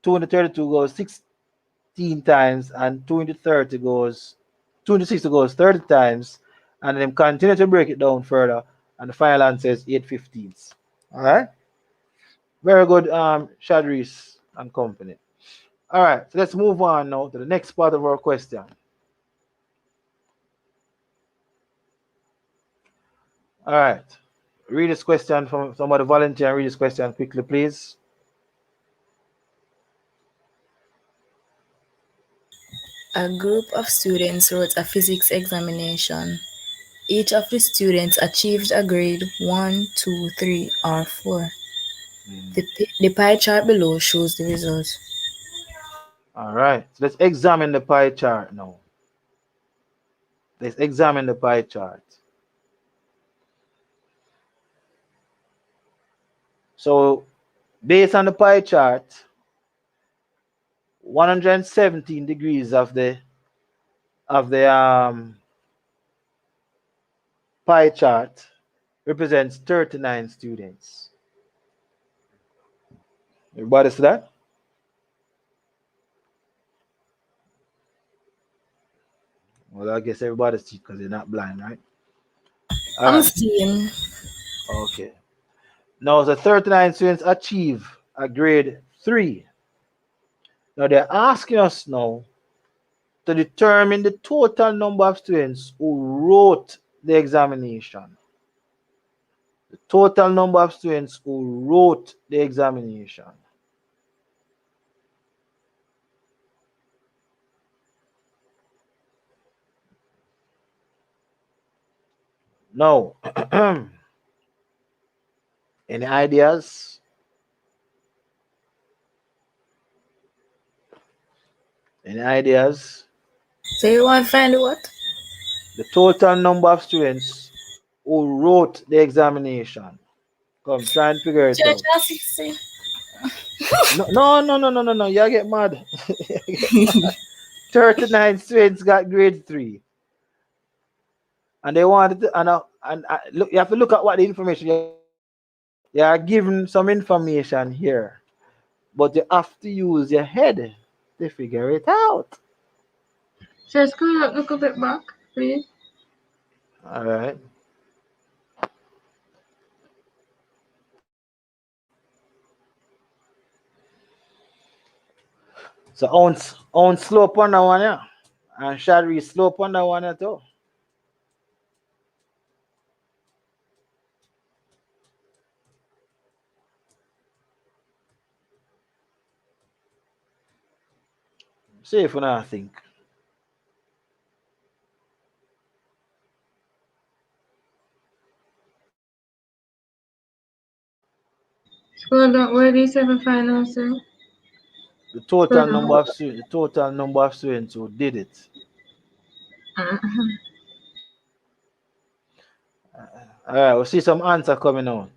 2 into 32 goes 16 times, and 2 into 30 goes 2 into 60 goes 30 times, and then continue to break it down further, and the final answer is 8/15. All right, very good, Shadris and company. All right, so let's move on now to the next part of our question. All right, read this question from somebody volunteer. Read this question quickly, please. A group of students wrote a physics examination. Each of the students achieved a grade 1, 2, 3, or 4. The pie chart below shows the results. All right, so let's examine the pie chart now. Let's examine the pie chart. So, based on the pie chart, 117 degrees of the pie chart represents 39 students. Everybody see that? Well, I guess everybody see because they're not blind, right? All I'm right. seeing. Okay. Now, the 39 students achieve a grade 3. Now, they're asking us now to determine the total number of students who wrote the examination. The total number of students who wrote the examination. Now, any ideas? Any ideas? So you want to find what? The total number of students who wrote the examination. Come, try and figure it Church out. of 60. No, no, no, no, no, no, no. You get mad. You get mad. 39 students got grade 3. And they wanted to, look, you have to look at what the information you are given some information here, but you have to use your head to figure it out. Just go a little bit back, please. All right. So own slope on that one, yeah. And Shadri slope on that one yeah, too. See if you know, I think. Scroll down. Where do you say the final answer? The Scroll total down. number of students, the total number of students who did it. Uh-huh. All right, we'll see some answer coming out.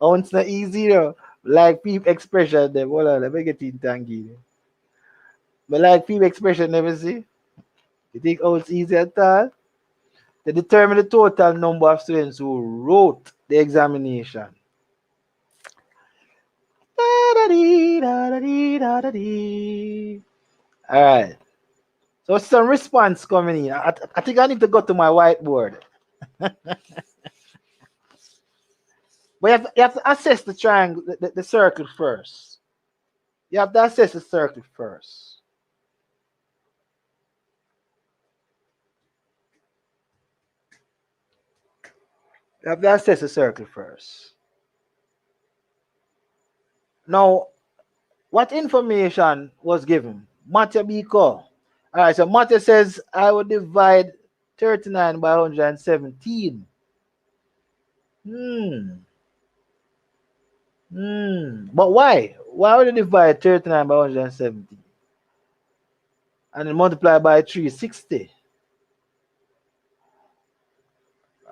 Oh, it's not easy though. Like people expression them. Hold on, let me get in tangy. But like people expression never see. You think oh it's easy at all? To determine the total number of students who wrote the examination. All right. So some response coming in. I think I need to go to my whiteboard. But you have to assess the triangle, the circle first. You have to assess the circle first. You have to assess the circle first. Now, what information was given? Matthew Biko. All right, so Matthew says I will divide 39 by 117. Hmm. But why? Why would you divide 39 by 117? And then multiply by 360.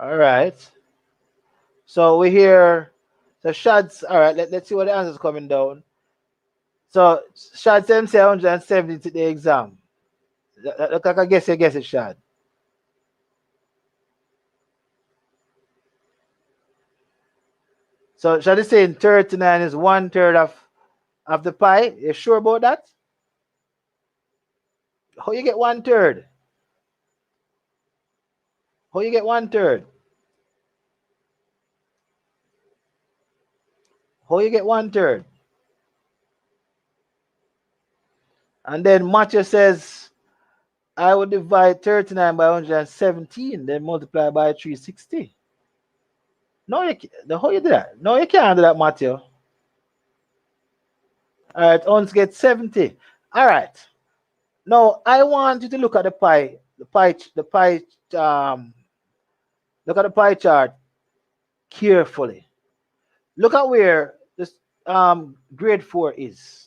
All right. So we hear so Shad's all right, let's see what the answer's coming down. So Shad said himself 170 to the exam. Look, I guess it, Shad. So Shad is saying 39 is 1/3 of the pie. You sure about that? How you get 1/3? How you get 1/3? How you get 1/3? And then Matthew says, I would divide 39 by 117, then multiply by 360. No, how you do that? No, you can't do that, Matthew. All right, ons get 70. All right. Now I want you to look at look at the pie chart carefully. Look at where this grade 4 is.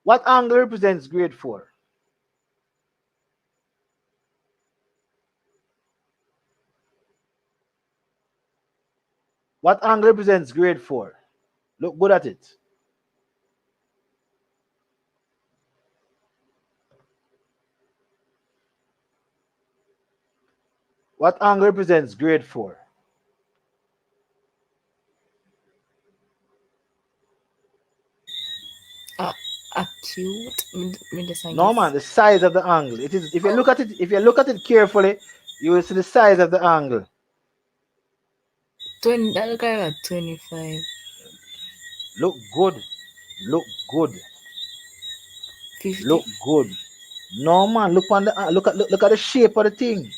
What angle represents grade 4? What angle represents grade 4? Look good at it. What angle represents grade 4? Acute. Me just I No guess. man, the size of the angle. It is if you look at it carefully, you will see the size of the angle. 20. That look like 25. Look good. Look good. 50. Look good. No man, look on the look at the shape of the thing.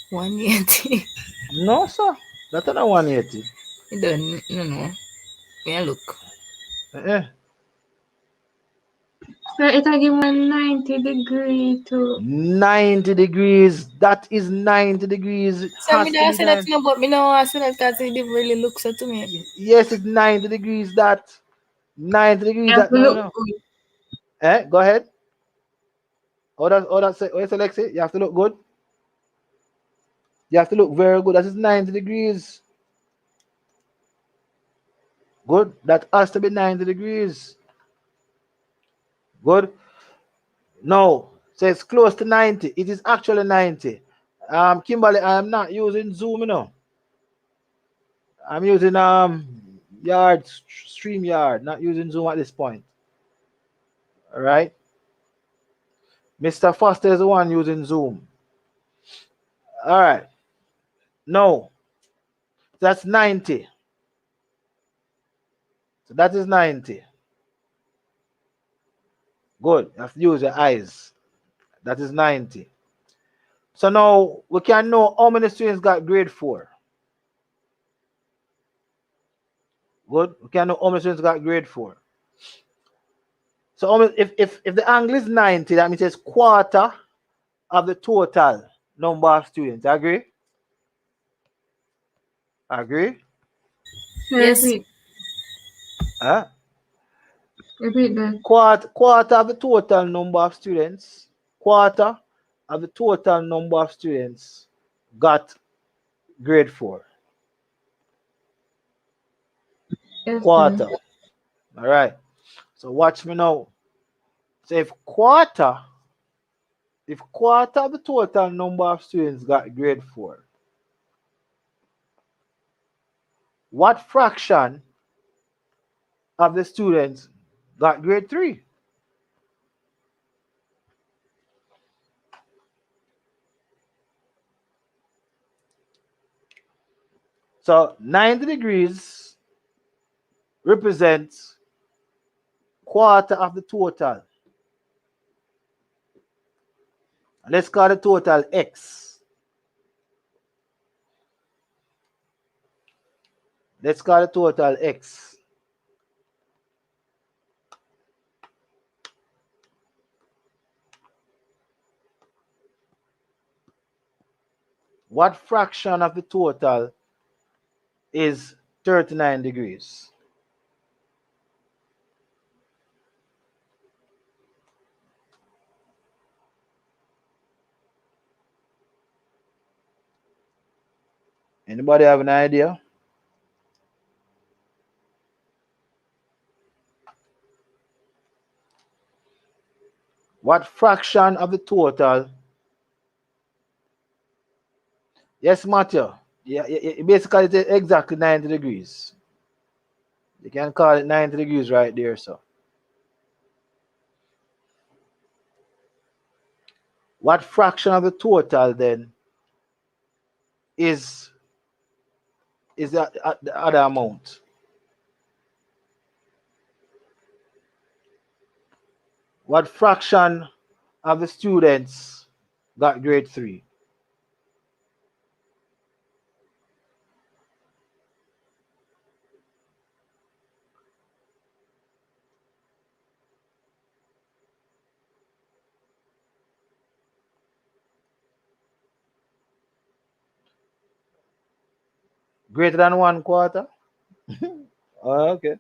180. No sir, that's not 180. You don't. No. Yeah, look. Eh. So it'll give me 90 degree to 90 degrees. That is 90 degrees. It So me has to don't be say that, 9. but me no want to say that because it really looks so to me. Yes, it's 90 degrees. That 90 degrees. you have That to no look no. good. Go ahead. What you Alexi? You have to look good. You have to look very good. That is 90 degrees. Good. That has to be 90 degrees. Good. No. So it's close to 90. It is actually 90. Kimberly, I am not using Zoom, I'm using StreamYard, not using Zoom at this point. All right. Mr. Foster is the one using Zoom. All right. No. That's 90. So that is 90. Good. You have to use your eyes. That is 90. So now we can know how many students got grade 4. Good. We can know how many students got grade 4. So if the angle is 90, that means it's quarter of the total number of students. Agree? Agree? Yes. Repeat. Huh? Repeat that. Quarter of the total number of students. Quarter of the total number of students got grade 4. Yes, sir. Quarter. All right. So watch me now. So if quarter of the total number of students got grade 4, what fraction of the students got grade 3? So 90 degrees represents quarter of the total. Let's call the total X. Let's call the total X. What fraction of the total is 39 degrees? Anybody have an idea? What fraction of the total? Yes, Matthew. Yeah, basically it's exactly 90 degrees. You can call it 90 degrees right there, so. What fraction of the total then is the other amount? What fraction of the students got grade 3? Greater than 1/4? Oh, okay.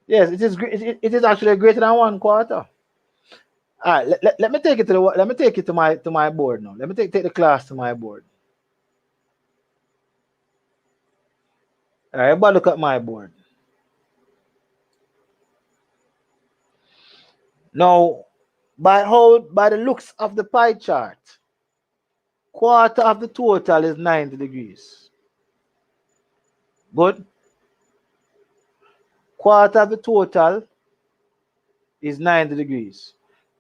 Yes, it is actually greater than 1/4. All right, let me take it to let me take it to my board now. Let me take the class to my board. All right, everybody look at my board. Now, by the looks of the pie chart, quarter of the total is 90 degrees. Good. Quarter of the total is 90 degrees.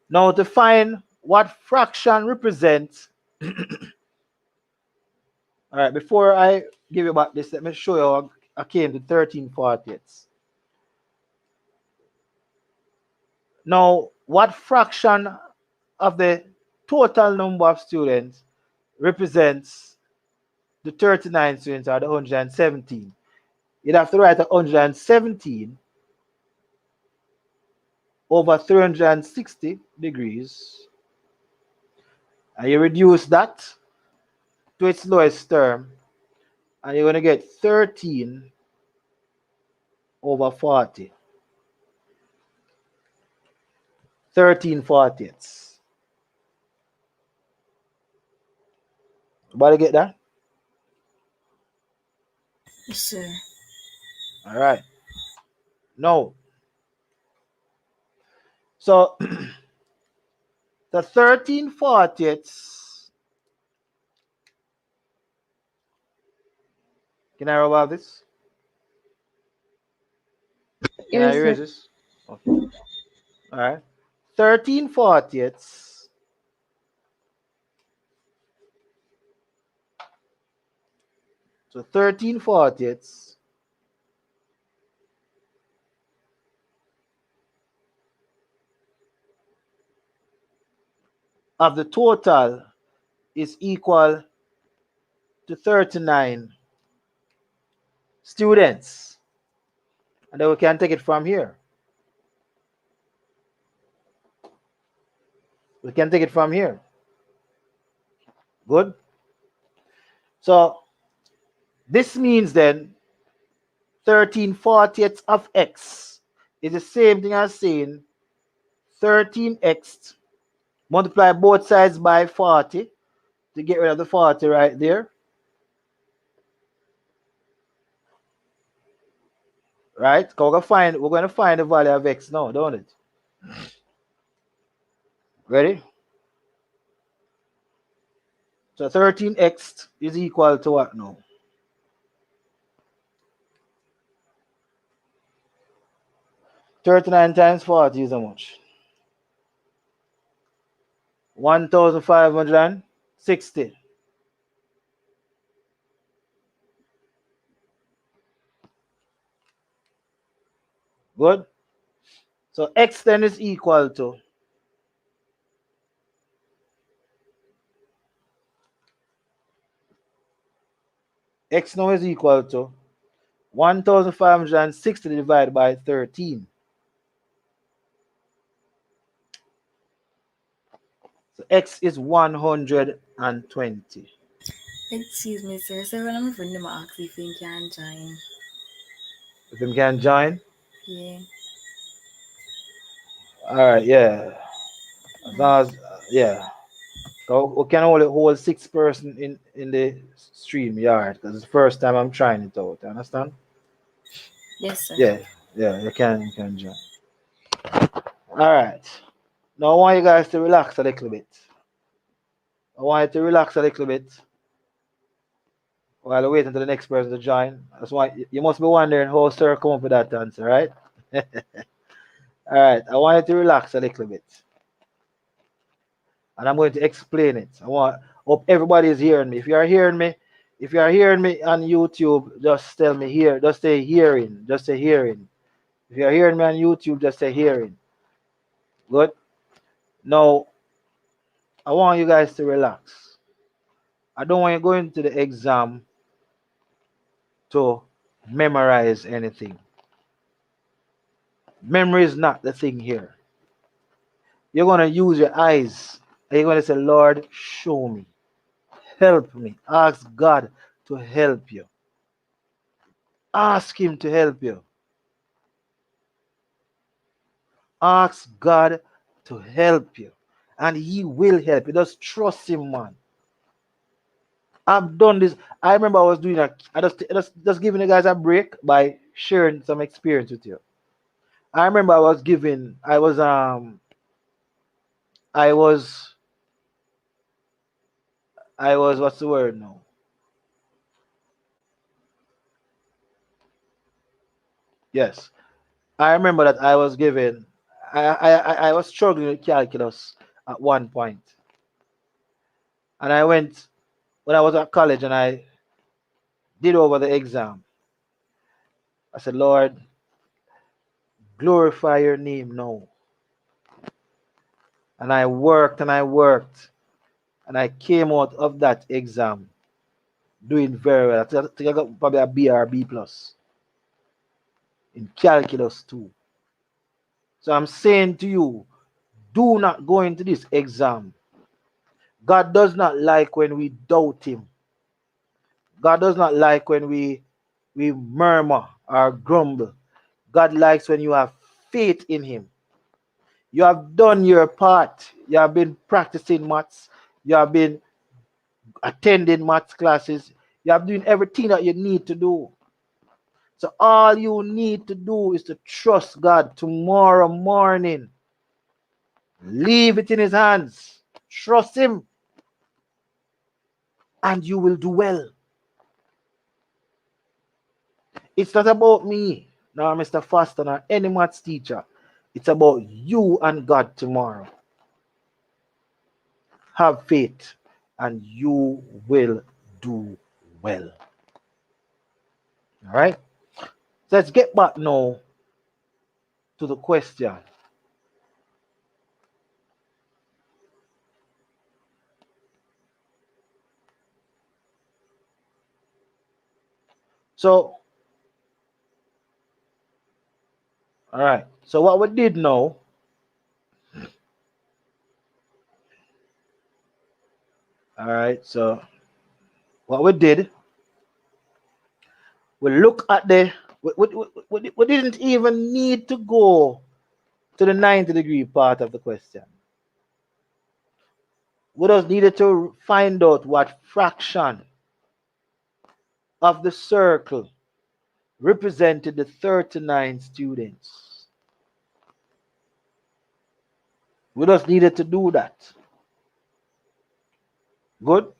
Now to find what fraction represents, all right, before I give you back this, let me show you how I came to 13/40. Now, what fraction of the total number of students represents the 39 students or the 117? You'd have to write 117 over 360 degrees, and you reduce that to its lowest term, and you're going to get 13 over 40. 13/40. Everybody get that? Yes, sir. All right. Now, so the 13/40. Can I rub this? Can I Yes, sir. erase this? Okay. All right. 13/40. So 13/40 of the total is equal to 39 students. And then we can take it from here. We can take it from here. Good. So this means then 13/40 of x is the same thing as saying 13x multiply both sides by 40 to get rid of the 40 right there. Right? Because we're going to find the value of x now, don't it? Ready? So 13x is equal to what now? 39 times 40 is how much? 1,560. Good. So x then is equal to x now is equal to 1,560 divided by 13. So x is 120. Excuse me, sir. So when I'm friend them ask if you can join. If you can join. Yeah. All right, yeah. As long as, yeah. So we can only hold 6 person in the stream yard because it's the first time I'm trying it out. You understand? Yes, sir. Yeah, yeah, you can join. All right. Now I want you guys to relax a little bit. I want you to relax a little bit while I wait until the next person to join. That's why you must be wondering how sir come up with that answer, right? All right. I want you to relax a little bit, and I'm going to explain it. Hope everybody is hearing me. If you are hearing me, on YouTube, just tell me here. Just say hearing. Just say hearing. If you are hearing me on YouTube, just say hearing. Good. Now, I want you guys to relax. I don't want you going to the exam to memorize anything. Memory is not the thing here. You're going to use your eyes and you're going to say, Lord, show me, help me. Ask God to help you. Ask Him to help you. Ask God to help you. And He will help you. Just trust Him, man. I've done this. I remember I was doing I just giving you guys a break by sharing some experience with you. I remember I was what's the word now? Yes. I remember that I was struggling with calculus at one point. And I went when I was at college and I did over the exam. I said, Lord, glorify your name now. And I worked and I worked and I came out of that exam doing very well. I think I got probably a B or a B plus in calculus too. So I'm saying to you, do not go into this exam. God does not like when we doubt Him. God does not like when we murmur or grumble. God likes when you have faith in Him. You have done your part. You have been practicing maths. You have been attending maths classes. You have doing everything that you need to do. So all you need to do is to trust God tomorrow morning. Leave it in His hands. Trust Him, and you will do well. It's not about me, nor Mr. Foster, nor any maths teacher. It's about you and God tomorrow. Have faith, and you will do well. All right? So let's get back now to the question. So, all right. So what we did now, all right. So what we did, we look at we didn't even need to go to the 90-degree part of the question. We just needed to find out what fraction of the circle represented the 39 students. We just needed to do that. Good.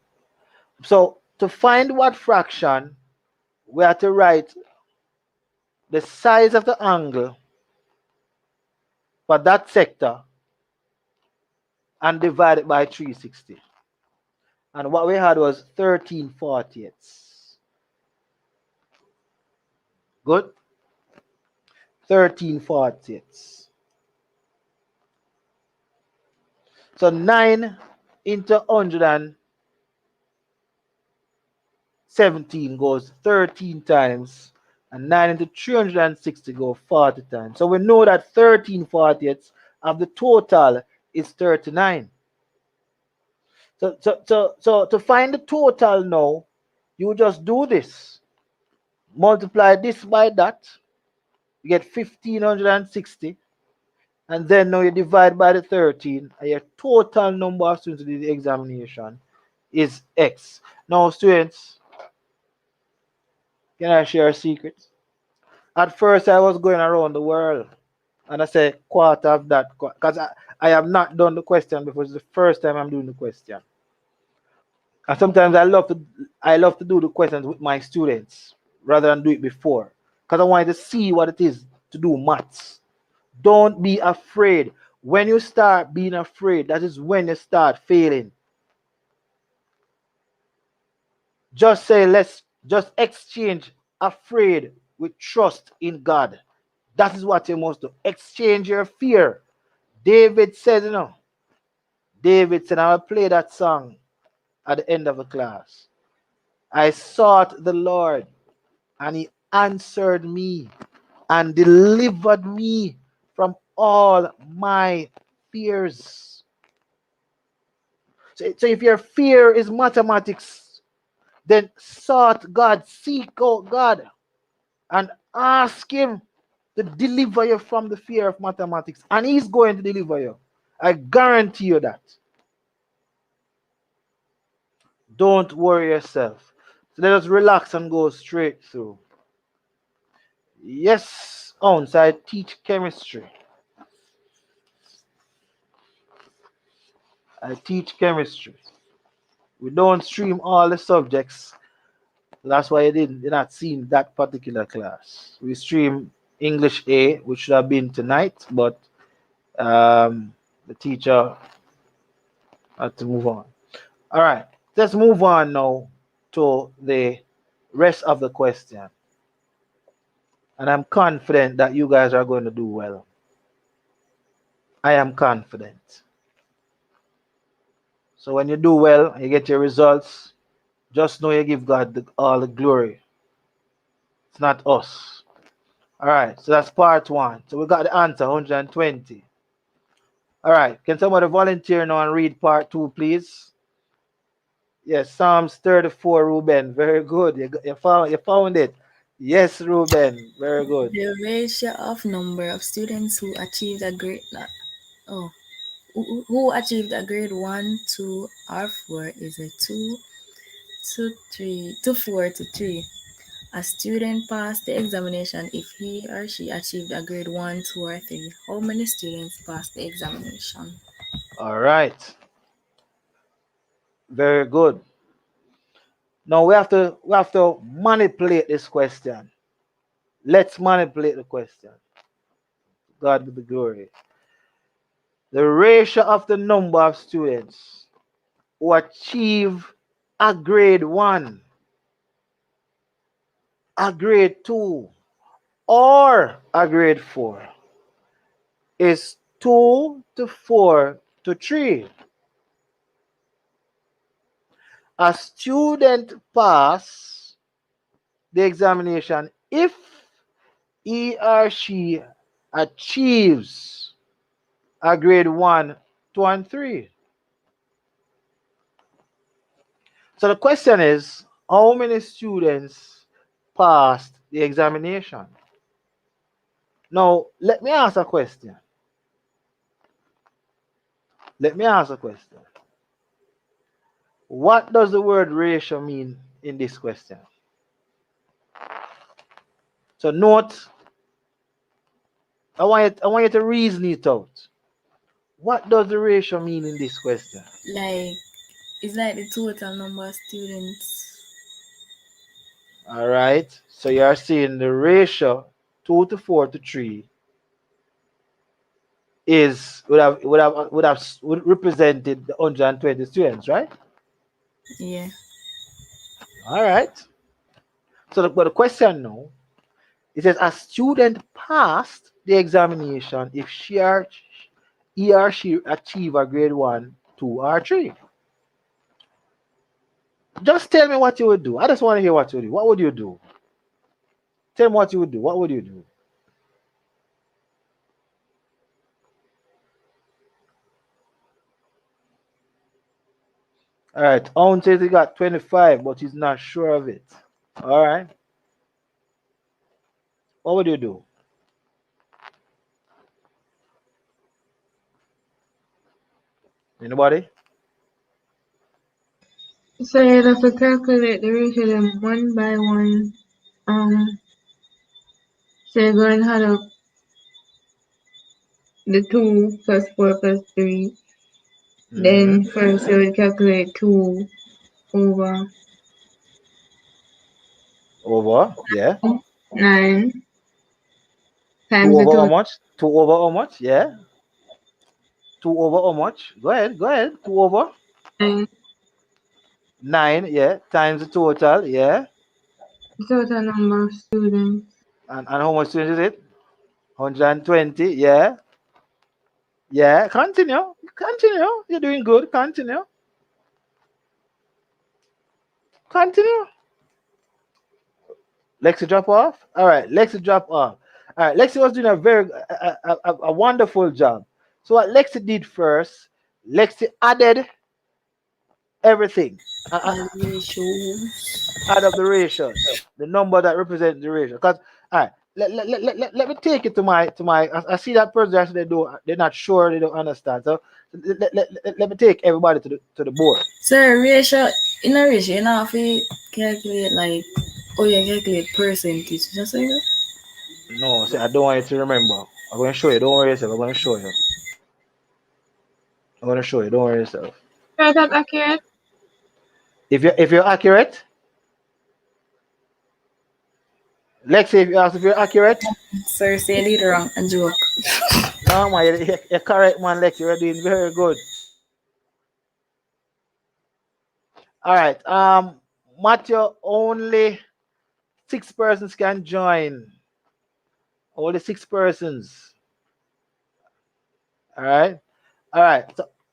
So to find what fraction, we have to write the size of the angle for that sector and divide it by 360. And what we had was 13/40ths. Good? 13/40ths. So 9 into 117 goes 13 times, and 9 into 360 goes 40 times. So we know that 13/40ths of the total is 39. So to find the total now, you just do this. Multiply this by that, you get 1560. And then now you divide by the 13, and your total number of students in the examination is X. Now, students, can I share a secret? At first, I was going around the world, and I said quarter of that, because I have not done the question before. It's the first time I'm doing the question. And sometimes I love to do the questions with my students rather than do it before, because I wanted to see what it is to do maths. Don't be afraid. When you start being afraid, that is when you start failing. Just say, let's just exchange afraid with trust in God. That is what you must do. Exchange your fear. David said, David said, I will play that song at the end of the class. I sought the Lord, and he answered me and delivered me from all my fears. So if your fear is mathematics, then sought God, seek out God, and ask him to deliver you from the fear of mathematics. And he's going to deliver you. I guarantee you that. Don't worry yourself. So let us relax and go straight through. Yes, so I teach chemistry. I teach chemistry. We don't stream all the subjects. That's why you're not seeing that particular class. We stream English A, which should have been tonight, but the teacher had to move on. All right, let's move on now to the rest of the question. And I'm confident that you guys are going to do well. I am confident. So when you do well and you get your results, just know you give God all the glory. It's not us. All right, so that's part one. So we got the answer, 120. All right, can somebody volunteer now and read part two, please? Yes, Psalms 34, Ruben. Very good. You found it. Yes, Ruben. Very good. The ratio of number of students who achieved a grade oh who achieved a grade 1, 2, or 4 is a 2 to 3 to 4 to 3. A student passed the examination if he or she achieved a grade 1, 2, or 3. How many students passed the examination? All right. Very good. Now we have to manipulate this question. Let's manipulate the question. God be the glory. The ratio of the number of students who achieve a grade 1, a grade 2, or a grade 4 is 2 to 4 to 3. A student pass the examination if he or she achieves a grade 1, 2, and 3. So the question is, how many students passed the examination? Now, let me ask a question. What does the word ratio mean in this question? So note, I want you to reason it out. What does the ratio mean in this question? Like, it's like the total number of students. All right. So you are seeing the ratio 2 to 4 to 3 would represented the 120 students, right? Yeah. All right. So but the question now, it says a student passed the examination if he or she achieve a grade 1, 2, or 3. Just tell me what you would do. I just want to hear what you would do. What would you do? Tell me what you would do. What would you do? All right. Owen says he got 25, but he's not sure of it. All right. What would you do? Anybody? So you have to calculate the ratio them one by one. So you're going to add up the 2 plus 4 plus 3. Then first you would calculate 2 over Yeah. 9 Two times the over how total much? 2 over how much? Yeah. 2 over how much? Go ahead. 2 over 9, 9. Yeah. Times the total. Yeah. the total number of students. And how much students is it? 120. Yeah. Yeah, continue. Continue. You're doing good. Continue. Continue. Lexi drop off. All right, Lexi drop off. All right, Lexi was doing a very a wonderful job. So what Lexi did first, Lexi added everything. All ratios. Add up the ratios, the number that represents the ratio. Because all right, let me take it to my. I see that person actually they're not sure, they don't understand. So let me take everybody to the board. Sir, ratio, in a ratio, you know, if you calculate like, oh, you calculate percentage, just like that. No, see, I don't want you to remember. I'm going to show you. Don't worry yourself. I'm going to show you. I'm going to show you. Don't worry yourself. Sir, that accurate? If you're accurate, Lexi, if you ask if you're accurate, Sir, say it wrong, a joke. no man, you're correct, man. Lexi, you're doing very good. All right. Matthew, only 6 persons can join. Only 6 persons. All right. All right.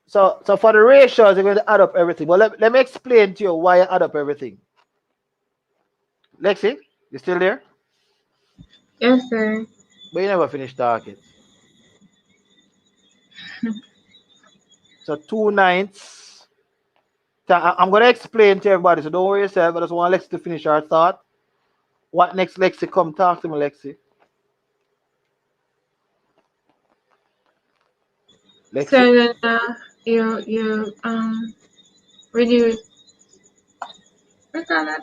So for the ratios, you're going to add up everything. Well, let me explain to you why you add up everything. Lexi, you still there? Yes, sir. But you never finished talking. So 2 ninths. I'm going to explain to everybody, so don't worry yourself. I just want Lexi to finish our thought. What next, Lexi? Come talk to me, Lexi. Lexi? So then, you reduce. What call that?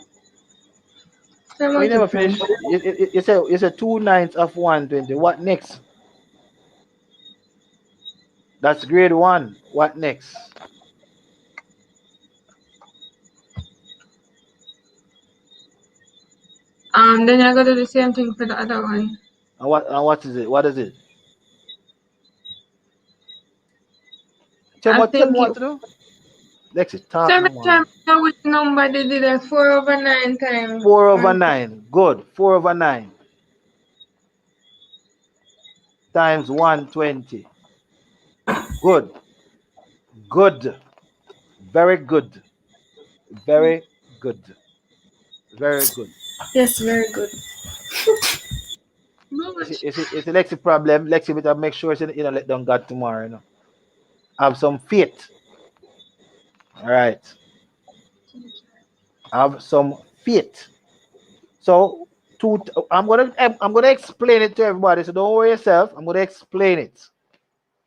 So We never multiply. finished. You said 2 ninths of 120. What next? That's grade 1. What next? Then I go do the same thing for the other one. And what is it? What is it? Tell I me, tell me think it. what to do. Lexi, talk So no me man. try to know which number they did it 4/9 times 4 over 1. 9. Good. 4 over 9 times 120. Good. Good. Very good. Very good. Very good. Yes, very good. It's a Lexi problem. Lexi better make sure you know let down God tomorrow. You know. Have some faith. All right. Have some faith. So I'm gonna explain it to everybody. So don't worry yourself. I'm gonna explain it.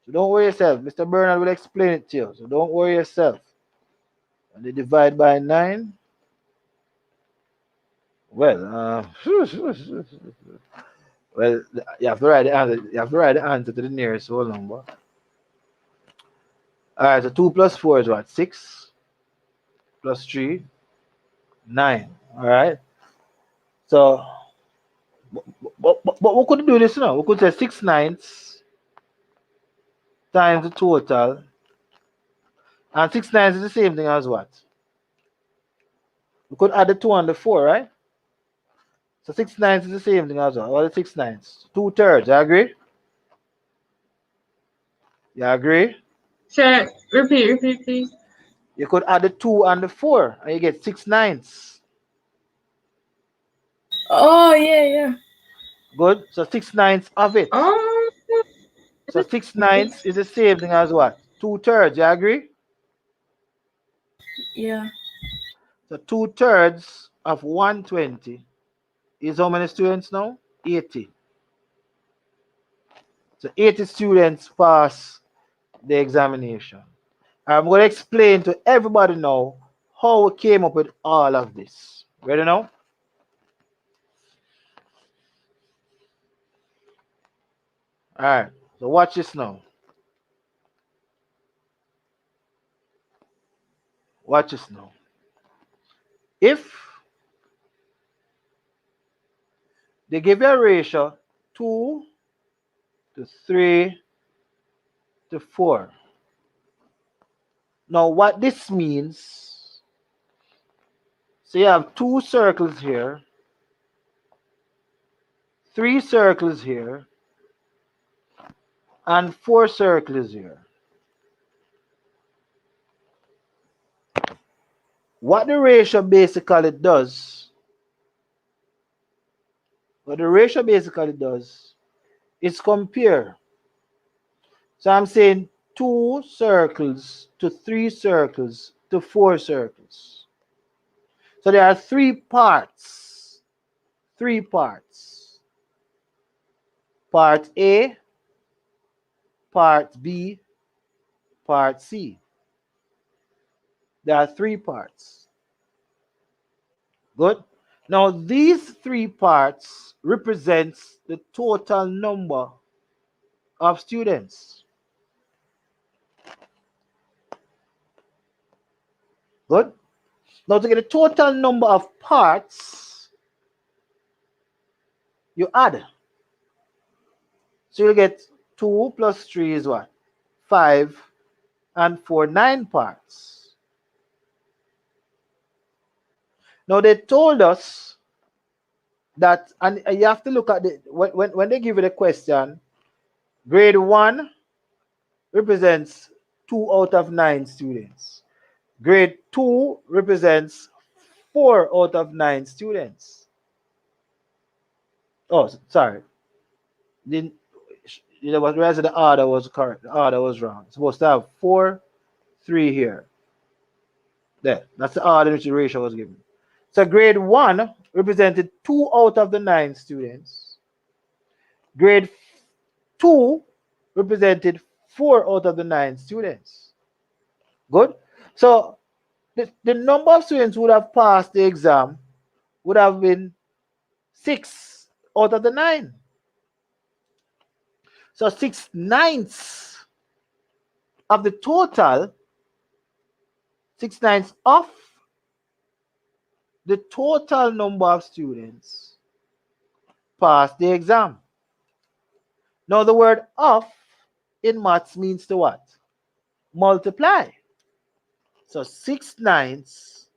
So don't worry yourself. Mr. Bernard will explain it to you. So don't worry yourself. And they divide by 9. Well, well, you have to write the answer. You have to write the answer to the nearest whole number. All right. So 2 plus 4 is what? 6 plus 3, 9. All right. So, but we could do this now. We could say 6 ninths times the total, and 6 ninths is the same thing as what? We could add the 2 and the 4, right? So 6 ninths is the same thing as what? What is 6 ninths? 2/3. You agree? You agree? Sir, repeat, please. You could add the 2 and the 4, and you get 6 ninths. Oh, yeah, yeah. Good. So 6 ninths of it. Oh, So 6 ninths is the same thing as what? 2/3. You agree? Yeah. So 2/3 of 120 is how many students now? 80. So 80 students pass the examination. I'm going to explain to everybody now how we came up with all of this. Ready now? All right. So watch this now. Watch this now. If they give you a ratio 2 to 3 to 4. Now what this means, so you have 2 circles here, 3 circles here, and 4 circles here. What the ratio basically does, is compare. So I'm saying 2 circles to 3 circles to 4 circles. So there are 3 parts. 3 parts. Part A, part B, part C. There are 3 parts. Good. Now these 3 parts represents the total number of students. Good. Now to get the total number of parts, you add. So you'll get 2 plus 3 is what? 5 and 4, 9 parts. Now they told us that, and you have to look at the when they give you the question, grade 1 represents 2 out of 9 students. Grade 2 represents 4 out of 9 students. Oh, sorry. The rest of the order was correct. The order was wrong. It's supposed to have 4, 3 here. There. That's the order in which the ratio was given. So grade 1 represented 2 out of the 9 students. Grade 2 represented 4 out of the 9 students. Good. So the number of students who would have passed the exam would have been 6 out of the 9. So 6/9 of the total, 6/9 of the total number of students passed the exam. Now the word of in maths means to what? Multiply. So 6/9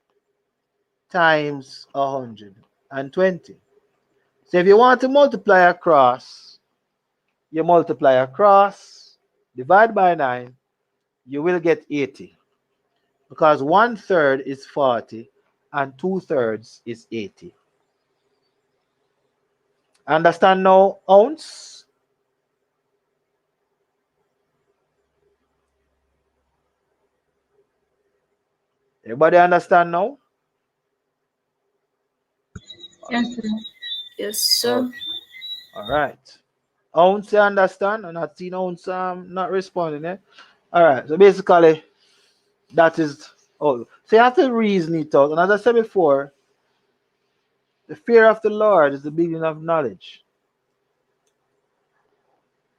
times 120. So if you want to multiply across, you multiply across, divide by 9, you will get 80. Because 1/3 is 40 and 2/3 is 80. Understand now, ounce? Everybody understand now? Yes, sir. Yes, sir. All right. Ounce, you understand? I'm not seeing ounce not responding. All right. So basically, that is all. So you have to reason it out. And as I said before, the fear of the Lord is the beginning of knowledge.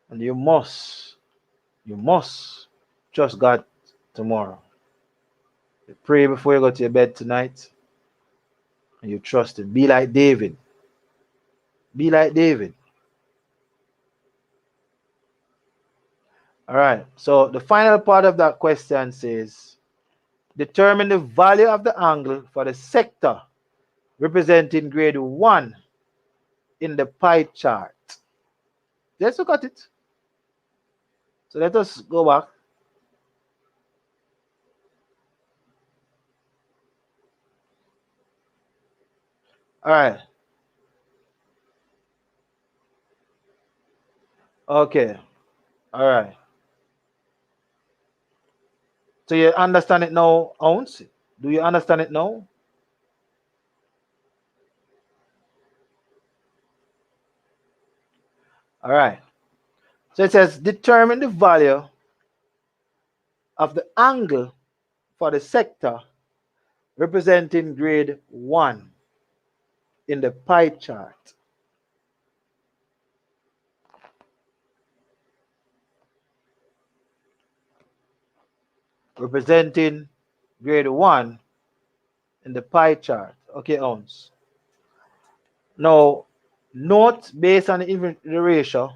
And you must trust God tomorrow. You pray before you go to your bed tonight. And you trust Him. Be like David. Be like David. All right. So the final part of that question says, determine the value of the angle for the sector representing grade 1 in the pie chart. Let's look at it. So let us go back. All right. Okay. All right. So you understand it now, ounce? Do you understand it now? All right. So it says determine the value of the angle for the sector representing grade 1 in the pie chart. Representing grade 1 in the pie chart. Okay, ounce. Now, note based on the ratio,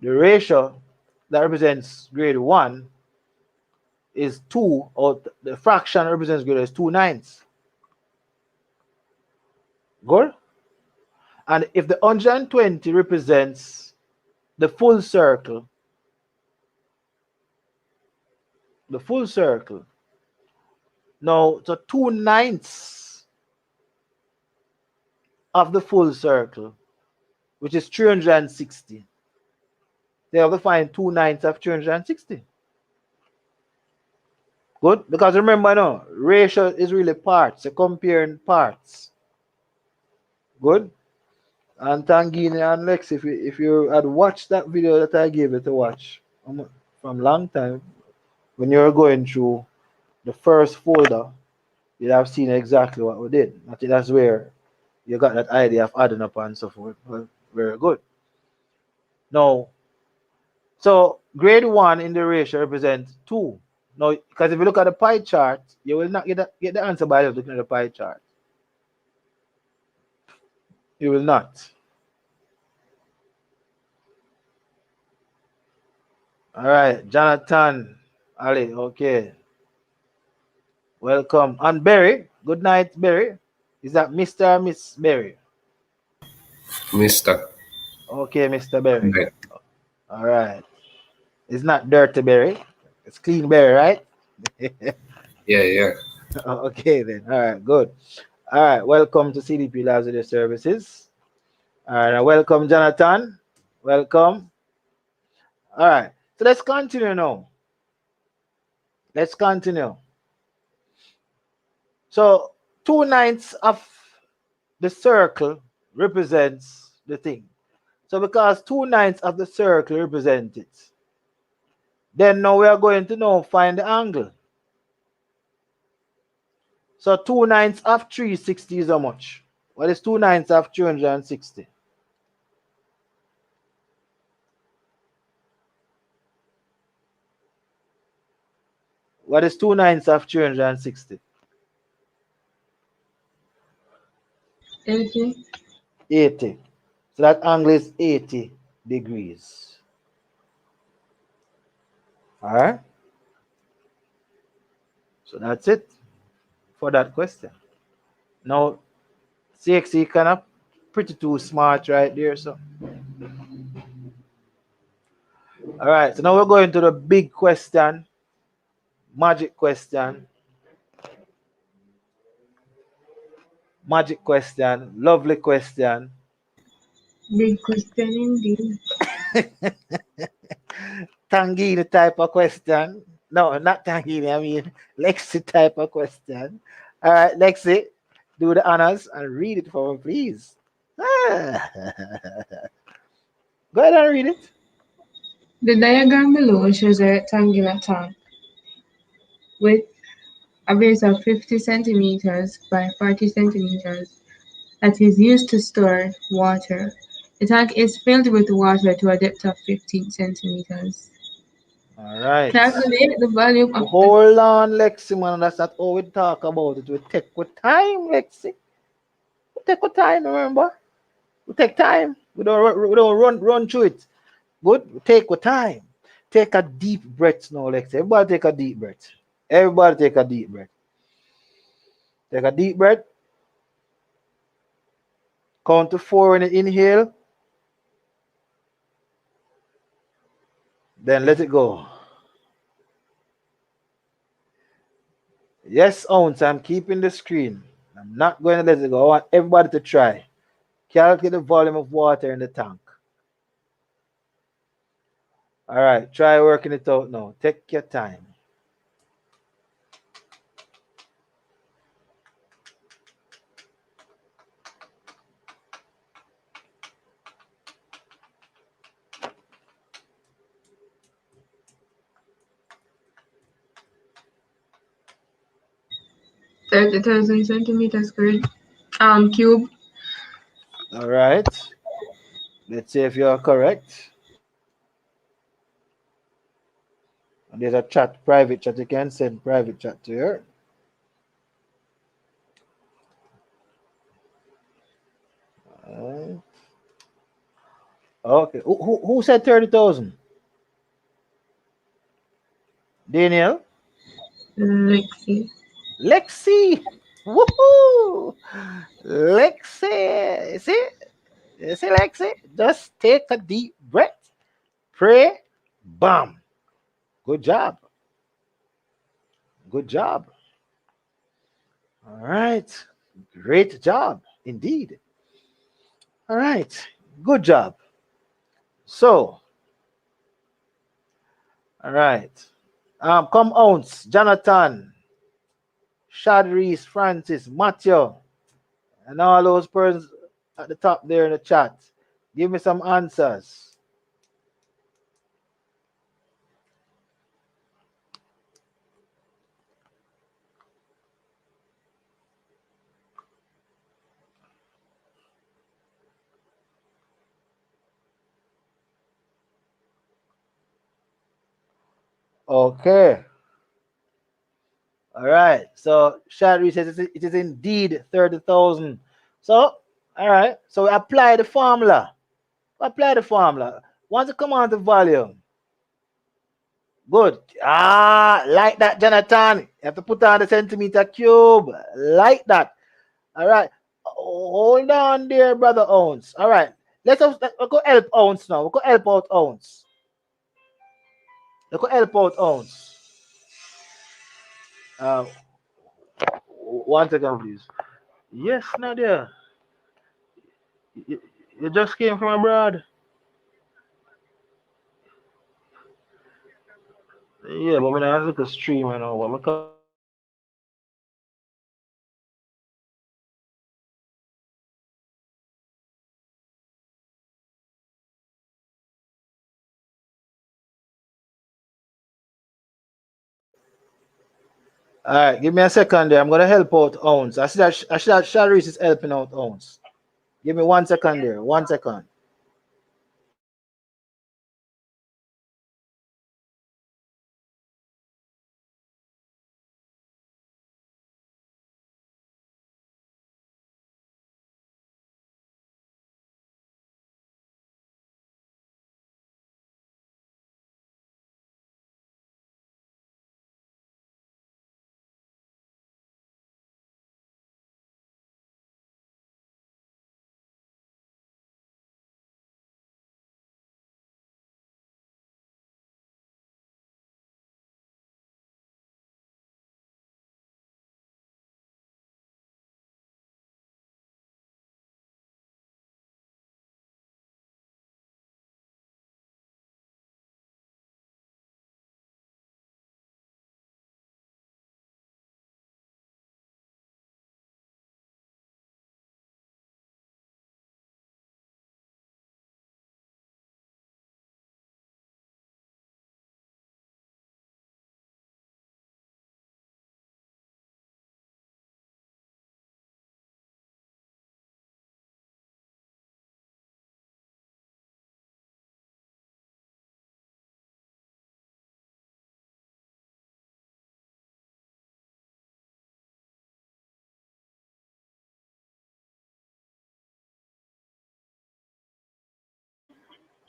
the ratio that represents grade 1 is 2, or the fraction represents grade is 2/9. Good? And if the 120 represents the full circle, now so 2/9 of the full circle, which is 360, they have to find 2/9 of 360. Good? Because remember now, ratio is really parts, you're comparing parts. Good? And Tangini and Lex, if you had watched that video that I gave you to watch from long time, when you were going through the first folder, you'd have seen exactly what we did. I think that's where you got that idea of adding up and so forth. Well, very good. Now, so grade 1 in the ratio represents 2. Now, because if you look at the pie chart, you will not get the answer by just looking at the pie chart. You will not. All right, Jonathan, Ali, okay. Welcome. And Berry, good night, Berry. Is that Mr. or Miss Berry? Mr. Okay, Mr. Berry. Right. All right. It's not dirty Berry. It's clean Berry, right? Yeah. Okay, then. All right, good. All right, welcome to CDP Labs Video Services. All right, welcome, Jonathan. Welcome. All right, so let's continue now. Let's continue. So 2/9 of the circle represents the thing. So because 2/9 of the circle represent it, then now we are going to now find the angle. So 2/9 of 360 is how much? What is 2/9 of 360? What is 2/9 of 360? 80. 80. So that angle is 80 degrees. All right. So that's it for that question. Now, CXE kind of pretty too smart right there. So, all right. So now we're going to the big question, magic question, lovely question. Big question indeed. Tangini type of question. No, not Tangini. I mean Lexi type of question. All right, Lexi, do the honors and read it for me, please. Ah. Go ahead and read it. The diagram below shows a rectangular tank with a base of 50 centimeters by 40 centimeters that is used to store water. The tank is filled with water to a depth of 15 centimeters. All right. Calculate the volume of the Hold on, Lexi, man. That's not all we talk about it. We take with time, Lexi. We take with time, remember? We take time. We don't run through it. Good? We take with time. Take a deep breath now, Lexi. Everybody take a deep breath. Everybody take a deep breath. Take a deep breath. Count to 4 when you inhale. Then let it go. Yes, ounce. I'm keeping the screen. I'm not going to let it go. I want everybody to try. Calculate the volume of water in the tank. All right. Try working it out now. Take your time. $30,000 centimeters cube. All right. Let's see if you are correct. And there's a chat, private chat. You can send private chat to her. All right. Okay. Who said 30,000? Daniel? Lexi. Lexi. Woohoo! Lexi. See? You see, Lexi? Just take a deep breath. Pray. Bam. Good job. Good job. All right. Great job. Indeed. All right. Good job. So, all right. Come ounce, Jonathan, Shadris, Francis, Matthew, and all those persons at the top there in the chat. Give me some answers. Okay. All right. So Shadri says it is indeed 30,000. So, all right. So we apply the formula. Apply the formula. Once you come on to volume, good. Like that, Jonathan. You have to put on the centimeter cube. Like that. All right. Hold on there, brother Owens. All right. We'll go help Owens now. We'll go help out Owens. We'll go help out Owens. Uh, 1 second, please. Yes, Nadia. You, you just came from abroad. Yeah, but when I look at stream and all, I'm come back home now. All right, give me a second there. I'm gonna help out Owens. I see that Sharice is helping out Owens. Give me 1 second there. 1 second.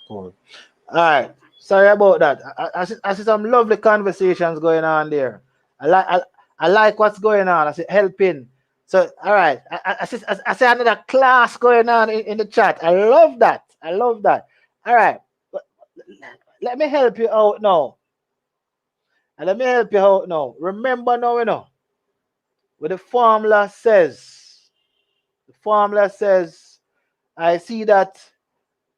Cool. All right. Sorry about that. I see some lovely conversations going on there. I like what's going on. I see helping. So all right. I see another class going on in the chat. I love that. I love that. All right. But let me help you out now. And let me help you out now. Remember now, what the formula says, I see that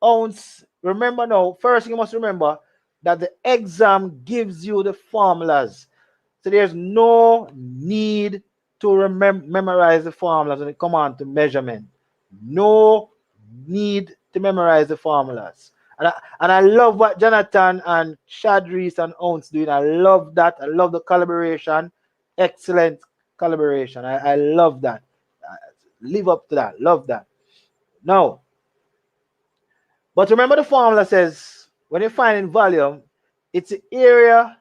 ounce. Remember now, first you must remember that the exam gives you the formulas. So there's no need to memorize the formulas when it comes on to measurement. No need to memorize the formulas. And I love what Jonathan and Shadris and Ounce doing. I love that. I love the collaboration. Excellent collaboration. I love that. Live up to that. Love that. Now, but remember the formula says when you're finding volume, it's the area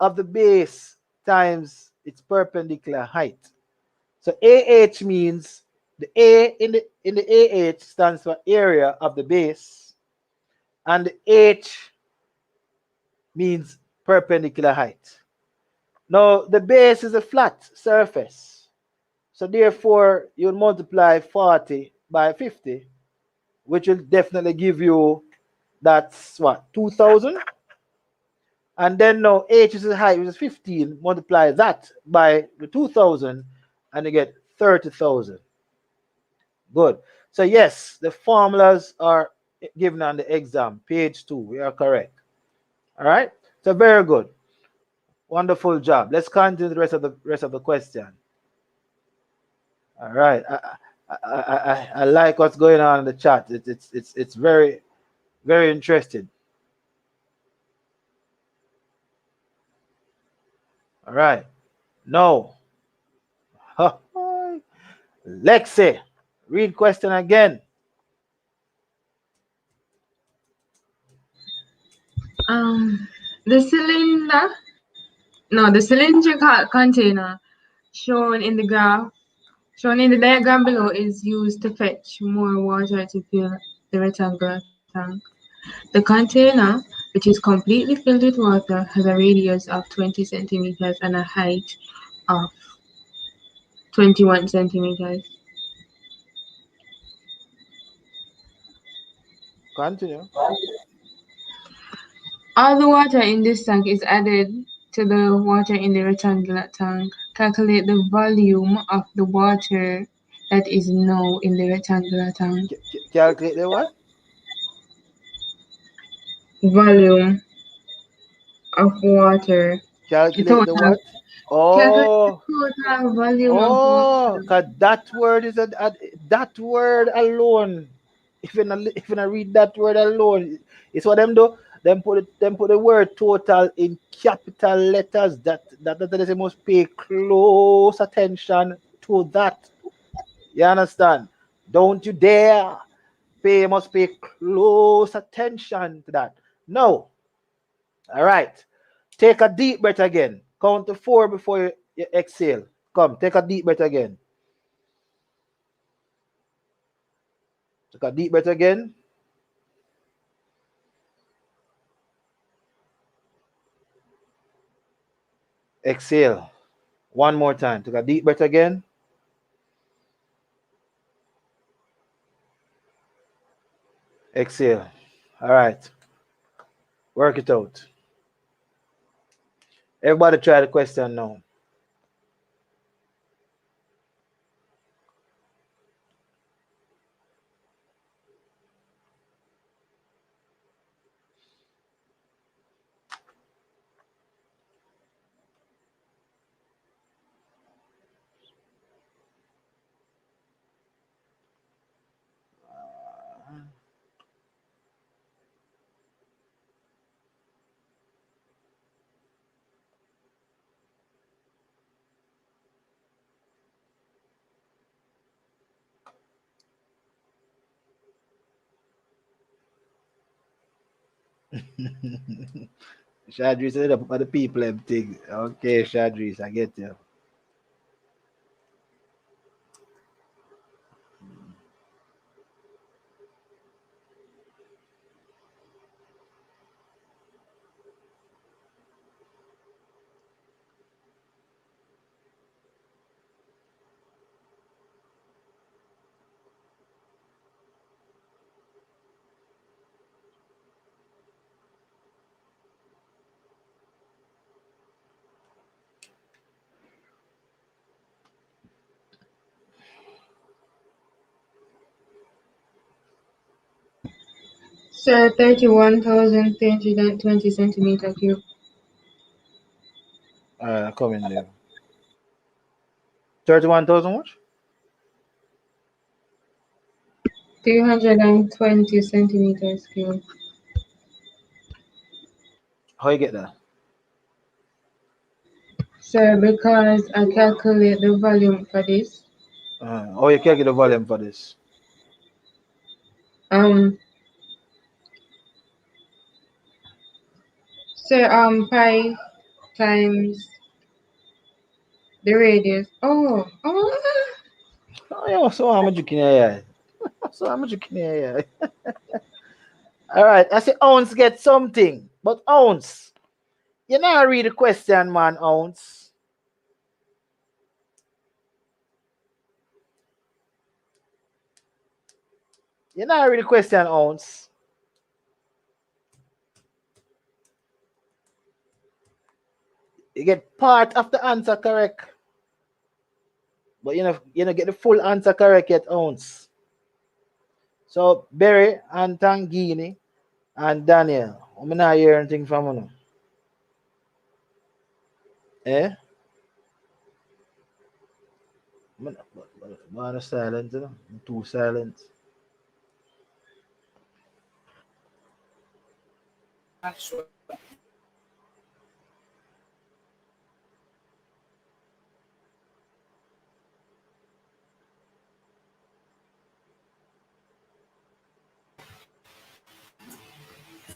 of the base times its perpendicular height. So AH means the A in the AH stands for area of the base, and the H means perpendicular height. Now the base is a flat surface. So therefore you multiply 40 by 50 which will definitely give you, that's what, 2,000. And then now h is the height, which is 15. Multiply that by the 2,000, and you get 30,000. Good. So yes, the formulas are given on the exam, page 2. We are correct. All right. So very good. Wonderful job. Let's continue the rest of the question. All right. I like what's going on in the chat. It's very, very interesting. All right. No. Lexi, read question again. The cylinder, no, the cylindrical container shown in the diagram below is used to fetch more water to fill the rectangular tank. The container, which is completely filled with water, has a radius of 20 centimeters and a height of 21 centimeters. Continue. All the water in this tank is added to the water in the rectangular tank. Calculate the volume of the water that is now in the rectangular tank. Calculate the what? Volume of water. Calculate the what? Calculate Oh, the total volume of oh, water. cause that word is that word alone. If you not read that word alone, it's what them do. Them put the word total in capital letters. That they must pay close attention to that. You understand? Don't you dare must pay close attention to that. No. All right. Take a deep breath again. Count to 4 before you exhale. Come, take a deep breath again. Take a deep breath again. Exhale. One more time. Take a deep breath again. Exhale. All right. Work it out. Everybody try the question now. Shadris, I up for the people and thing. Okay, Shadris, I get you. Sir, 31,320 centimeter cube. All right, I'm coming there. 31,000 what? 320 centimeters cube. How you get that? Sir, because I calculate the volume for this. Oh, you can't get the volume for this. Um, Sir, pi times the radius. Oh. Oh, yeah, so how much you can hear? So how much you can hear? All right, I say ounce get something, but ounce. You now read the question, man, ounce. You not really question ounce. You get part of the answer correct, but you know get the full answer correct yet ounce. So Berry and Tangini and Daniel, I'm not hear anything from you. Eh? Man, silent, you know? I'm too silent.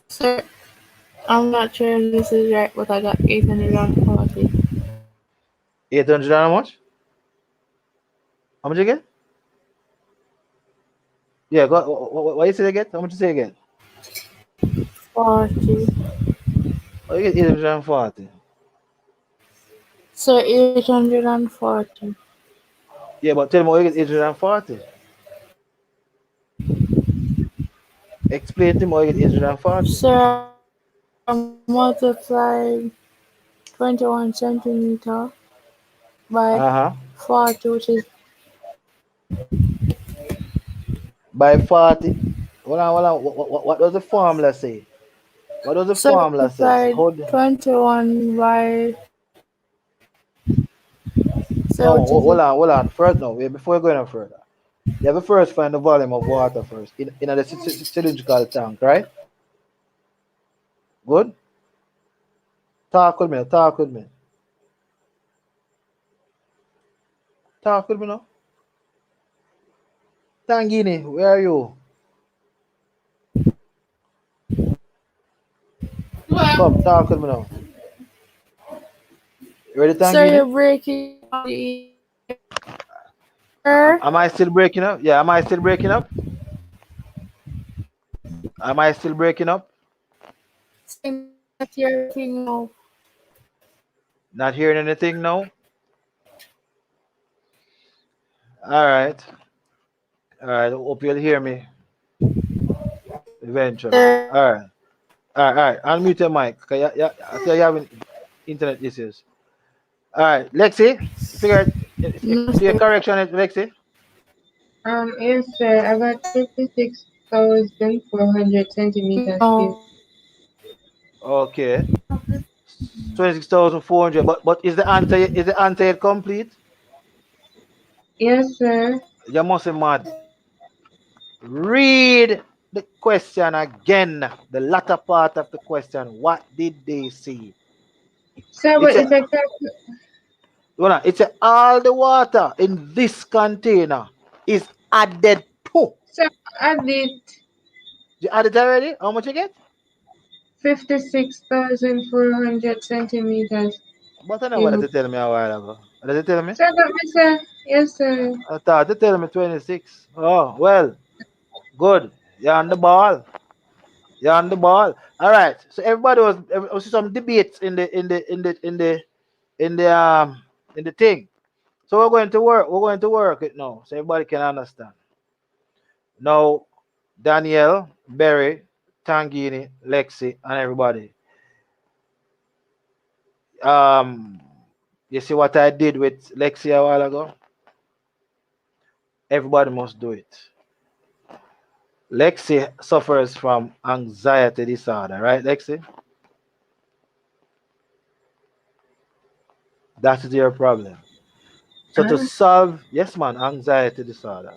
Sir, I'm not sure if this is right, but I got 840. 800 and how much? How much again? Yeah, go, what you say again? How much you say again? 40. Oh, you get 840. Sir, 840. Yeah, but tell me what you get 840. Explain to me how you get 840. Sir, I multiplied 21 centimeter by Uh-huh. 40, which is By 40. Hold on. What does the formula say? What does the so formula says? multiplied Hold on. 21 by so No, which is hold on. First, no, wait, before you go any further. You have to first find the volume of water first in the cylindrical tank, right? Good? Talk with me, talk with me. Talk with me now. Tangini, where are you? Come, talk with me now. You ready, so you're Tangini? breaking down the sir. Am I still breaking up? Yeah, am I still breaking up? Am I still breaking up? Saying that you're breaking now. Not hearing anything now? All right. All right. Hope you'll hear me eventually. Sir, All right. All right. Unmute your mic. Yeah, I see you having internet issues. All right. Lexi, you figure no see a sir. correction, Lexi? Yes, sir. I got 56,400 centimeters cubed. No. Okay. 26,400. But is the answer yet complete? Yes, sir. You must be mad. Read the question again. The latter part of the question. What did they say? Sir, It's but a it's exactly. hold on. It's a all the water in this container is added to. Sir, I did You added already? How much you get? 56,400 centimeters But I know what cubed. they tell me a while ago. What did they tell me? Sir, but me, sir. Yes, sir. I thought they tell me 26. Oh well, good. You're on the ball. You're on the ball. All right. So everybody was some debates in the thing. So we're going to work. We're going to work it now, so everybody can understand. Now, Danielle, Berry, Tangini, Lexi, and everybody. Um, you see what I did with Lexi a while ago? Everybody must do it. Lexi suffers from anxiety disorder, right, Lexi? That is your problem. So to Ah, solve, yes, man, anxiety disorder.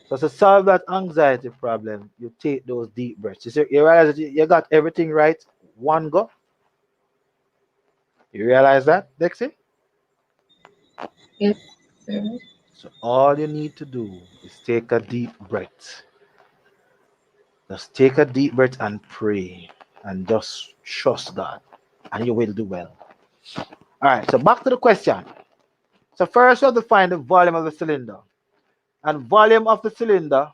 So to solve that anxiety problem, you take those deep breaths. You realize that you got everything right one go. You realize that, Lexi? yes, sir. So all you need to do is take a deep breath. Just take a deep breath and pray, and just trust God, and you will do well. All right. So back to the question. So first, you have to find the volume of the cylinder, and volume of the cylinder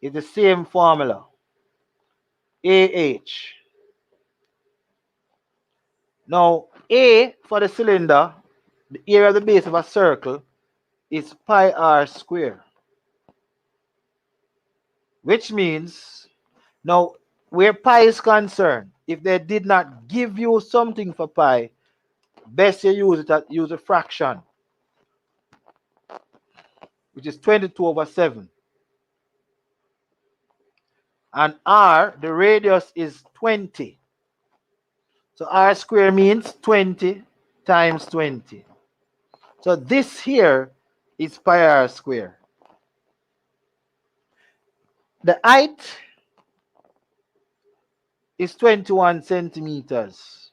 is the same formula. AH. Now, A for the cylinder, the area of the base of a circle, is pi r square. which means now where pi is concerned, if they did not give you something for pi, best you use a fraction, which is 22 over 7. And r, the radius is 20. So r square means 20 times 20. So this here is pi r square. The height is 21 centimeters.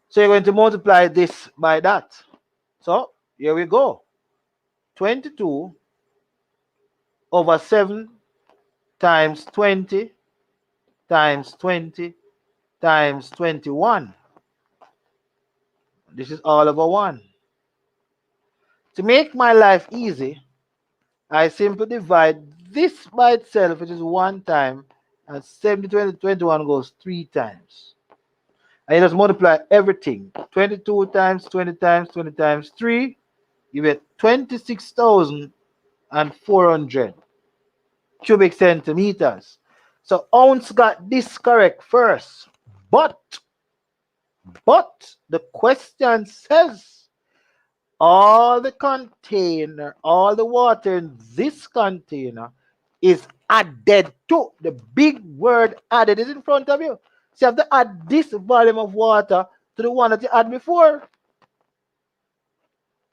So you're going to multiply this by that. So here we go. 22 over 7 times 20 times 20 times 21. This is all over 1. To make my life easy, I simply divide this by itself, which is 1 time, and 70, 20, 21 goes 3 times. And you just multiply everything. 22 times 20 times 20 times 3, you get 26,400 cubic centimeters. So ounce got this correct first. But the question says all the container, all the water in this container is added to. The big word added is in front of you. So you have to add this volume of water to the one that you had before.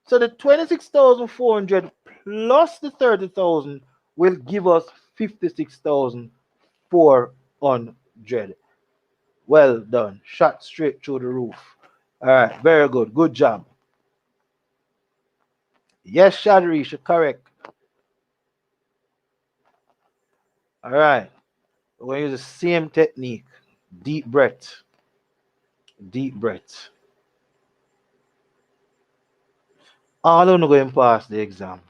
So the 26,400 plus the 30,000 will give us 56,400. Well done. Shot straight through the roof. All right. Very good. Good job. Yes, Shadrish, correct. All right. We're going to use the same technique. Deep breath. Deep breath. All of them going pass the exam.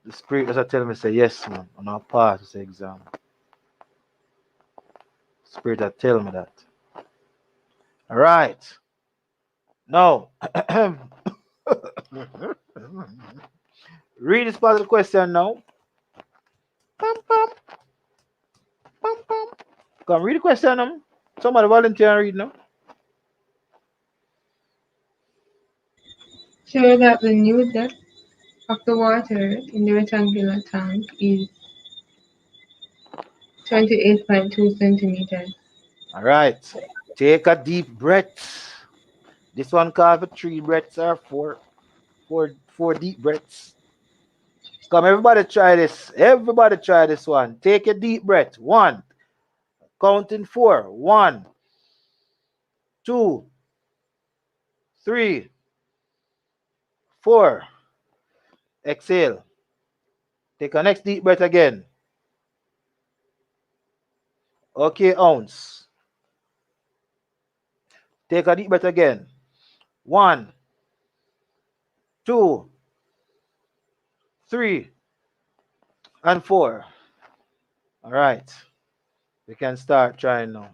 The spirit does tell me, say, yes, man. I'm not pass this exam. Spirit that tell me that. All right. Now, read this part of the question now. Pam, pam, pam, pam. Come read the question now. Somebody volunteer and read now. Show that the new depth of the water in the rectangular tank is 28.2 centimeters. All right. Take a deep breath. This one called for 3 breaths or four deep breaths. Come, everybody try this. Everybody try this one. Take a deep breath. 1. Counting 4. 1, 2, 3, 4. Exhale. Take a next deep breath again. Okay, ounce. Take a deep breath again. 1, 2, 3, and 4. All right. We can start trying now.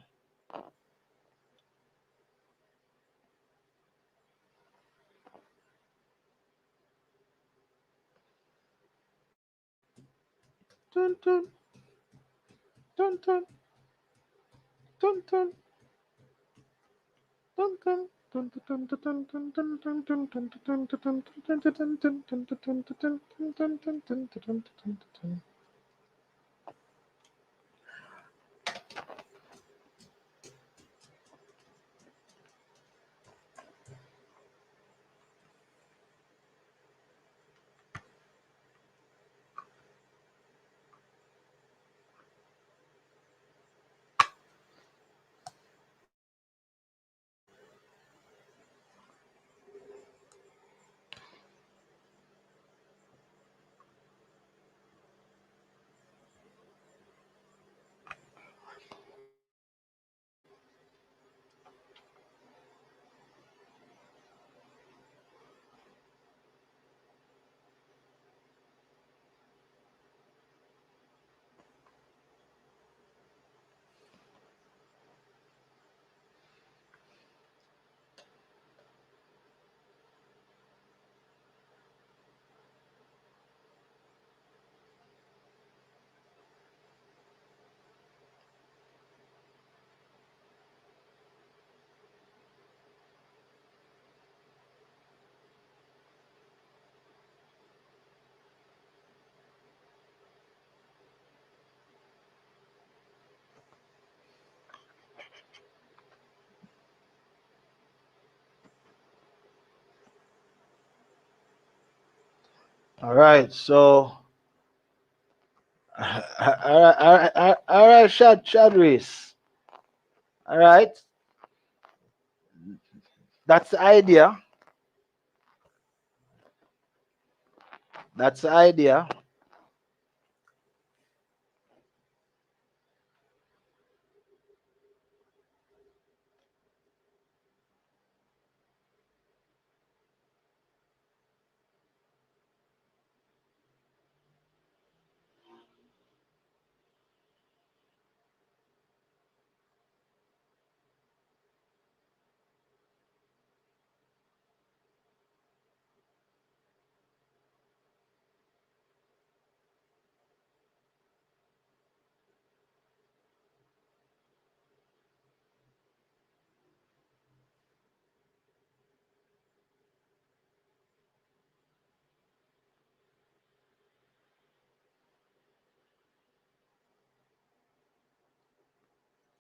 Dun, dun, dun, dun, dun, dun. All right, so all right, Shadris. All right, that's the idea. That's the idea.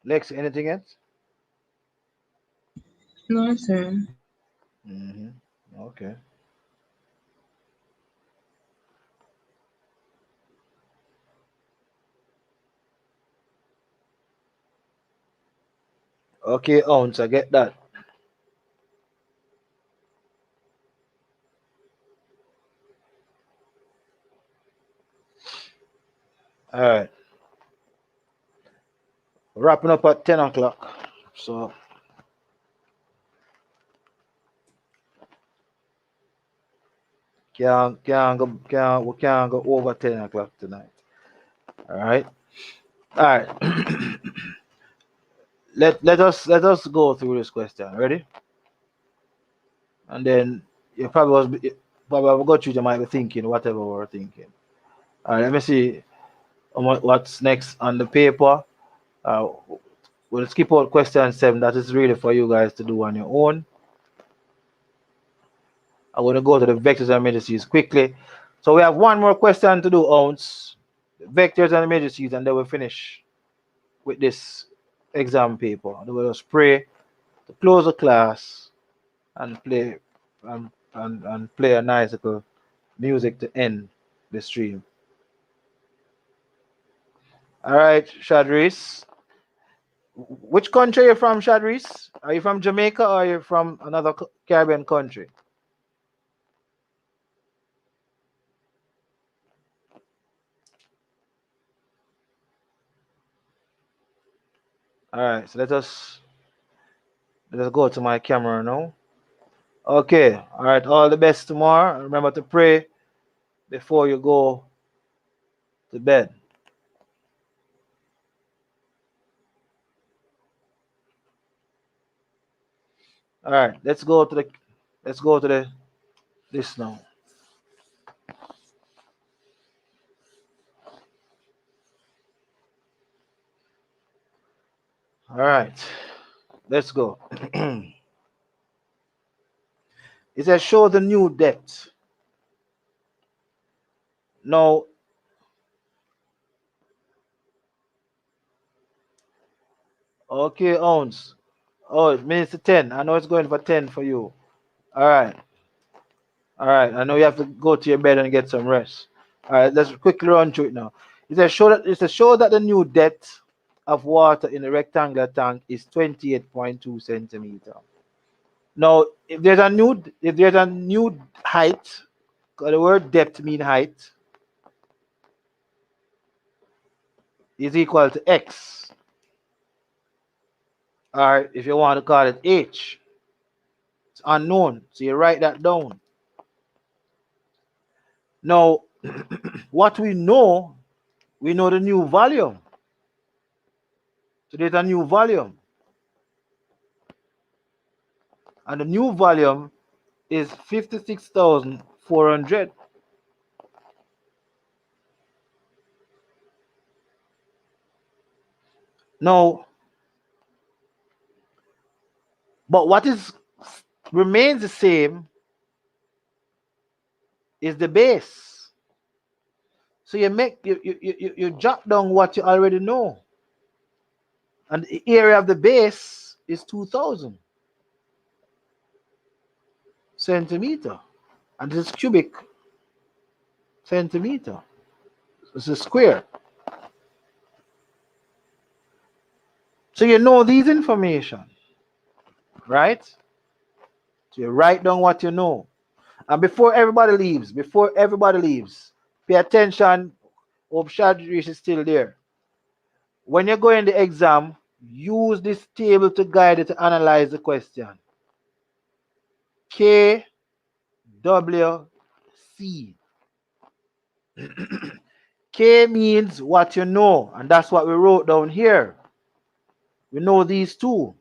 Lex, anything else? No, sir. Mm-hmm. Okay. Okay, ounce, I get that. All right. Wrapping up at 10 o'clock. So we can't go over 10 o'clock tonight. All right. All right. let us go through this question. Ready? And then you probably will go through. You might be thinking whatever we're thinking. All right. Let me see what's next on the paper. Uh, we'll skip out question 7. That is really for you guys to do on your own. I'm going to go to the vectors and matrices quickly. So we have one more question to do, ounce. Vectors and matrices, and then we'll finish with this exam paper. And we'll just pray to close the class and play and play a nice little music to end the stream. All right, Shadris. Which country are you from, Shadris? Are you from Jamaica or are you from another Caribbean country? All right, so let us go to my camera now. Okay, all right, all the best tomorrow. Remember to pray before you go to bed. All right, let's go to the this now. All right, let's go. It says show the new depth. Now, okay, ounce. Oh, it means 10. I know it's going for 10 for you. All right. All right. I know you have to go to your bed and get some rest. All right. Let's quickly run through it now. It says show that the new depth of water in the rectangular tank is 28.2 centimeter. Now, if there's a new height, 'cause the word depth mean height, is equal to x. Or if you want to call it h, it's unknown. So you write that down. Now, what we know the new volume. So there's a new volume. And the new volume is 56,400. Now, but what is remains the same is the base. So you jot down what you already know. And the area of the base is 2,000 centimeter. And this is cubic centimeter. It's a square. So you know these information, right? So you write down what you know. And before everybody leaves, pay attention. Hope Shadrish is still there. When you go in the exam, use this table to guide you to analyze the question. K, W, C. K means what you know, and that's what we wrote down here. We know these two.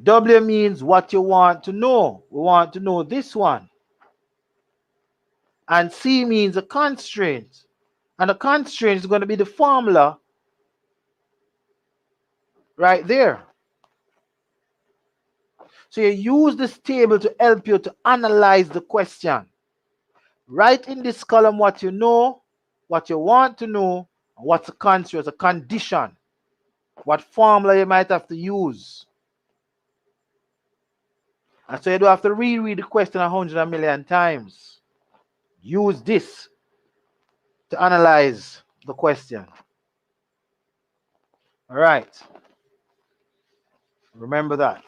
W means what you want to know. We want to know this one. And C means a constraint. And the constraint is going to be the formula right there. So you use this table to help you to analyze the question. Write in this column what you know, what you want to know, and what's a constraint, a condition. What formula you might have to use. And so you don't have to reread the question 100 million times. Use this to analyze the question. All right. Remember that.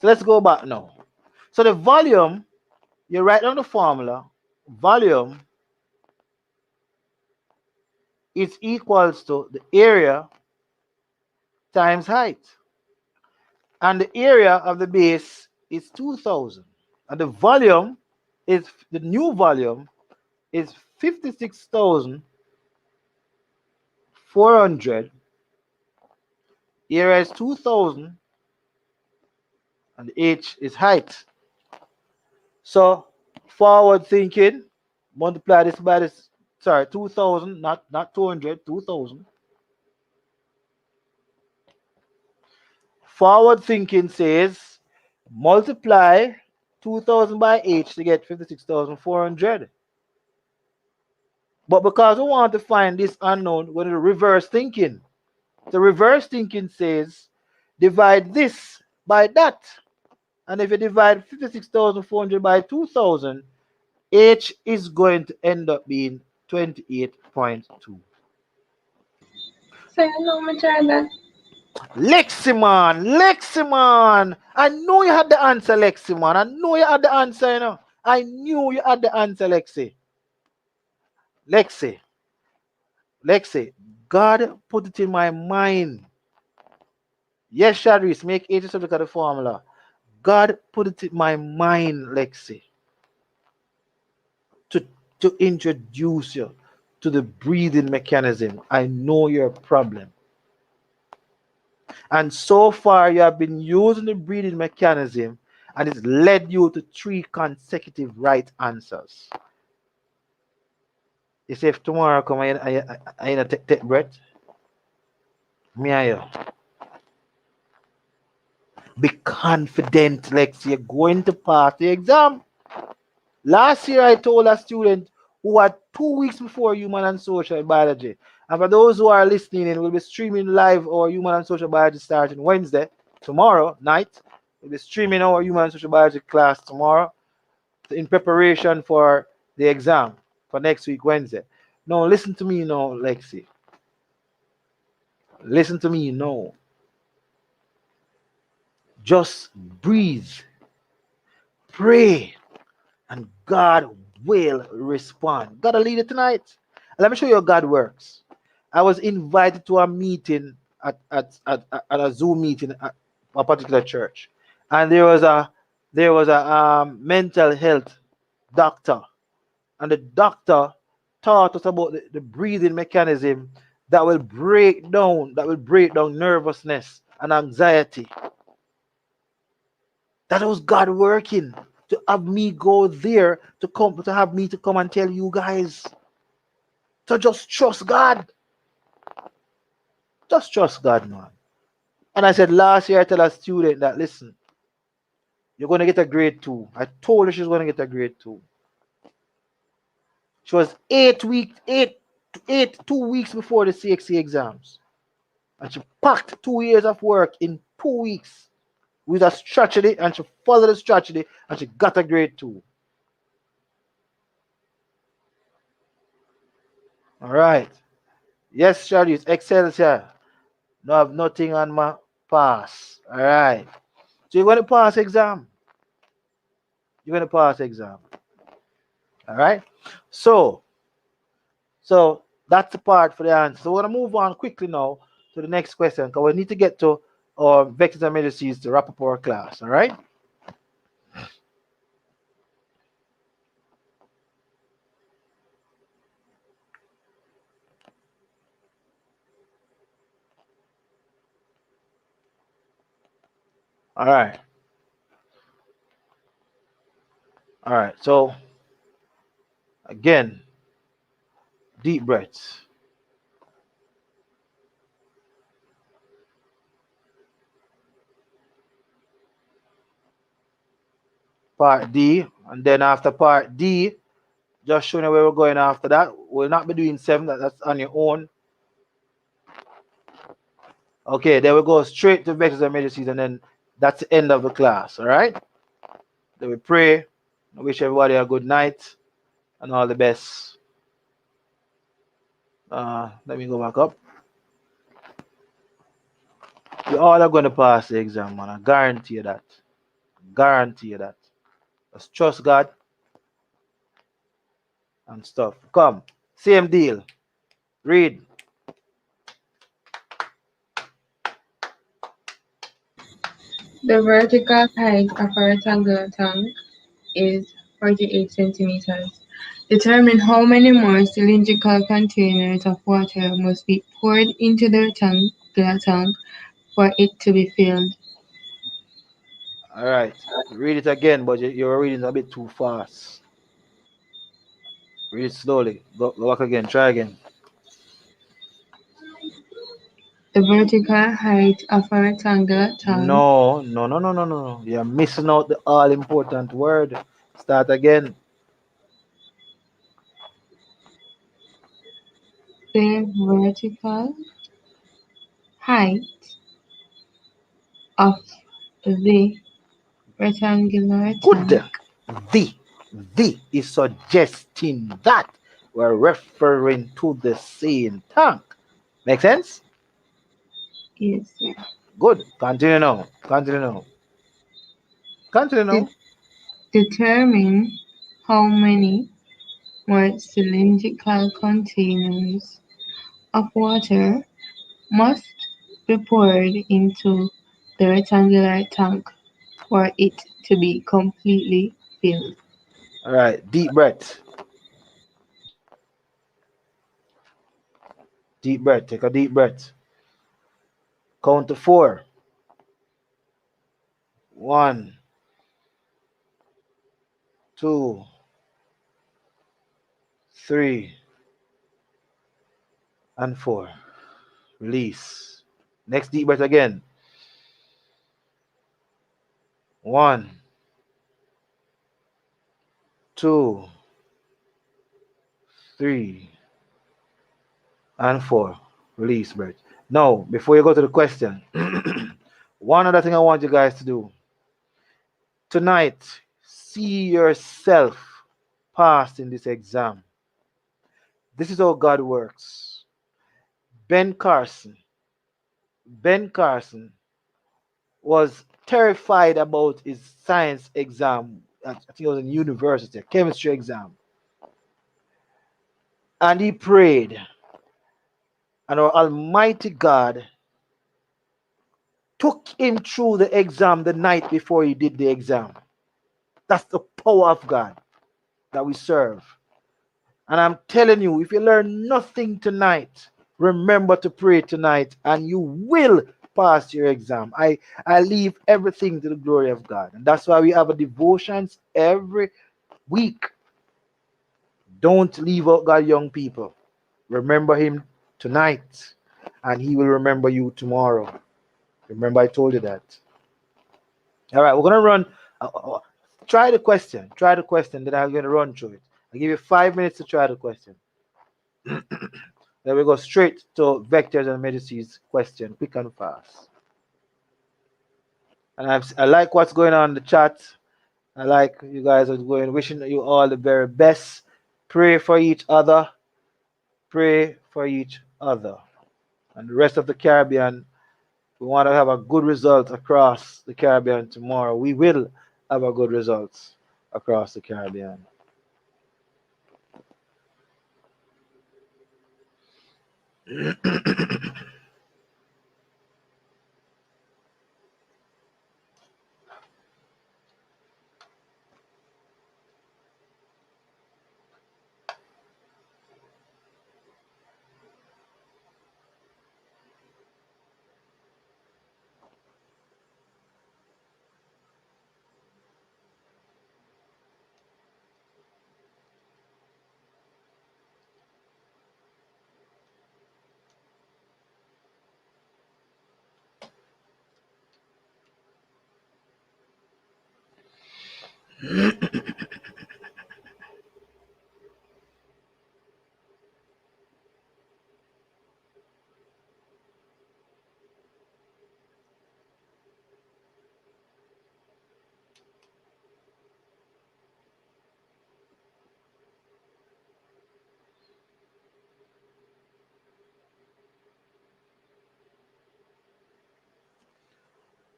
So let's go back now. So the volume, you write down the formula. Volume is equals to the area times height. And the area of the base is 2000. And the volume is, the new volume is 56,400. Area is 2000. And the h is height. So forward thinking, multiply this by this, 2000, not 200, 2000. Forward thinking says multiply 2000 by h to get 56,400. But because we want to find this unknown, we're going to reverse thinking. The reverse thinking says divide this by that. And if you divide 56,400 by 2000, h is going to end up being 28.2. So you know me try that. Leximan. I know you had the answer, Leximan. I know you had the answer, you know. I knew you had the answer, Lexi. God put it in my mind. Yes, Shadris, make 80 subject of the formula. God put it in my mind, Lexi, to introduce you to the breathing mechanism. I know your problem. And so far, you have been using the breathing mechanism, and it's led you to 3 consecutive right answers. You say if tomorrow come, I take breath. Me and you. Be confident, Lexi. You're going to pass the exam. Last year, I told a student who had 2 weeks before human and social biology. And for those who are listening in, we'll be streaming live our human and social biology starting Wednesday, tomorrow night. We'll be streaming our human and social biology class tomorrow in preparation for the exam for next week, Wednesday. Now, listen to me now, Lexi. Listen to me now. Just breathe. Pray. And God will respond. God will lead you tonight. Let me show you how God works. I was invited to a meeting at a Zoom meeting at a particular church, and there was a mental health doctor, and the doctor taught us about the breathing mechanism that will break down nervousness and anxiety. That was God working to have me go there to have me to come and tell you guys to just trust God. Just trust God, man. And I said last year I tell a student that listen, you're gonna get a grade 2. I told her she's gonna get a grade 2. She was 2 weeks before the CSEC exams. And she packed 2 years of work in 2 weeks. with a strategy, and she followed the strategy, and she got a grade 2. All right. Yes, Sharice, Excelsior. No have nothing on my pass. All right. So you're going to pass exam. You're going to pass exam. All right. So, so that's the part for the answer. So we're going to move on quickly now to the next question because we need to get to vectors and matrices to wrap up our class. All right. All right. All right. So again, deep breaths. Part D, and then after part D, just showing you where we're going after that. We'll not be doing 7. That's on your own. Okay, then we go straight to vectors and matrices, and then that's the end of the class. All right. Then we pray. I wish everybody a good night and all the best. Let me go back up. We all are going to pass the exam, man. I guarantee you that. Guarantee you that. Just trust God and stuff. Come, same deal. Read. The vertical height of a rectangular tank is 48 centimeters. Determine how many more cylindrical containers of water must be poured into the rectangular tank for it to be filled. All right. Read it again, but you're reading a bit too fast. Read it slowly. Go back again. Try again. The vertical height of a rectangular tank No, no, no, no, no, no. You're missing out the all important word. Start again. the vertical height of the rectangular Good. tank The is suggesting that we're referring to the same tank. Make sense? is Good. Continue now. Continue now. Continue de- now. determine how many more cylindrical containers of water must be poured into the rectangular tank for it to be completely filled. All right. Deep breath. Deep breath. Take a deep breath. Count to 4. 1, 2, 3, and 4. Release. Next deep breath again. 1, 2, 3, and 4. Release breath. Now, before you go to the question, one other thing I want you guys to do tonight, see yourself passed in this exam. This is how God works. Ben Carson. Ben Carson was terrified about his science exam. I think it was in university, a chemistry exam. And he prayed. And our Almighty God took him through the exam the night before he did the exam. That's the power of God that we serve. And I'm telling you, if you learn nothing tonight, remember to pray tonight and you will pass your exam. I leave everything to the glory of God. And that's why we have a devotions every week. Don't leave out God, young people. Remember him tonight and he will remember you tomorrow. Remember I told you that. All right, we're going to run. Try the question. Try the question. Then I'm going to run through it. I'll give you 5 minutes to try the question. Then we go straight to vectors and matrices question, quick and fast. And I like what's going on in the chat. I like you guys are going, wishing you all the very best. Pray for each other. Pray for each other. And the rest of the Caribbean, we want to have a good result across the Caribbean tomorrow. We will have a good results across the Caribbean.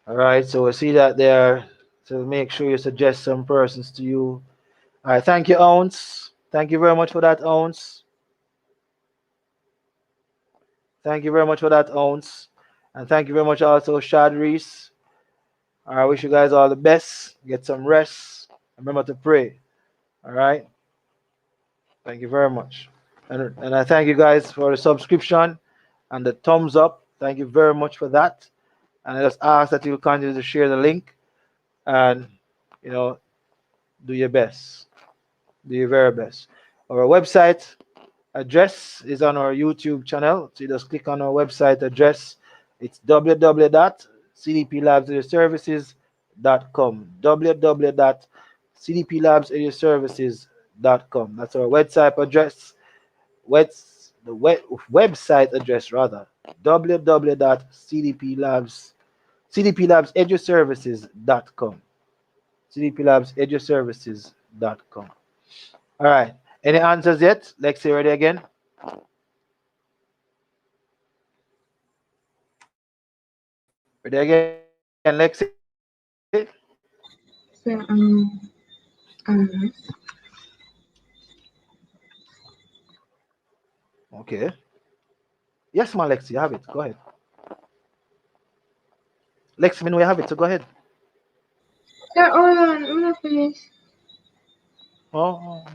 All right, so we see that there. So make sure you suggest some persons to you. All right, thank you, Ounce. Thank you very much for that, Ounce. Thank you very much for that, Ounce. And thank you very much also, Shad Reese. I wish you guys all the best. Get some rest. Remember to pray. All right. Thank you very much. And I thank you guys for the subscription and the thumbs up. Thank you very much for that. And I just ask that you continue to share the link and, you know, do your best. Do your very best. Our website address is on our YouTube channel. So you just click on our website address. It's www.cdplabseduservices.com. www.cdplabseduservices.com. That's our website address. The website address rather. www.cdplabseduservices.com. cdplabseduservices.com. All right. Any answers yet? Lexi, ready again? Ready again, Lexi? So, Okay. Yes, man, Lexi, you have it. Go ahead. Lexi, we have it, so go ahead. sir, hold on, I'm not finished. Oh.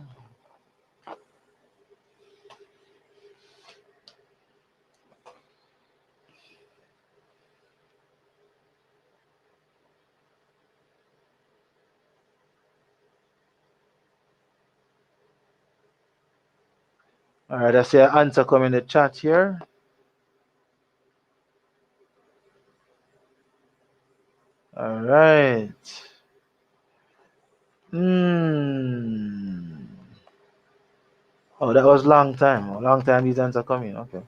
All right, I see an answer come in the chat here. All right. Oh, that was long time. A long time these answers coming. Okay.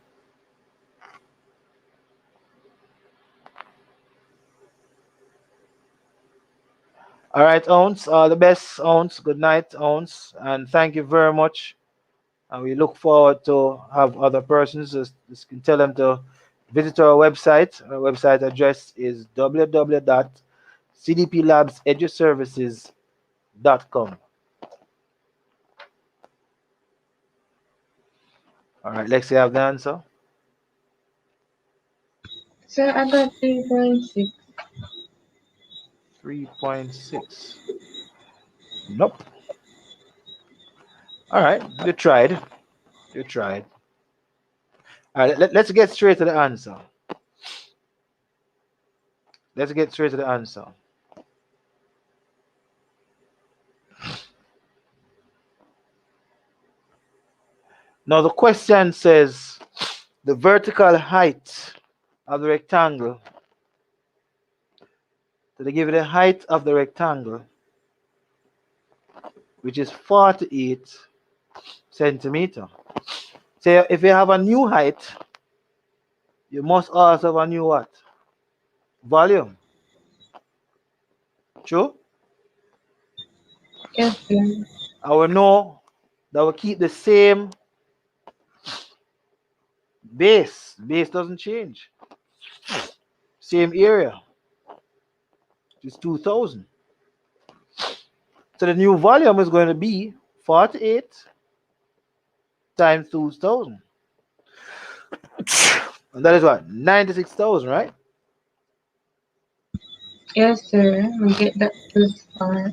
All right, Ounce. All the best, Ounce. Good night, Ounce. And thank you very much. And we look forward to have other persons. Just can tell them to visit our website. Our website address is www.cdplabseduservices.com. All right, Lexi, have the answer. Sir, I got 3.6. 3.6. Nope. All right, you tried. You tried. All right, let's get straight to the answer. Let's get straight to the answer. Now, the question says the vertical height of the rectangle. So they give you the height of the rectangle, which is 48 centimeter. So if you have a new height, you must also have a new what? Volume. True? Yes, sir. I will know that we keep the same base. Base doesn't change. Same area. It's 2000. So the new volume is going to be 48 times 2000. And that is what? 96,000, right? Yes, sir. We get that first part.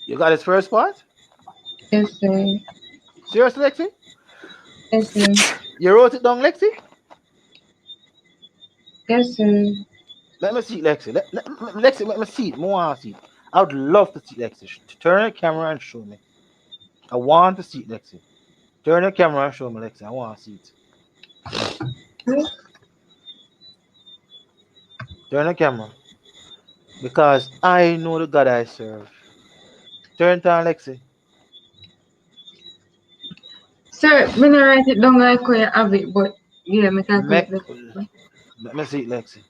You got his first part? Yes, sir. Seriously, Lexi? Yes, sir. You wrote it down, Lexi? Yes, sir. Let me see, Lexi. Lexi, let me see it. I want to see it. I would love to see Lexi. Turn the camera and show me. I want to see it, Lexi. Turn the camera and show me, Lexi. I want to see it. Turn the camera. Because I know the God I serve. Turn to Lexi. Sir, me not write it down like how you have it, but yeah, me calculate Make, the let me see it, Lexi.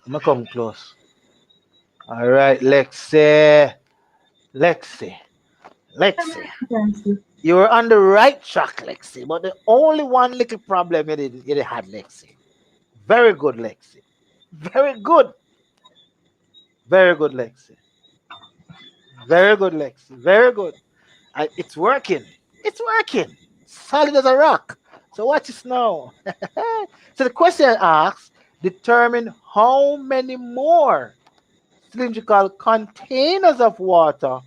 I'm going to come close. All right, Lexi. Lexi. Lexi. currency. You were on the right track, Lexi, but the only one little problem you had, Lexi. Very good, Lexi. Very good. Very good, Lexi. Very good, Lexi. Very good. It's working. It's working. Solid as a rock. So watch this now. So the question asks, determine how many more cylindrical containers of water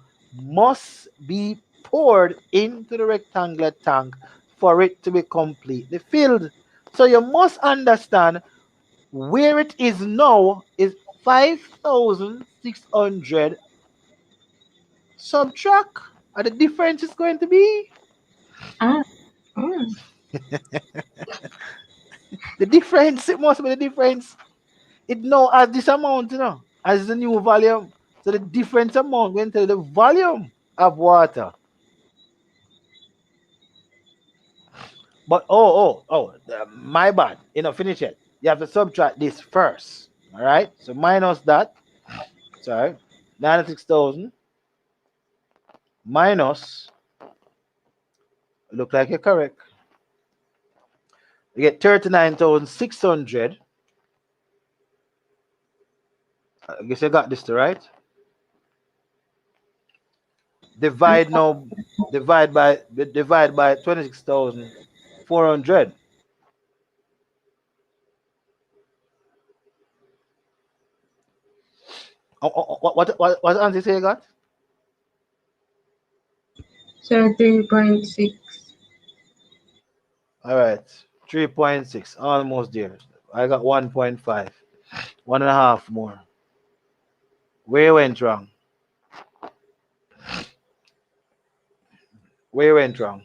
must be poured into the rectangular tank for it to be completely filled. So you must understand where it is now is 5,600 subtract, and the difference is going to be Ah, mm. the difference. It must be the difference. It now as this amount, as the new volume. So the difference amount going to the volume of water. But my bad. Finish it. You have to subtract this first. All right. So minus that. Sorry, 96,000 minus. Look like you're correct. You get 39,600. I guess I got this to right. Divide now. Divide by 26,400. What answer say you got? So 3.6. All right, 3.6, almost there. I got 1.5, 1.5 more. Where went wrong? Where went wrong?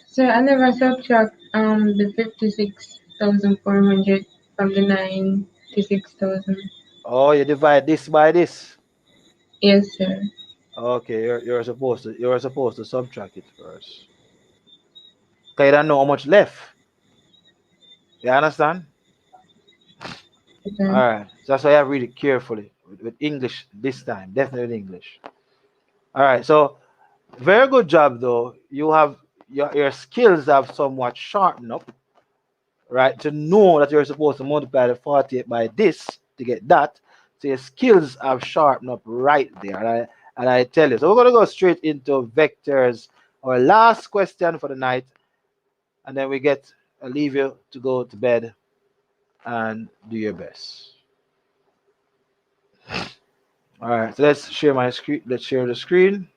So I never subtract the 56,400 from the 96,000. Oh, you divide this by this. Yes, sir. Okay, you're supposed to subtract it first. Cause you don't know how much left. You understand? All Okay. right. So that's why I read it carefully with English this time. Definitely with English. All right. So very good job though. You have your skills have somewhat sharpened up, right? To know that you're supposed to multiply the 48 by this to get that. So your skills have sharpened up right there. And I tell you. So we're gonna go straight into vectors. Our last question for the night, and then we get leave you to go to bed and do your best. All right, so let's share my screen. Let's share the screen.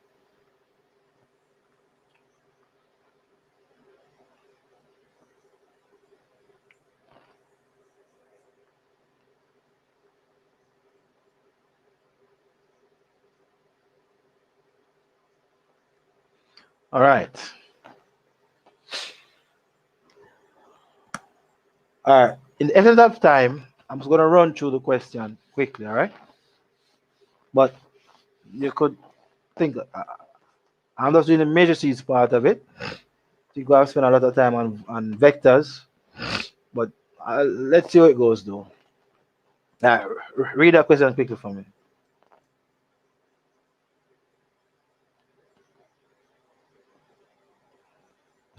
All right. All right. In the essence of time, I'm just gonna run through the question quickly. All right. But you could think I'm just doing the major seeds part of it. You go have spend a lot of time on vectors, but let's see how it goes though. Now, read that question quickly for me.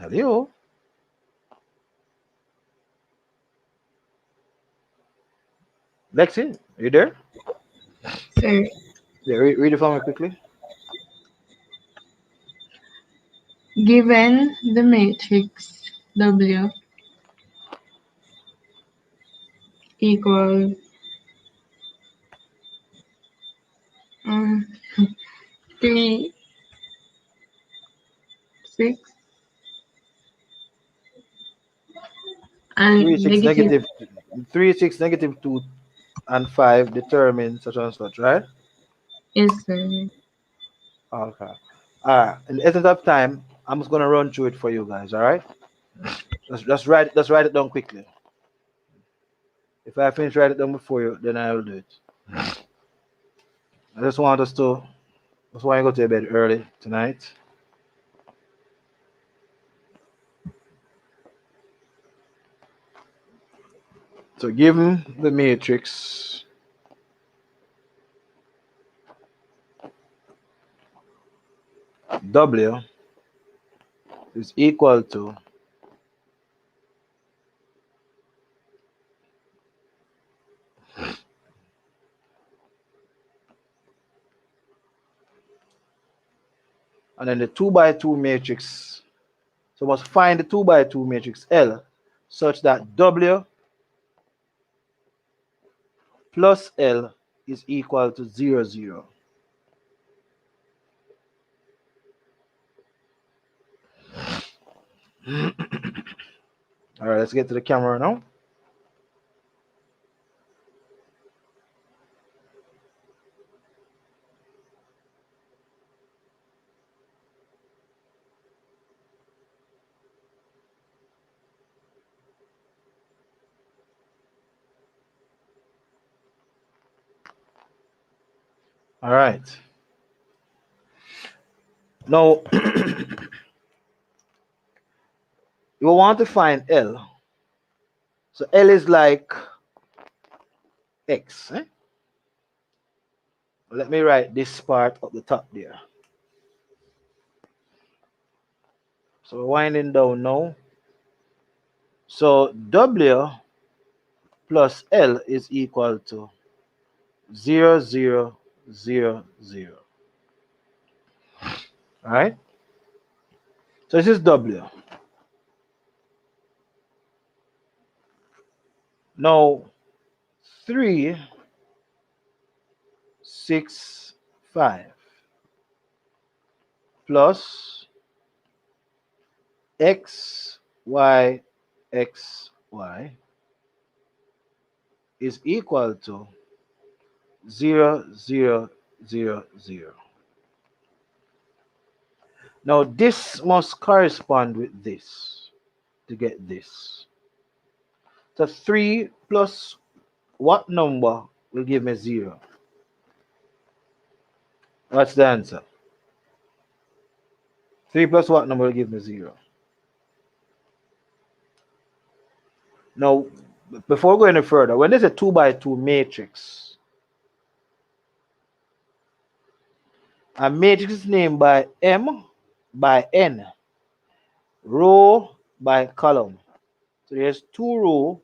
Hello? Lexi, you there? So Yeah, read it for me quickly. given the matrix W equals um, 3, 6, and 3, 6, negative negative 3, 6, negative 2, and 5 determine such and such, right? is Okay. Alright. In the essence of time, I'm just gonna run through it for you guys, alright? Just write it down quickly. If I finish write it down before you, then I will do it. I just want you to go to bed early tonight. So given the matrix W is equal to and then the 2 by 2 matrix. So must find the 2 by 2 matrix L such that W plus L is equal to 0, 0. All right, let's get to the camera now. All right. Now, you want to find L. So L is like X. Eh? Let me write this part up the top there. So we're winding down now. So W plus L is equal to 0, 0, 0, 0. All right. So this is W. Now 3, 6, 5 plus X, Y, X, Y is equal to 0, 0, 0, 0. Now this must correspond with this to get this. So 3 plus what number will give me 0? What's the answer? 3 plus what number will give me 0? Now, before going any further, when there's a 2 by 2 matrix, a matrix is named by M by N, row by column. So there's 2 row,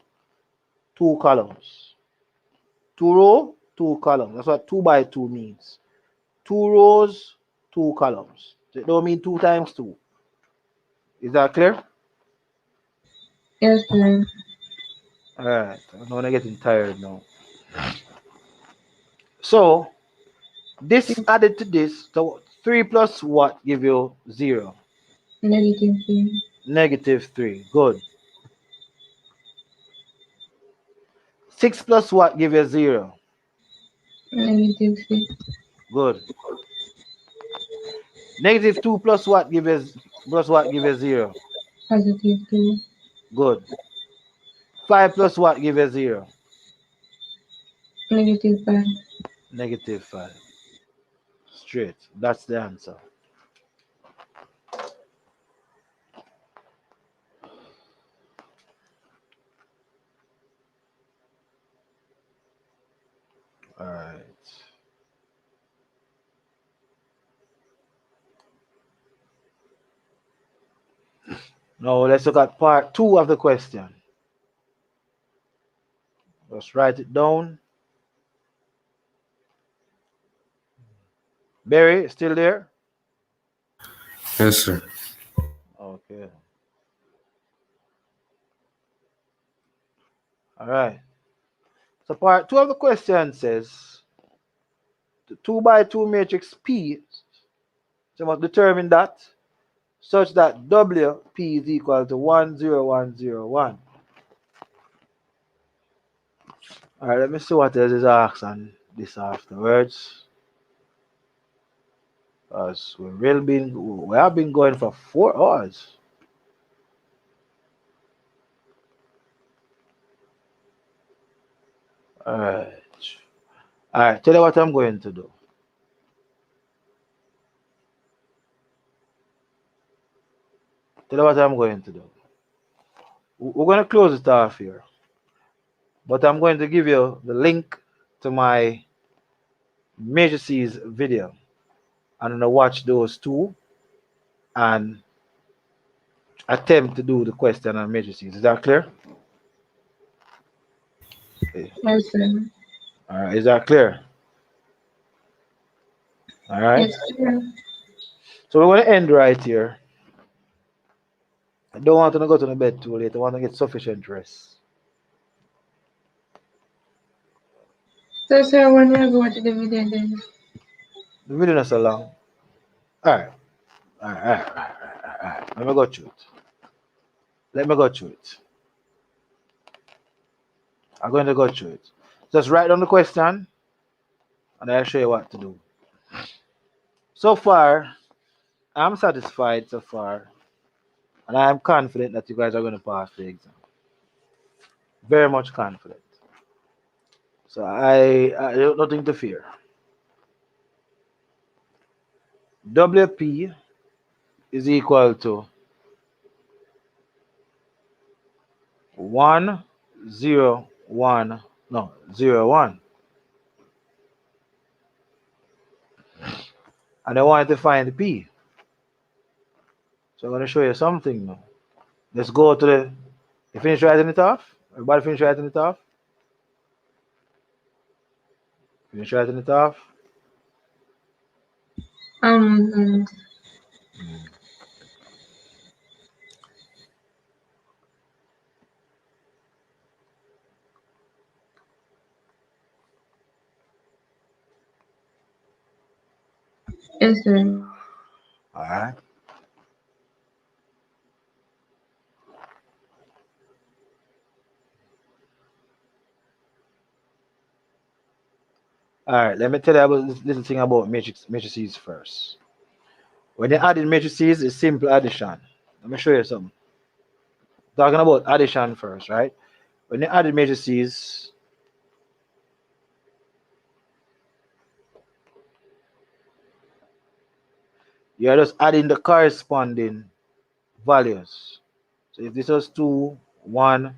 2 columns. 2 row, 2 columns. That's what 2 by 2 means. 2 rows, 2 columns. So it don't mean 2 times 2. Is that clear? yes, sir. All right. I'm getting tired now. So this added to this, so 3 plus what give you 0? Negative 3, Negative 3. Good. 6 plus what give you 0? negative 6, Good. Negative 2 plus what give you 0? positive 2, Good. 5 plus what give you 0? negative 5. Negative 5. Straight. That's the answer. All right. Now let's look at part 2 of the question. Let's write it down. Barry, still there? Yes, sir. Okay. All right. So part 2 of the question says the 2 by 2 matrix P, so you must determine that such that WP is equal to 1, 0, 1, 0, 1. All right, let me see what else is asked on this afterwards. Because we have been going for 4 hours. All right. All right, tell you what I'm going to do. Tell you what I'm going to do. We're going to close it off here. But I'm going to give you the link to my matrices video. I'm going to watch those two and attempt to do the question on matrices. Is that clear? Okay. Yes, sir. All right. Is that clear? All right. Yes, sir. So we're going to end right here. I don't want to go to the bed too late. I want to get sufficient rest. So, sir, when we go to the video then? The video not so long. All right. All right. All right. All right. All right. Let me go through it. Let me go through it. I'm going to go through it. Just write down the question and I'll show you what to do. So far, I'm satisfied so far, and I am confident that you guys are going to pass the exam. Very much confident. So I have nothing to fear. WP is equal to 1, 0, 1, no, 0, 1. And I want to find the P. So I'm going to show you something now. Let's go to the, you finish writing it off? Everybody finish writing it off? Finish writing it off? Um, yes, sir. All right. All right, let me tell you about this little thing about matrices first. When you're adding matrices, it's simple addition. Let me show you something. Talking about addition first, right? When you're adding matrices, you're just adding the corresponding values. So if this was 2, 1,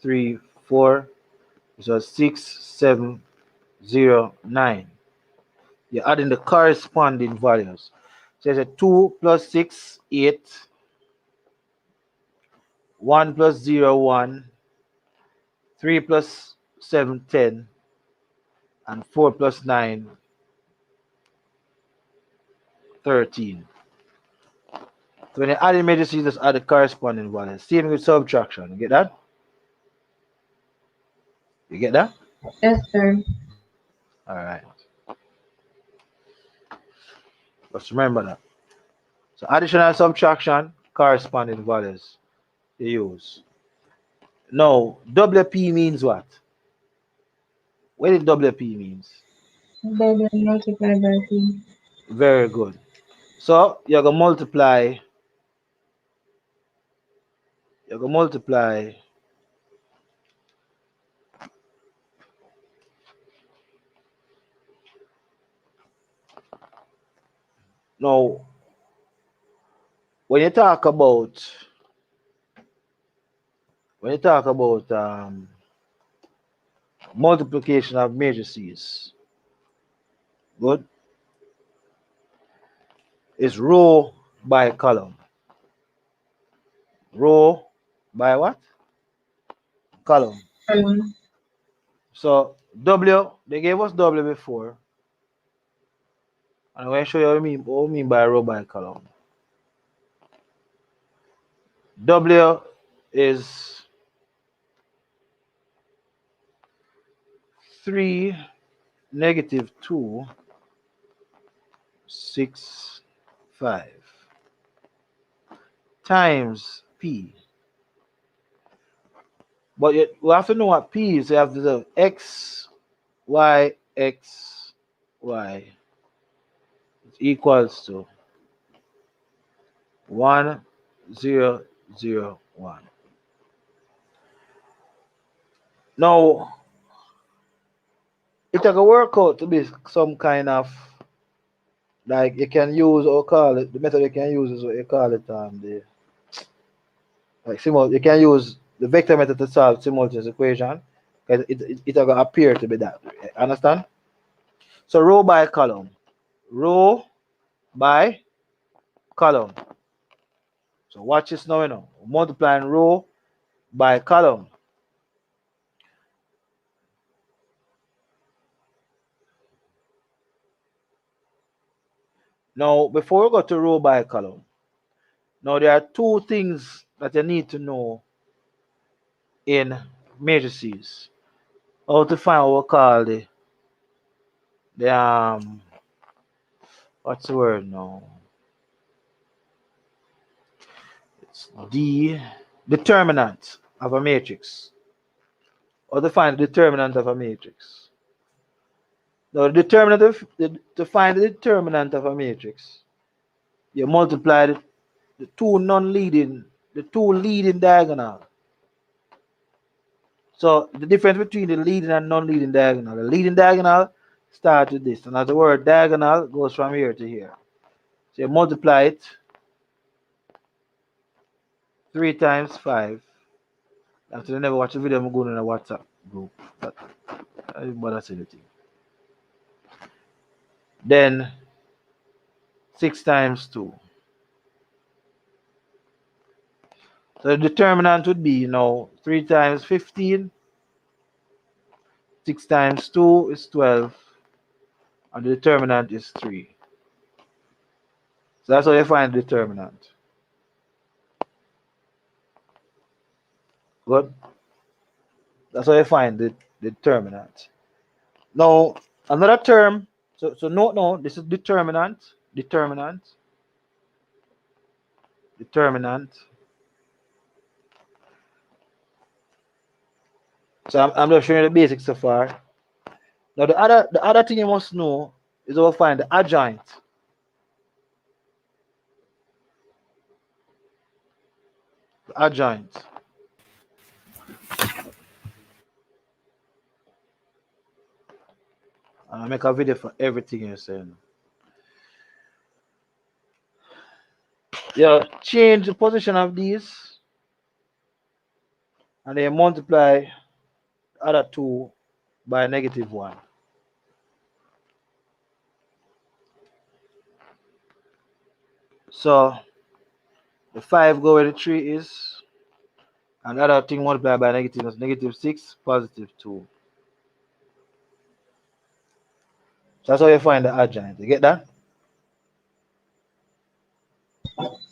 3, 4, this was 6, 7, 0, 9. You're adding the corresponding values. So it's a 2 plus 6, 8, 1 plus 0, 1, 3 plus 7, 10, and 4 plus 9, 13. So when you add images, you just add the corresponding values. Same with subtraction. You get that? You get that? Yes, sir. All right. Just remember that. So addition and subtraction, corresponding values you use. Now, WP means what? What did WP means? W multiplied by P. Very good. So you're gonna multiply. You're gonna multiply. Now, when you talk about multiplication of matrices, good, it's row by column. row by what? Column. Column. So W, they gave us W before. And I'm going to show you what I mean by row by column. W is 3, -2, 6, 5 times P. But we have to know what P is. So you have to do X, Y, X, Y. It equals to 1, 0, 0, 1. Now, it can work out to be some kind of, like you can use or call it, the method you can use is what you call it, the like you can use the vector method to solve simultaneous equation because it will appear to be that way. Understand? So row by column. Row by column. So watch this now, multiplying row by column. Now, before we go to row by column, now there are two things that you need to know in matrices. How to find what we call the what's the word now? It's the determinant of a matrix. Or to find the determinant of a matrix. Now, to find the determinant of a matrix, you multiply the two leading diagonal. So the difference between the leading and non-leading diagonal. The leading diagonal starts with this, and as the word diagonal goes from here to here. So you multiply it 3 times 5. After you never watch the video, I'm going in a WhatsApp group. But I didn't bother saying anything. Then 6 times 2. So the determinant would be 3 times 15. 6 times 2 is 12. And the determinant is 3. So that's how you find the determinant. Good? That's how you find the determinant. Now, another term. So note now, this is determinant. So I'm just showing you the basics so far. Now the other thing you must know is how to find the adjoint. The adjoint. And I make a video for everything you're saying. You change the position of these and then multiply the other two by -1. So the 5 go where the 3 is, and the other thing multiplied by negative is -6, +2. So that's how you find the adjoint. You get that?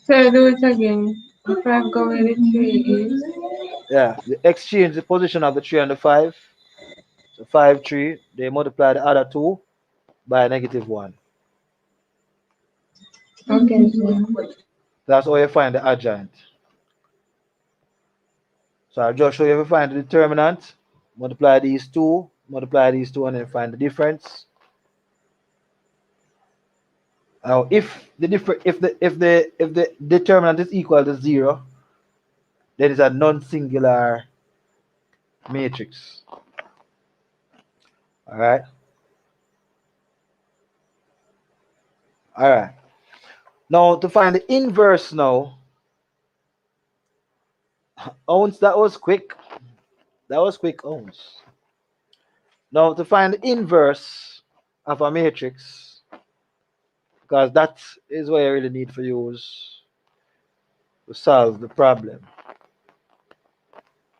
So do it again. The 5 go where the 3 is. Yeah, you exchange the position of the 3 and the 5. So 5, 3, they multiply the other two by -1. Okay, so That's how you find the adjoint. So I'll just show you how to find the determinant, multiply these two, and then find the difference. Now, if the determinant is equal to 0, then it's a non-singular matrix. All right. Now to find the inverse now. Ounce, that was quick. Ounce. Now to find the inverse of a matrix, because that is what you really need to use to solve the problem.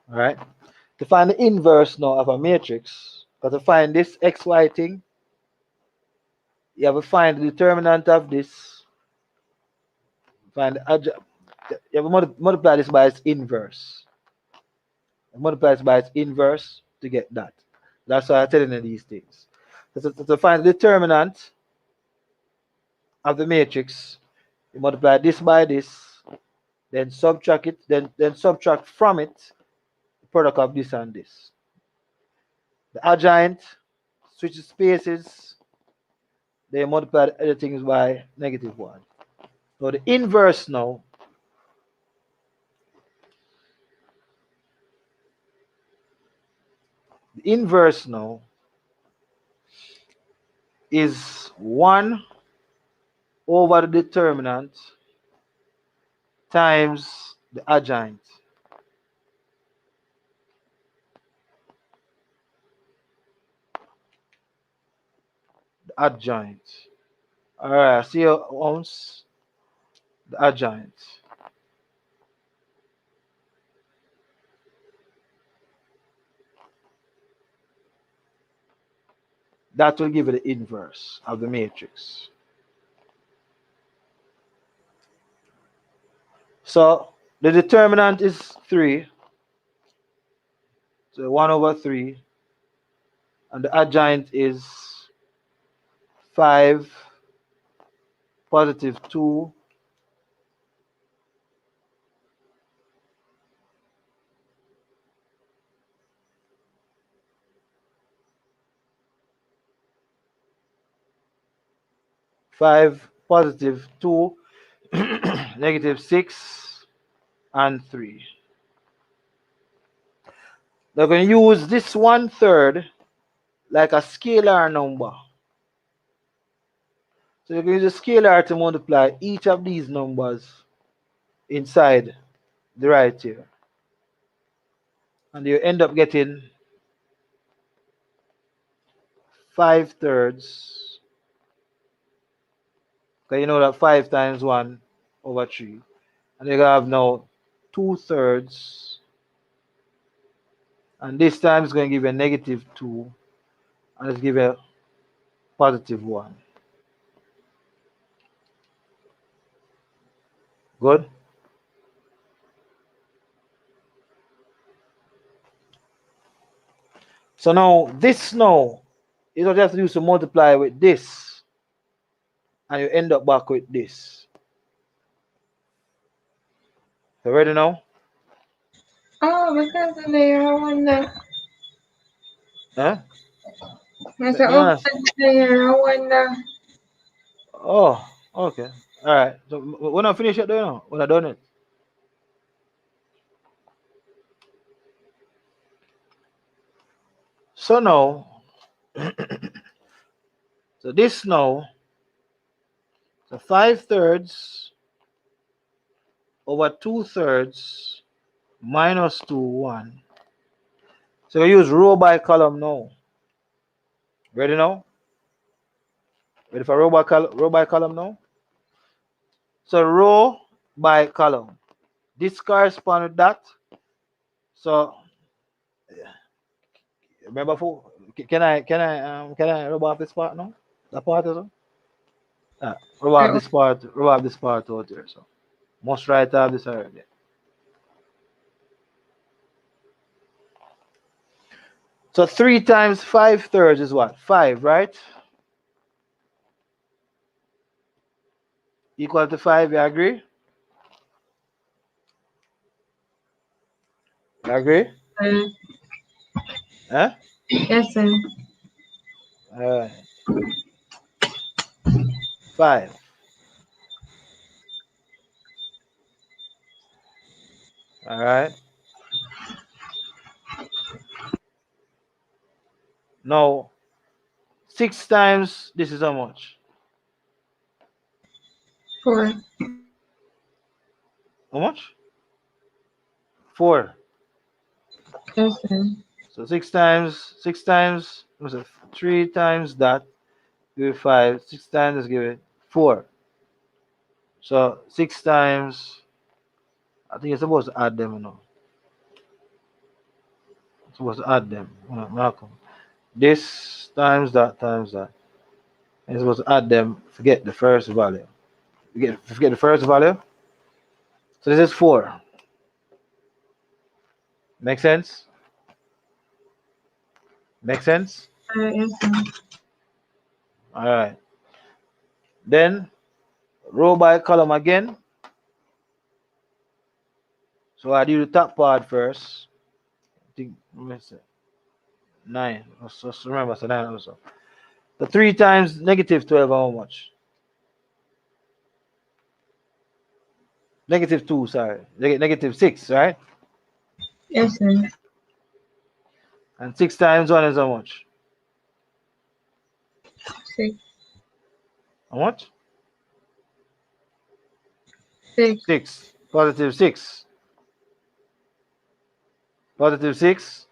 All right. To find the inverse now of a matrix, because to find this xy thing, you have to find the determinant of this. Find the you have to multiply this by its inverse. Multiply this by its inverse to get that. That's why I'm telling you these things. To find the determinant of the matrix, you multiply this by this, then subtract it, then subtract from it the product of this and this. The adjoint switches spaces, they multiply the other things by -1. So the inverse now, the inverse now is 1 over the determinant times the adjoint. The adjoint. All right, see your ounce, the adjoint. That will give you the inverse of the matrix. So the determinant is 3, so 1 over 3, and the adjoint is 5, positive 2, positive 2, -6, and 3. They're going to use this 1/3 like a scalar number. So you're going to use a scalar to multiply each of these numbers inside the right here. And you end up getting 5/3. Because you know that 5 times 1 over 3. And you're going to have now 2/3. And this time it's going to give you a -2. And it's give you a positive 1. Good? So now this now is what you have to do to multiply with this. And you end up back with this. You ready now? Oh, because of the I wonder. Huh? Mr. Me Open honest. there, I wonder. Oh, okay. All right. So when I finish it, though, when I done it. So now, so this now, so 5/3 over 2/3 minus 2, 1. So we use row by column now. Ready now? Ready for row by column now? So row by column. This corresponds with that. So remember, can I rub off this part now? That part also. Rub off this part. Rub off this part out here. So must write off this already. So 3 times 5/3 is what? 5, right? Equal to 5. You agree? You agree? Huh? Yes, sir. All right. 5. All right. Now 6 times this is how much? 4. How much? 4. Yes, sir. So 6 times what's it? 3 times that give it 5. 6 times give it 4. So 6 times, I think you're supposed to add them, you know. Supposed to add them. Malcolm. This times that times that. And you're supposed to add them, forget the first value. Forget the first value. So this is 4. Make sense? Make sense? Yes, sir. Alright. Then row by column again. So I do the top part first. I think, let me see. 9. Let's remember, so 9 also. The 3 times negative 12 how much? Negative 2, sorry. Negative 6, right? Yes, sir. And 6 times 1 is how much? 6. How much? 6. 6. Positive 6. Positive 6.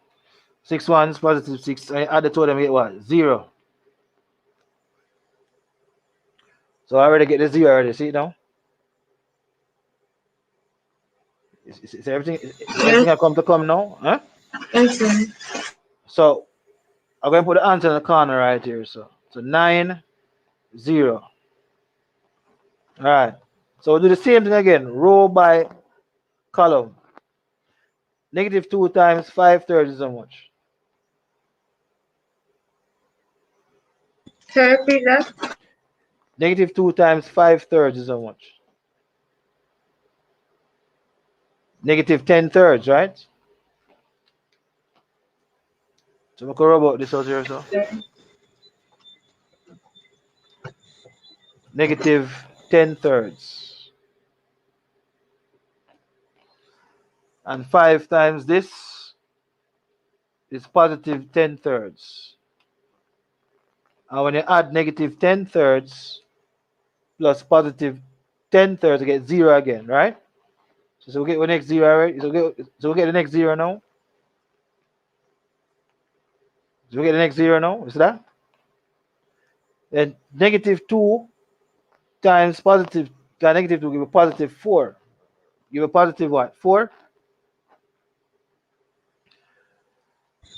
6 ones, positive 6. And you add the two of them, you get what? 0. So I already get the 0 already. See it now? Is everything Yes, I come now? Huh? yes, sir. So I'm going to put the answer in the corner right here. So 9, 0. All right. So we'll do the same thing again. Row by column. Negative 2 times 5/3 is how much? Can you repeat that? Negative 2 times 5/3 is how much? Negative 10/3, right? So we can roll about this out here. So Sir. negative 10/3. And 5 times this is positive 10/3. And when you add negative 10/3 plus positive 10/3, you get 0 again, right? So we get the next 0, right? So we get the next 0 now. So we get the next 0 now. You see that? Then negative 2 times positive, negative 2 give a positive 4. Give a positive what? 4.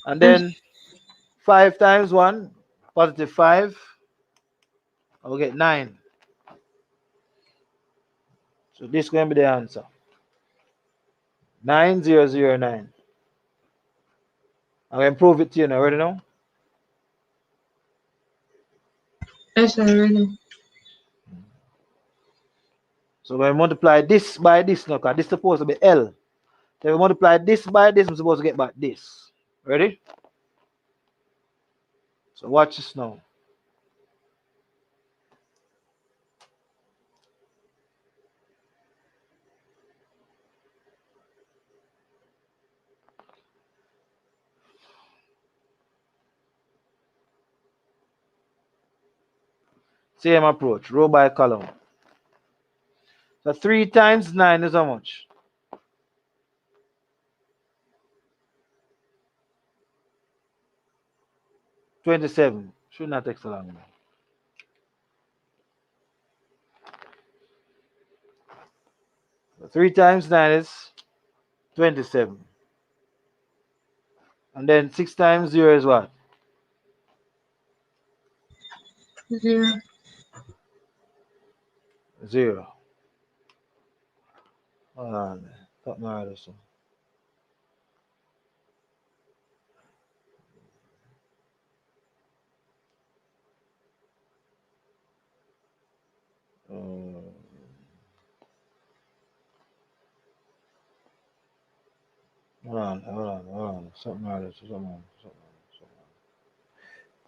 And Yes, then 5 times 1, positive 5. I will get 9. So this is going to be the answer. 9009. I'm going to prove it to you now. Ready now? yes, sir. Ready. So when I multiply this by this now, because this is supposed to be L. So if we multiply this by this, I'm supposed to get back this. Ready? So watch this now. Same approach, row by column. So 3 times 9 is how much? 27. Should not take so long now. So 3 times 9 is 27. And then 6 times 0 is what? 0. 0. Hold on. Cut my this one. Uh, hold on. Something matters. Something.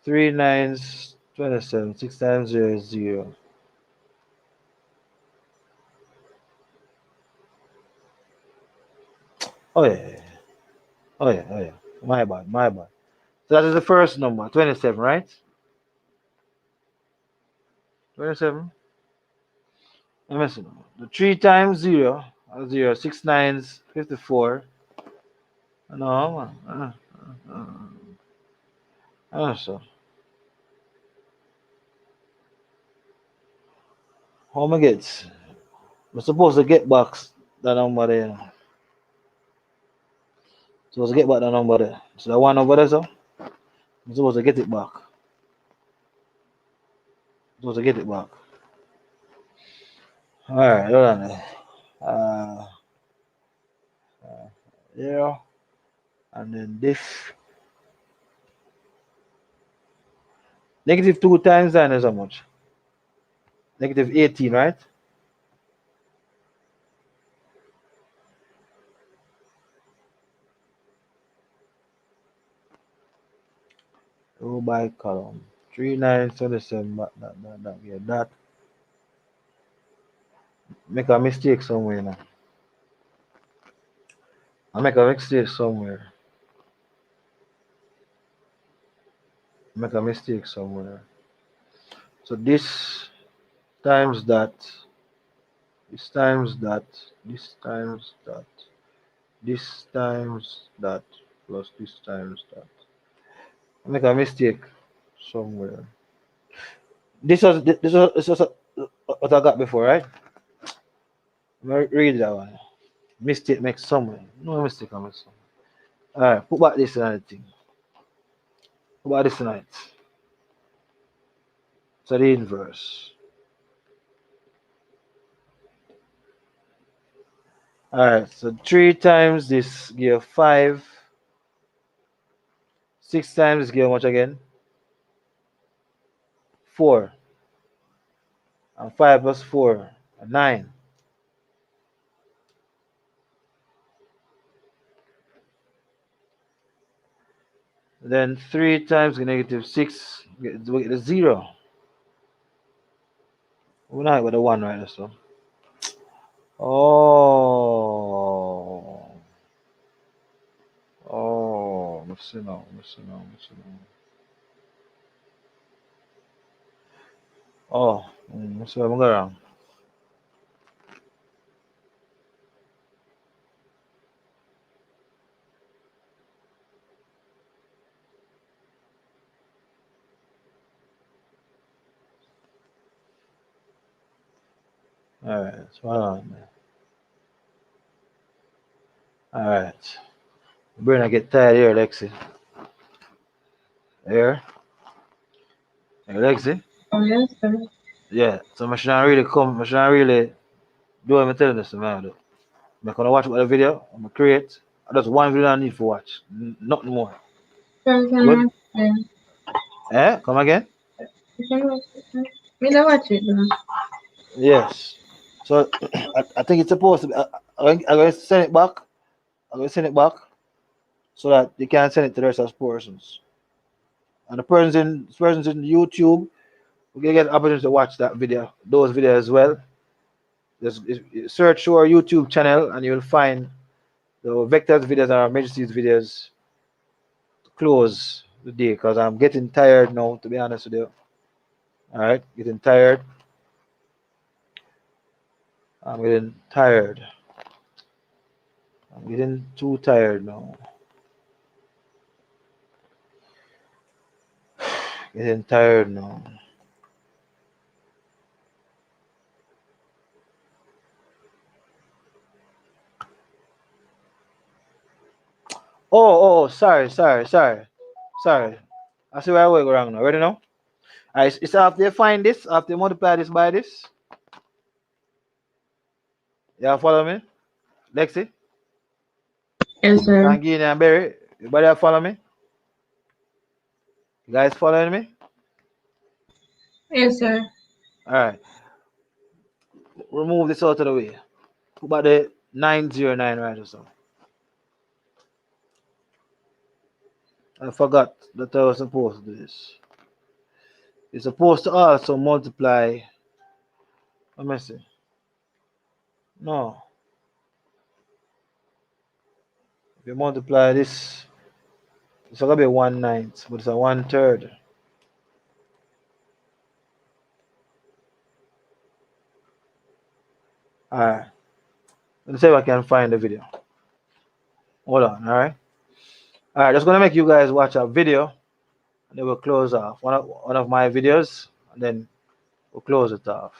3 nines, 27. 6 times 0 is 0. Oh yeah. Oh yeah. My bad. So that is the first number, 27, right? 27. Let me see. The 3 times 0, 0. 6 nines, 54. No, so how am I get? We're supposed to get back that number there. Supposed to get back the number there. So that one over there, so I'm supposed to get it back. Supposed to get it back. Alright, hold on there. Yeah. And then this negative 2 times 9 is how much? Negative 18, right? Row by column. 3 9 77 yeah, that make a mistake somewhere now. I make a mistake somewhere. Make a mistake somewhere. So this times that, this times that, this times that, this times that, plus this times that. I make a mistake somewhere. This was what I got before, right? Read that one. Mistake makes somewhere. No mistake I make somewhere. Alright, put back this another thing. Put back this tonight. So the inverse. Alright, so 3 times this give 5. 6 times give how much again? 4. And 5 plus 4, 9. Then 3 times negative 6, get the 0. We're not with the 1 right now, so. Oh. Oh, let's see now. Oh, let's see what I'm going around. Alright, so hold on. Alright. Brain, I get tired here, Lexi. Here? Hey, Lexi? Oh, yes, sir. Yeah, so I shouldn't really do what I'm telling this man do. I'm gonna watch the video, I'm gonna create. That's one video I need to watch. Nothing more. Sir, can Good? watch it. Come again? You can watch it, sir. Me don't watch it, though. Yes. So I think it's supposed to be. I'm gonna send it back. So that you can send it to the rest of the persons. And the persons in YouTube, we can get an opportunity to watch those videos as well. Just search our YouTube channel and you'll find the vectors videos and our matrices videos to close the day because I'm getting tired now, to be honest with you. All right, getting tired. I'm getting tired. I'm getting too tired now. Getting tired now. Sorry. I see where I will go wrong now. Ready now? It's after you find this, after you multiply this by this. You follow me? Lexi? Yes, sir. Tangina and Berry? Everybody follow me? You guys following me? Yes, sir. Alright. Remove this out of the way. Put back the 909 right or so. I forgot that I was supposed to do this. You're supposed to also multiply. Let me see. No. If you multiply this, it's gonna be 1/9, but it's a 1/3. Alright. Let's see if I can find the video. Hold on, alright? Alright, just gonna make you guys watch a video and then we'll close off. One of my videos, and then we'll close it off.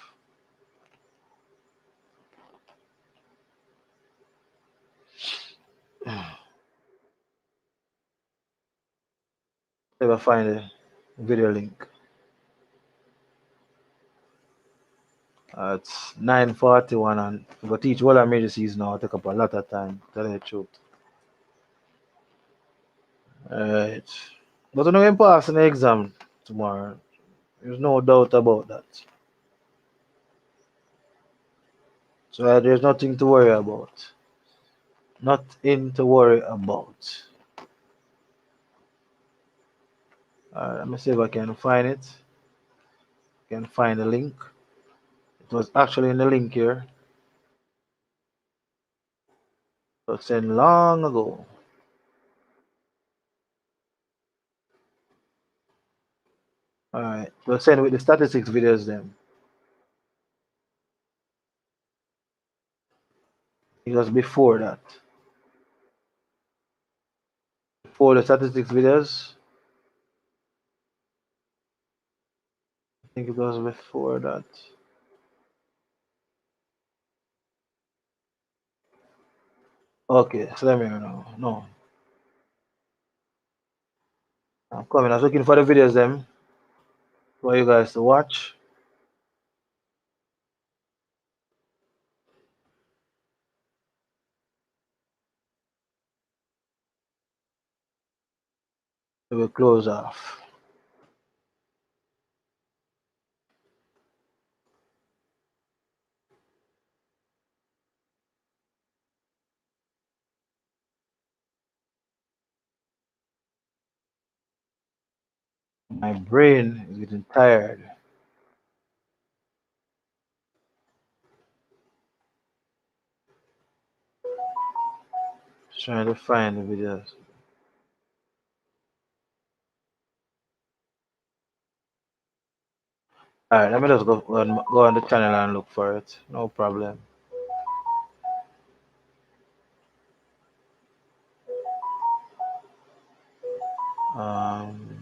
Never find the video link. It's 9:41 and we got teach all our emergencies now. Take up a lot of time. Tell you the truth. Alright. But we're going to pass the exam tomorrow. There's no doubt about that. So there's nothing to worry about. Nothing to worry about. Let me see if I can find it. Can find the link. It was actually in the link here. It was sent long ago. Alright. It was sent with the statistics videos then. It was before that. Before the statistics videos. I think it was before that. Okay, so let me know. No. I'm coming. I was looking for the videos them for you guys to watch. We will close off. My brain is getting tired. Just trying to find the videos. Alright, let me just go on the channel and look for it. No problem. Um,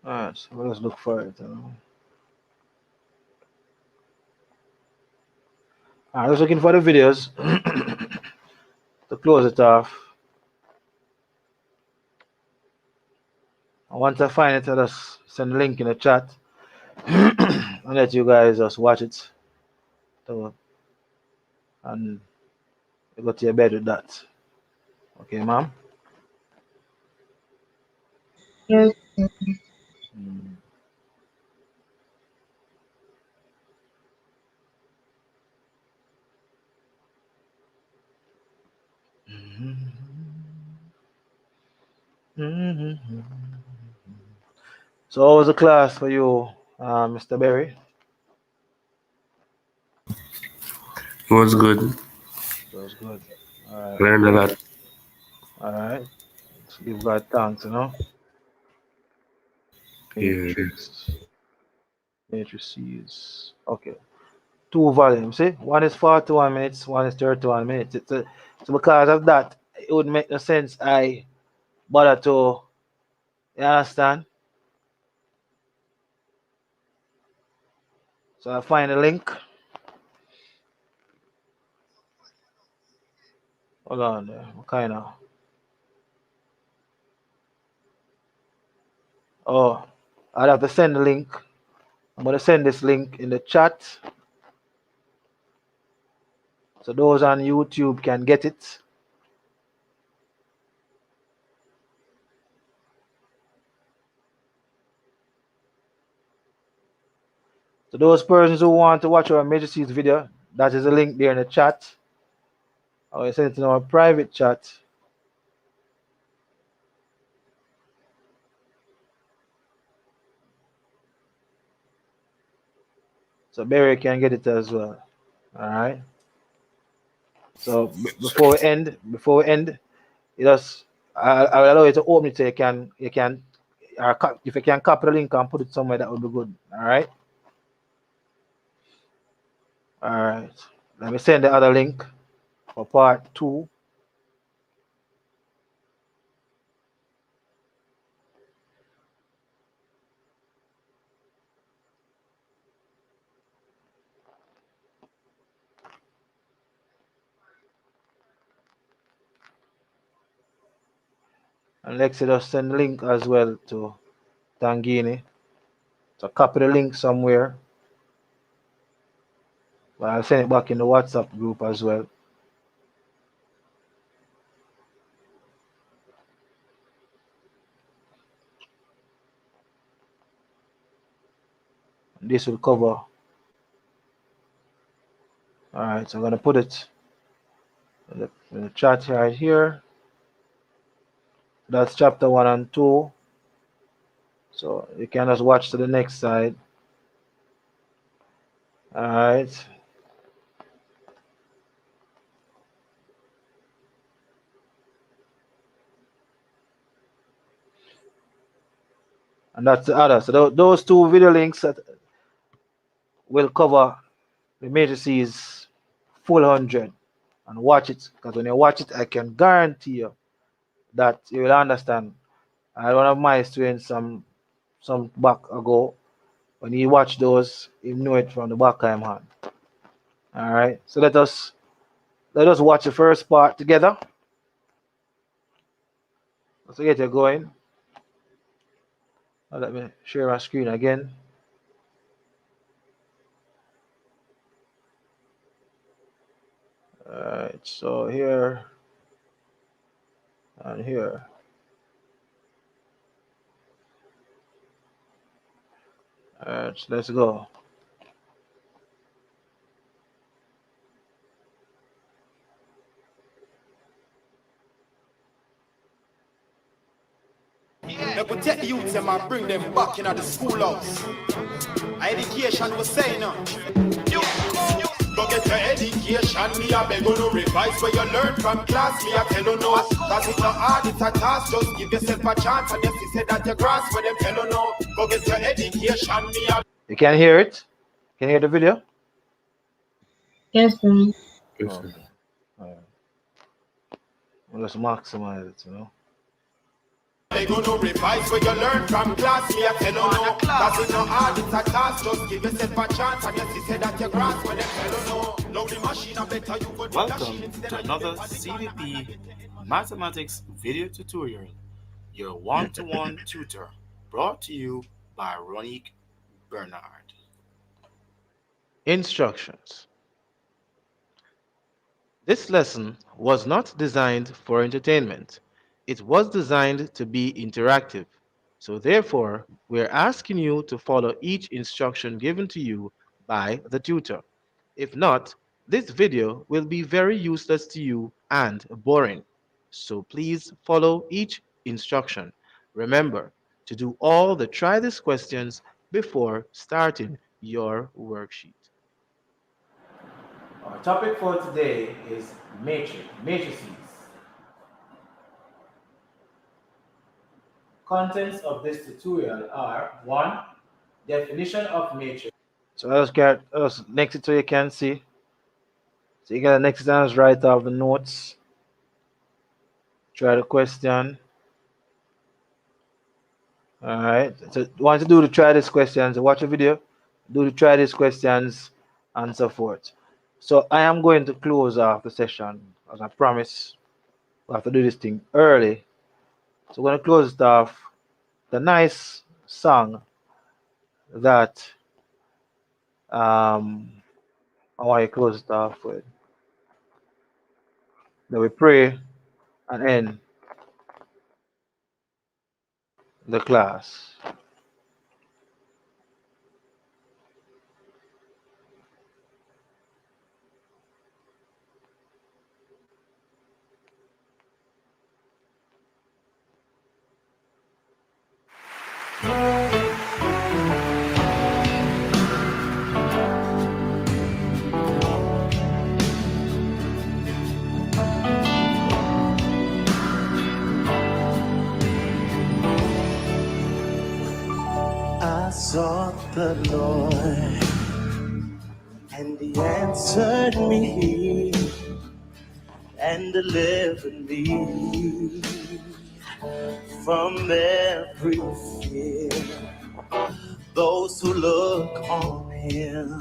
alright, so let's look for it. I was looking for the videos to close it off. And once I find it, I'll just send the link in the chat and let you guys just watch it. So, and you go to your bed with that. Okay, ma'am? Yes. Mm. So, how was the class for you, Mr. Berry? It was good. It was good. All right. Learned a lot. All right. Let's give God thanks, Yeah. Matrix. Matrices. Okay. Two volumes. See? One is 41 minutes, one is 31 minutes. So because of that, it would make no sense I bother to, you understand? So I find a link. Hold on there. What kind of? Oh, I'd have to send the link. I'm going to send this link in the chat. So those on YouTube can get it. So those persons who want to watch our Major Seeds video, that is a link there in the chat. I will send it in our private chat. So Barry can get it as well. All right. So before we end, you just I will allow you to open it so you can if you can copy the link and put it somewhere that would be good. All right. All right. Let me send the other link. for part 2. And Lexi just send the link as well to Tangini. So copy the link somewhere. But I'll send it back in the WhatsApp group as well. And this will cover. Alright, so I'm gonna put it in the chat right here. That's chapter 1 and 2. So you can just watch to the next side. Alright. And that's the other. So those two video links that will cover the matrices full 100. And watch it, because when you watch it, I can guarantee you that you will understand. I had one of my students some back ago, when he watched those, he knew it from the back of his hand. All right, so let us watch the first part together. Let's get it going. Let me share my screen again. All right, so here and here. All right, so let's go. They could take the youths and bring them back into the schoolhouse. Education was saying, go get your education, me a beg no revise where you learn from class, me a tell you no. Cause it's not hard, it's a task, just give yourself a chance and you say that you grasp where them tell you no. Go get your education, me a... You can hear it? Can you hear the video? Yes, sir. Yes, sir. Well, let's maximize it, you know. They go no revise where you learn from class, me a tell you no. Cause it's not hard, it's a task, just give yourself a chance and you say that you grasp where them tell you no. Load the machine, I better you go. Welcome to another CVP Mathematics video tutorial, your one-to-one tutor, brought to you by Ronique Bernard. Instructions. This lesson was not designed for entertainment. It was designed to be interactive. So therefore, we're asking you to follow each instruction given to you by the tutor. If not, this video will be very useless to you and boring. So please follow each instruction. Remember to do all the try this questions before starting your worksheet. Our topic for today is matrices. Contents of this tutorial are 1. Definition of matrix. So I'll just next it so you can see. So you gotta next time write off the notes. Try the question. Alright. So once you do the try this questions, watch the video, do the try these questions and so forth. So I am going to close off the session as I promise. We have to do this thing early. So we're gonna close it off the nice song that I want to close it off with. Then we pray and end the class. I sought the Lord, and He answered me. and deliver me from every fear. Those who look on him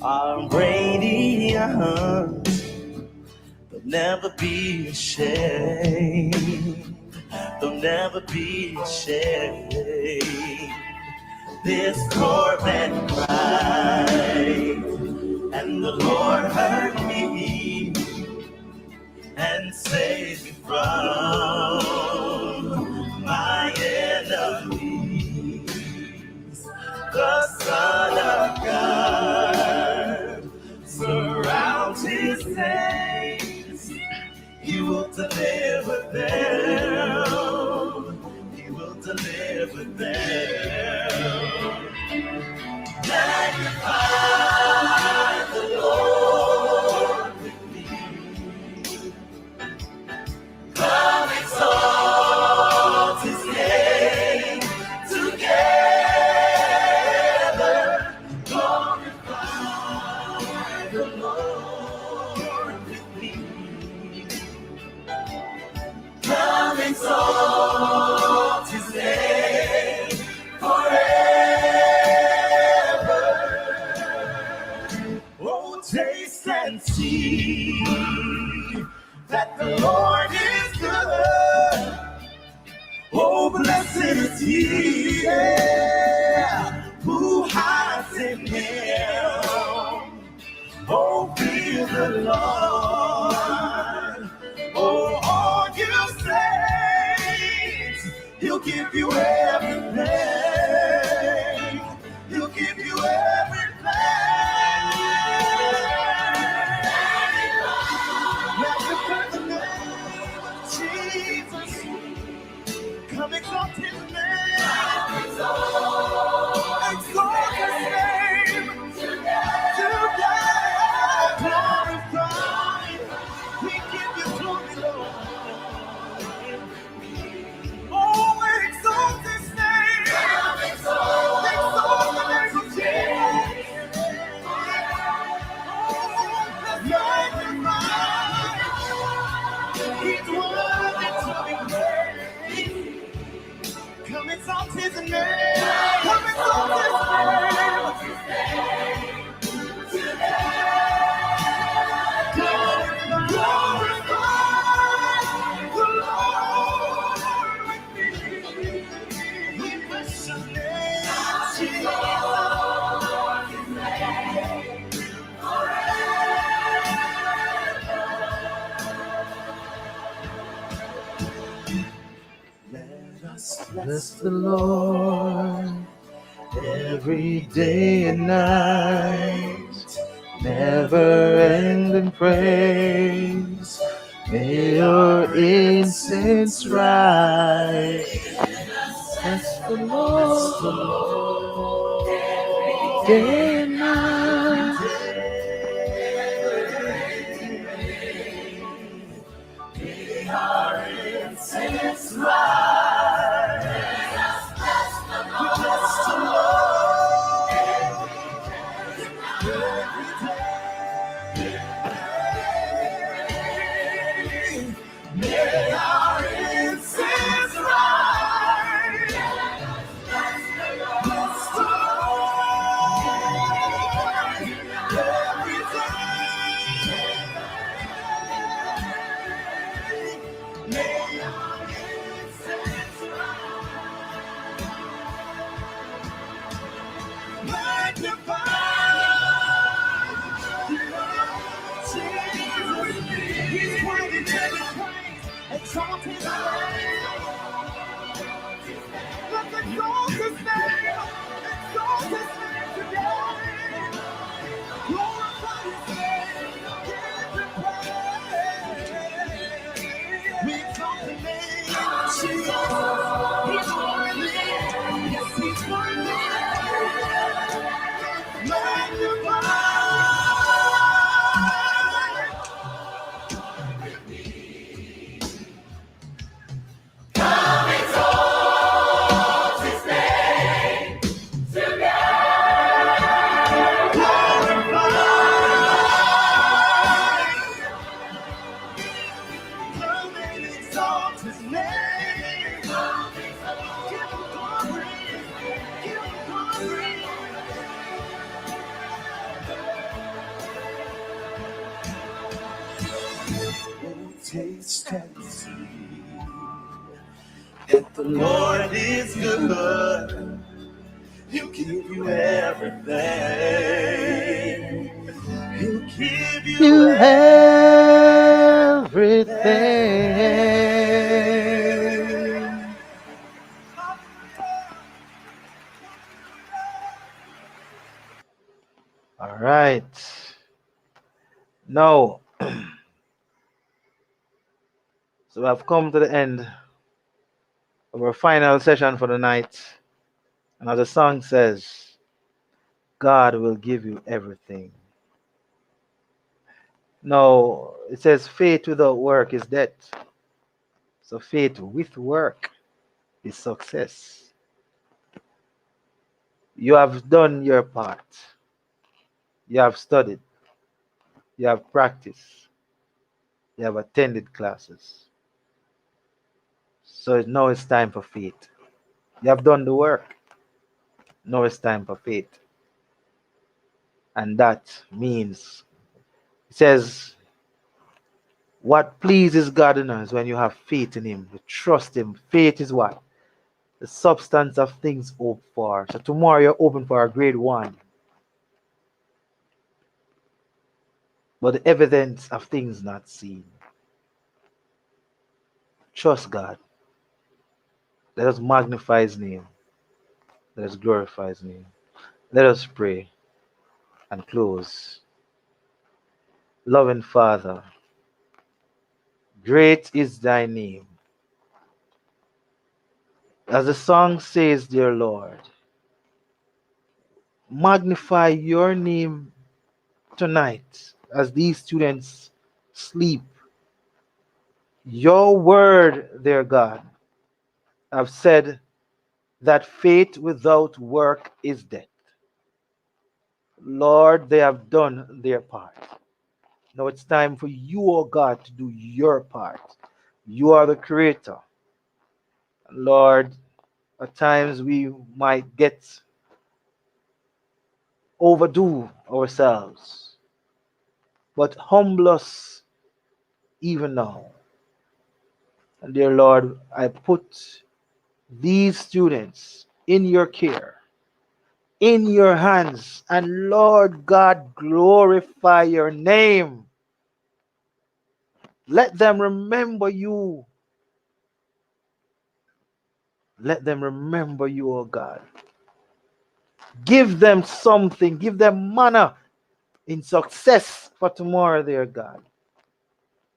are radiant. They'll never be ashamed. They'll never be ashamed. This poor man cried, and the Lord heard me and saved me from my enemies. The Son of God surrounds his saints. He will deliver them. He will deliver them. Magnify the Lord with me. Come exalt his name together. Glorify the Lord with me. Come exalt his name forever. Oh, taste and see that the Lord is good. Oh, blessed is he, yeah, who hides in him. Oh, fear the Lord. Oh, all you saints, he'll give you everything. He'll give you everything. Magnify the name of Jesus. Come exalt his name. Exalt his name. Today, glorify. We give you glory, Lord. Oh, exalt his name. Exalt the name of Jesus. He's worthy to be praised. Come exalt his name. Come exalt his name. Glorify the Lord with me. We bless your name, Let us bless the Lord every day and night. Never ending praise. May your incense rise. Bless the Lord day and night. May our incense rise. We bless the Lord every day. May our incense rise. Bless the Lord every day. May our incense rise. Magnify the Lord Jesus. He's worthy to be praised. Exalt his name. Let's exalt his name. Exalt his name today. Glorify his name. Give him praise. We exalt the name of Jesus. He's worthy. Yes, he's worthy. Magnify. and see that the Lord is good. He'll give you everything. He'll give you You everything. everything. All right. Now, so I've come to the end of our final session for the night. And as the song says, God will give you everything. Now, it says faith without work is death. So faith with work is success. You have done your part. You have studied. You have practiced. You have attended classes. So now it's time for faith. You have done the work. Now it's time for faith. And that means, it says, what pleases God in us when you have faith in Him, you trust Him. Faith is what? The substance of things hoped for. So tomorrow you're open for a grade 1. But the evidence of things not seen. Trust God. Let us magnify His name. Let us glorify His name. Let us pray and close. Loving Father, great is thy name. As the song says, dear Lord, magnify your name tonight as these students sleep. Your word, dear God, have said that faith without work is death. Lord, they have done their part. Now it's time for you, oh God, to do your part. You are the creator. Lord, at times we might get overdo ourselves, but humble us even now. And dear Lord, I put these students in your care, in your hands, and Lord God, glorify your name. Let them remember you. Let them remember you, oh God. Give them something, give them manna in success for tomorrow, dear God.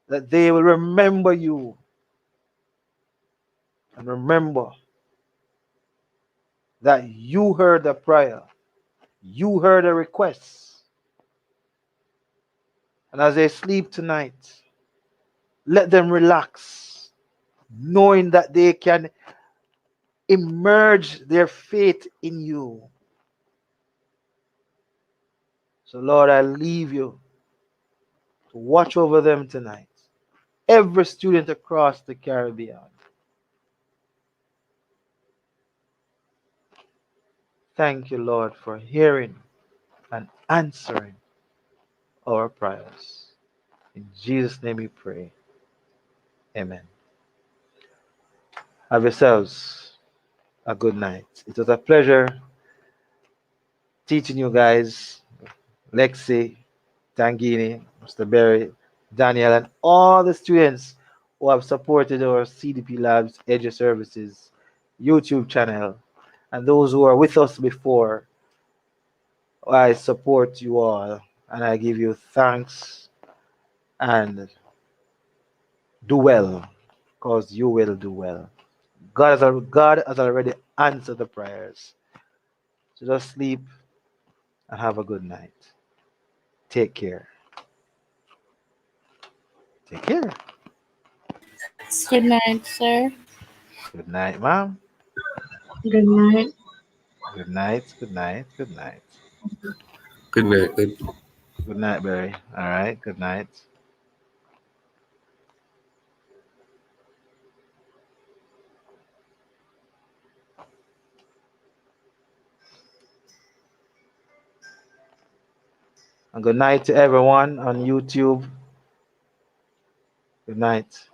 That they will remember you and remember that you heard the prayer, you heard the request. And as they sleep tonight, let them relax, knowing that they can immerse their faith in you. So, Lord, I leave you to watch over them tonight. Every student across the Caribbean. Thank you, Lord, for hearing and answering our prayers. In Jesus' name we pray. Amen. Have yourselves a good night. It was a pleasure teaching you guys, Lexi, Tangini, Mr. Berry, Daniel, and all the students who have supported our CDP Labs Edu Services YouTube channel, and those who are with us before. I support you all, and I give you thanks and do well, because you will do well. God has already answered the prayers. So just sleep and have a good night. Take care. Take care. Good night, sir. Good night, ma'am. Good night. Good night. Good night. Good night. Good night. Good. Good night, Barry. All right. Good night. And good night to everyone on YouTube. Good night.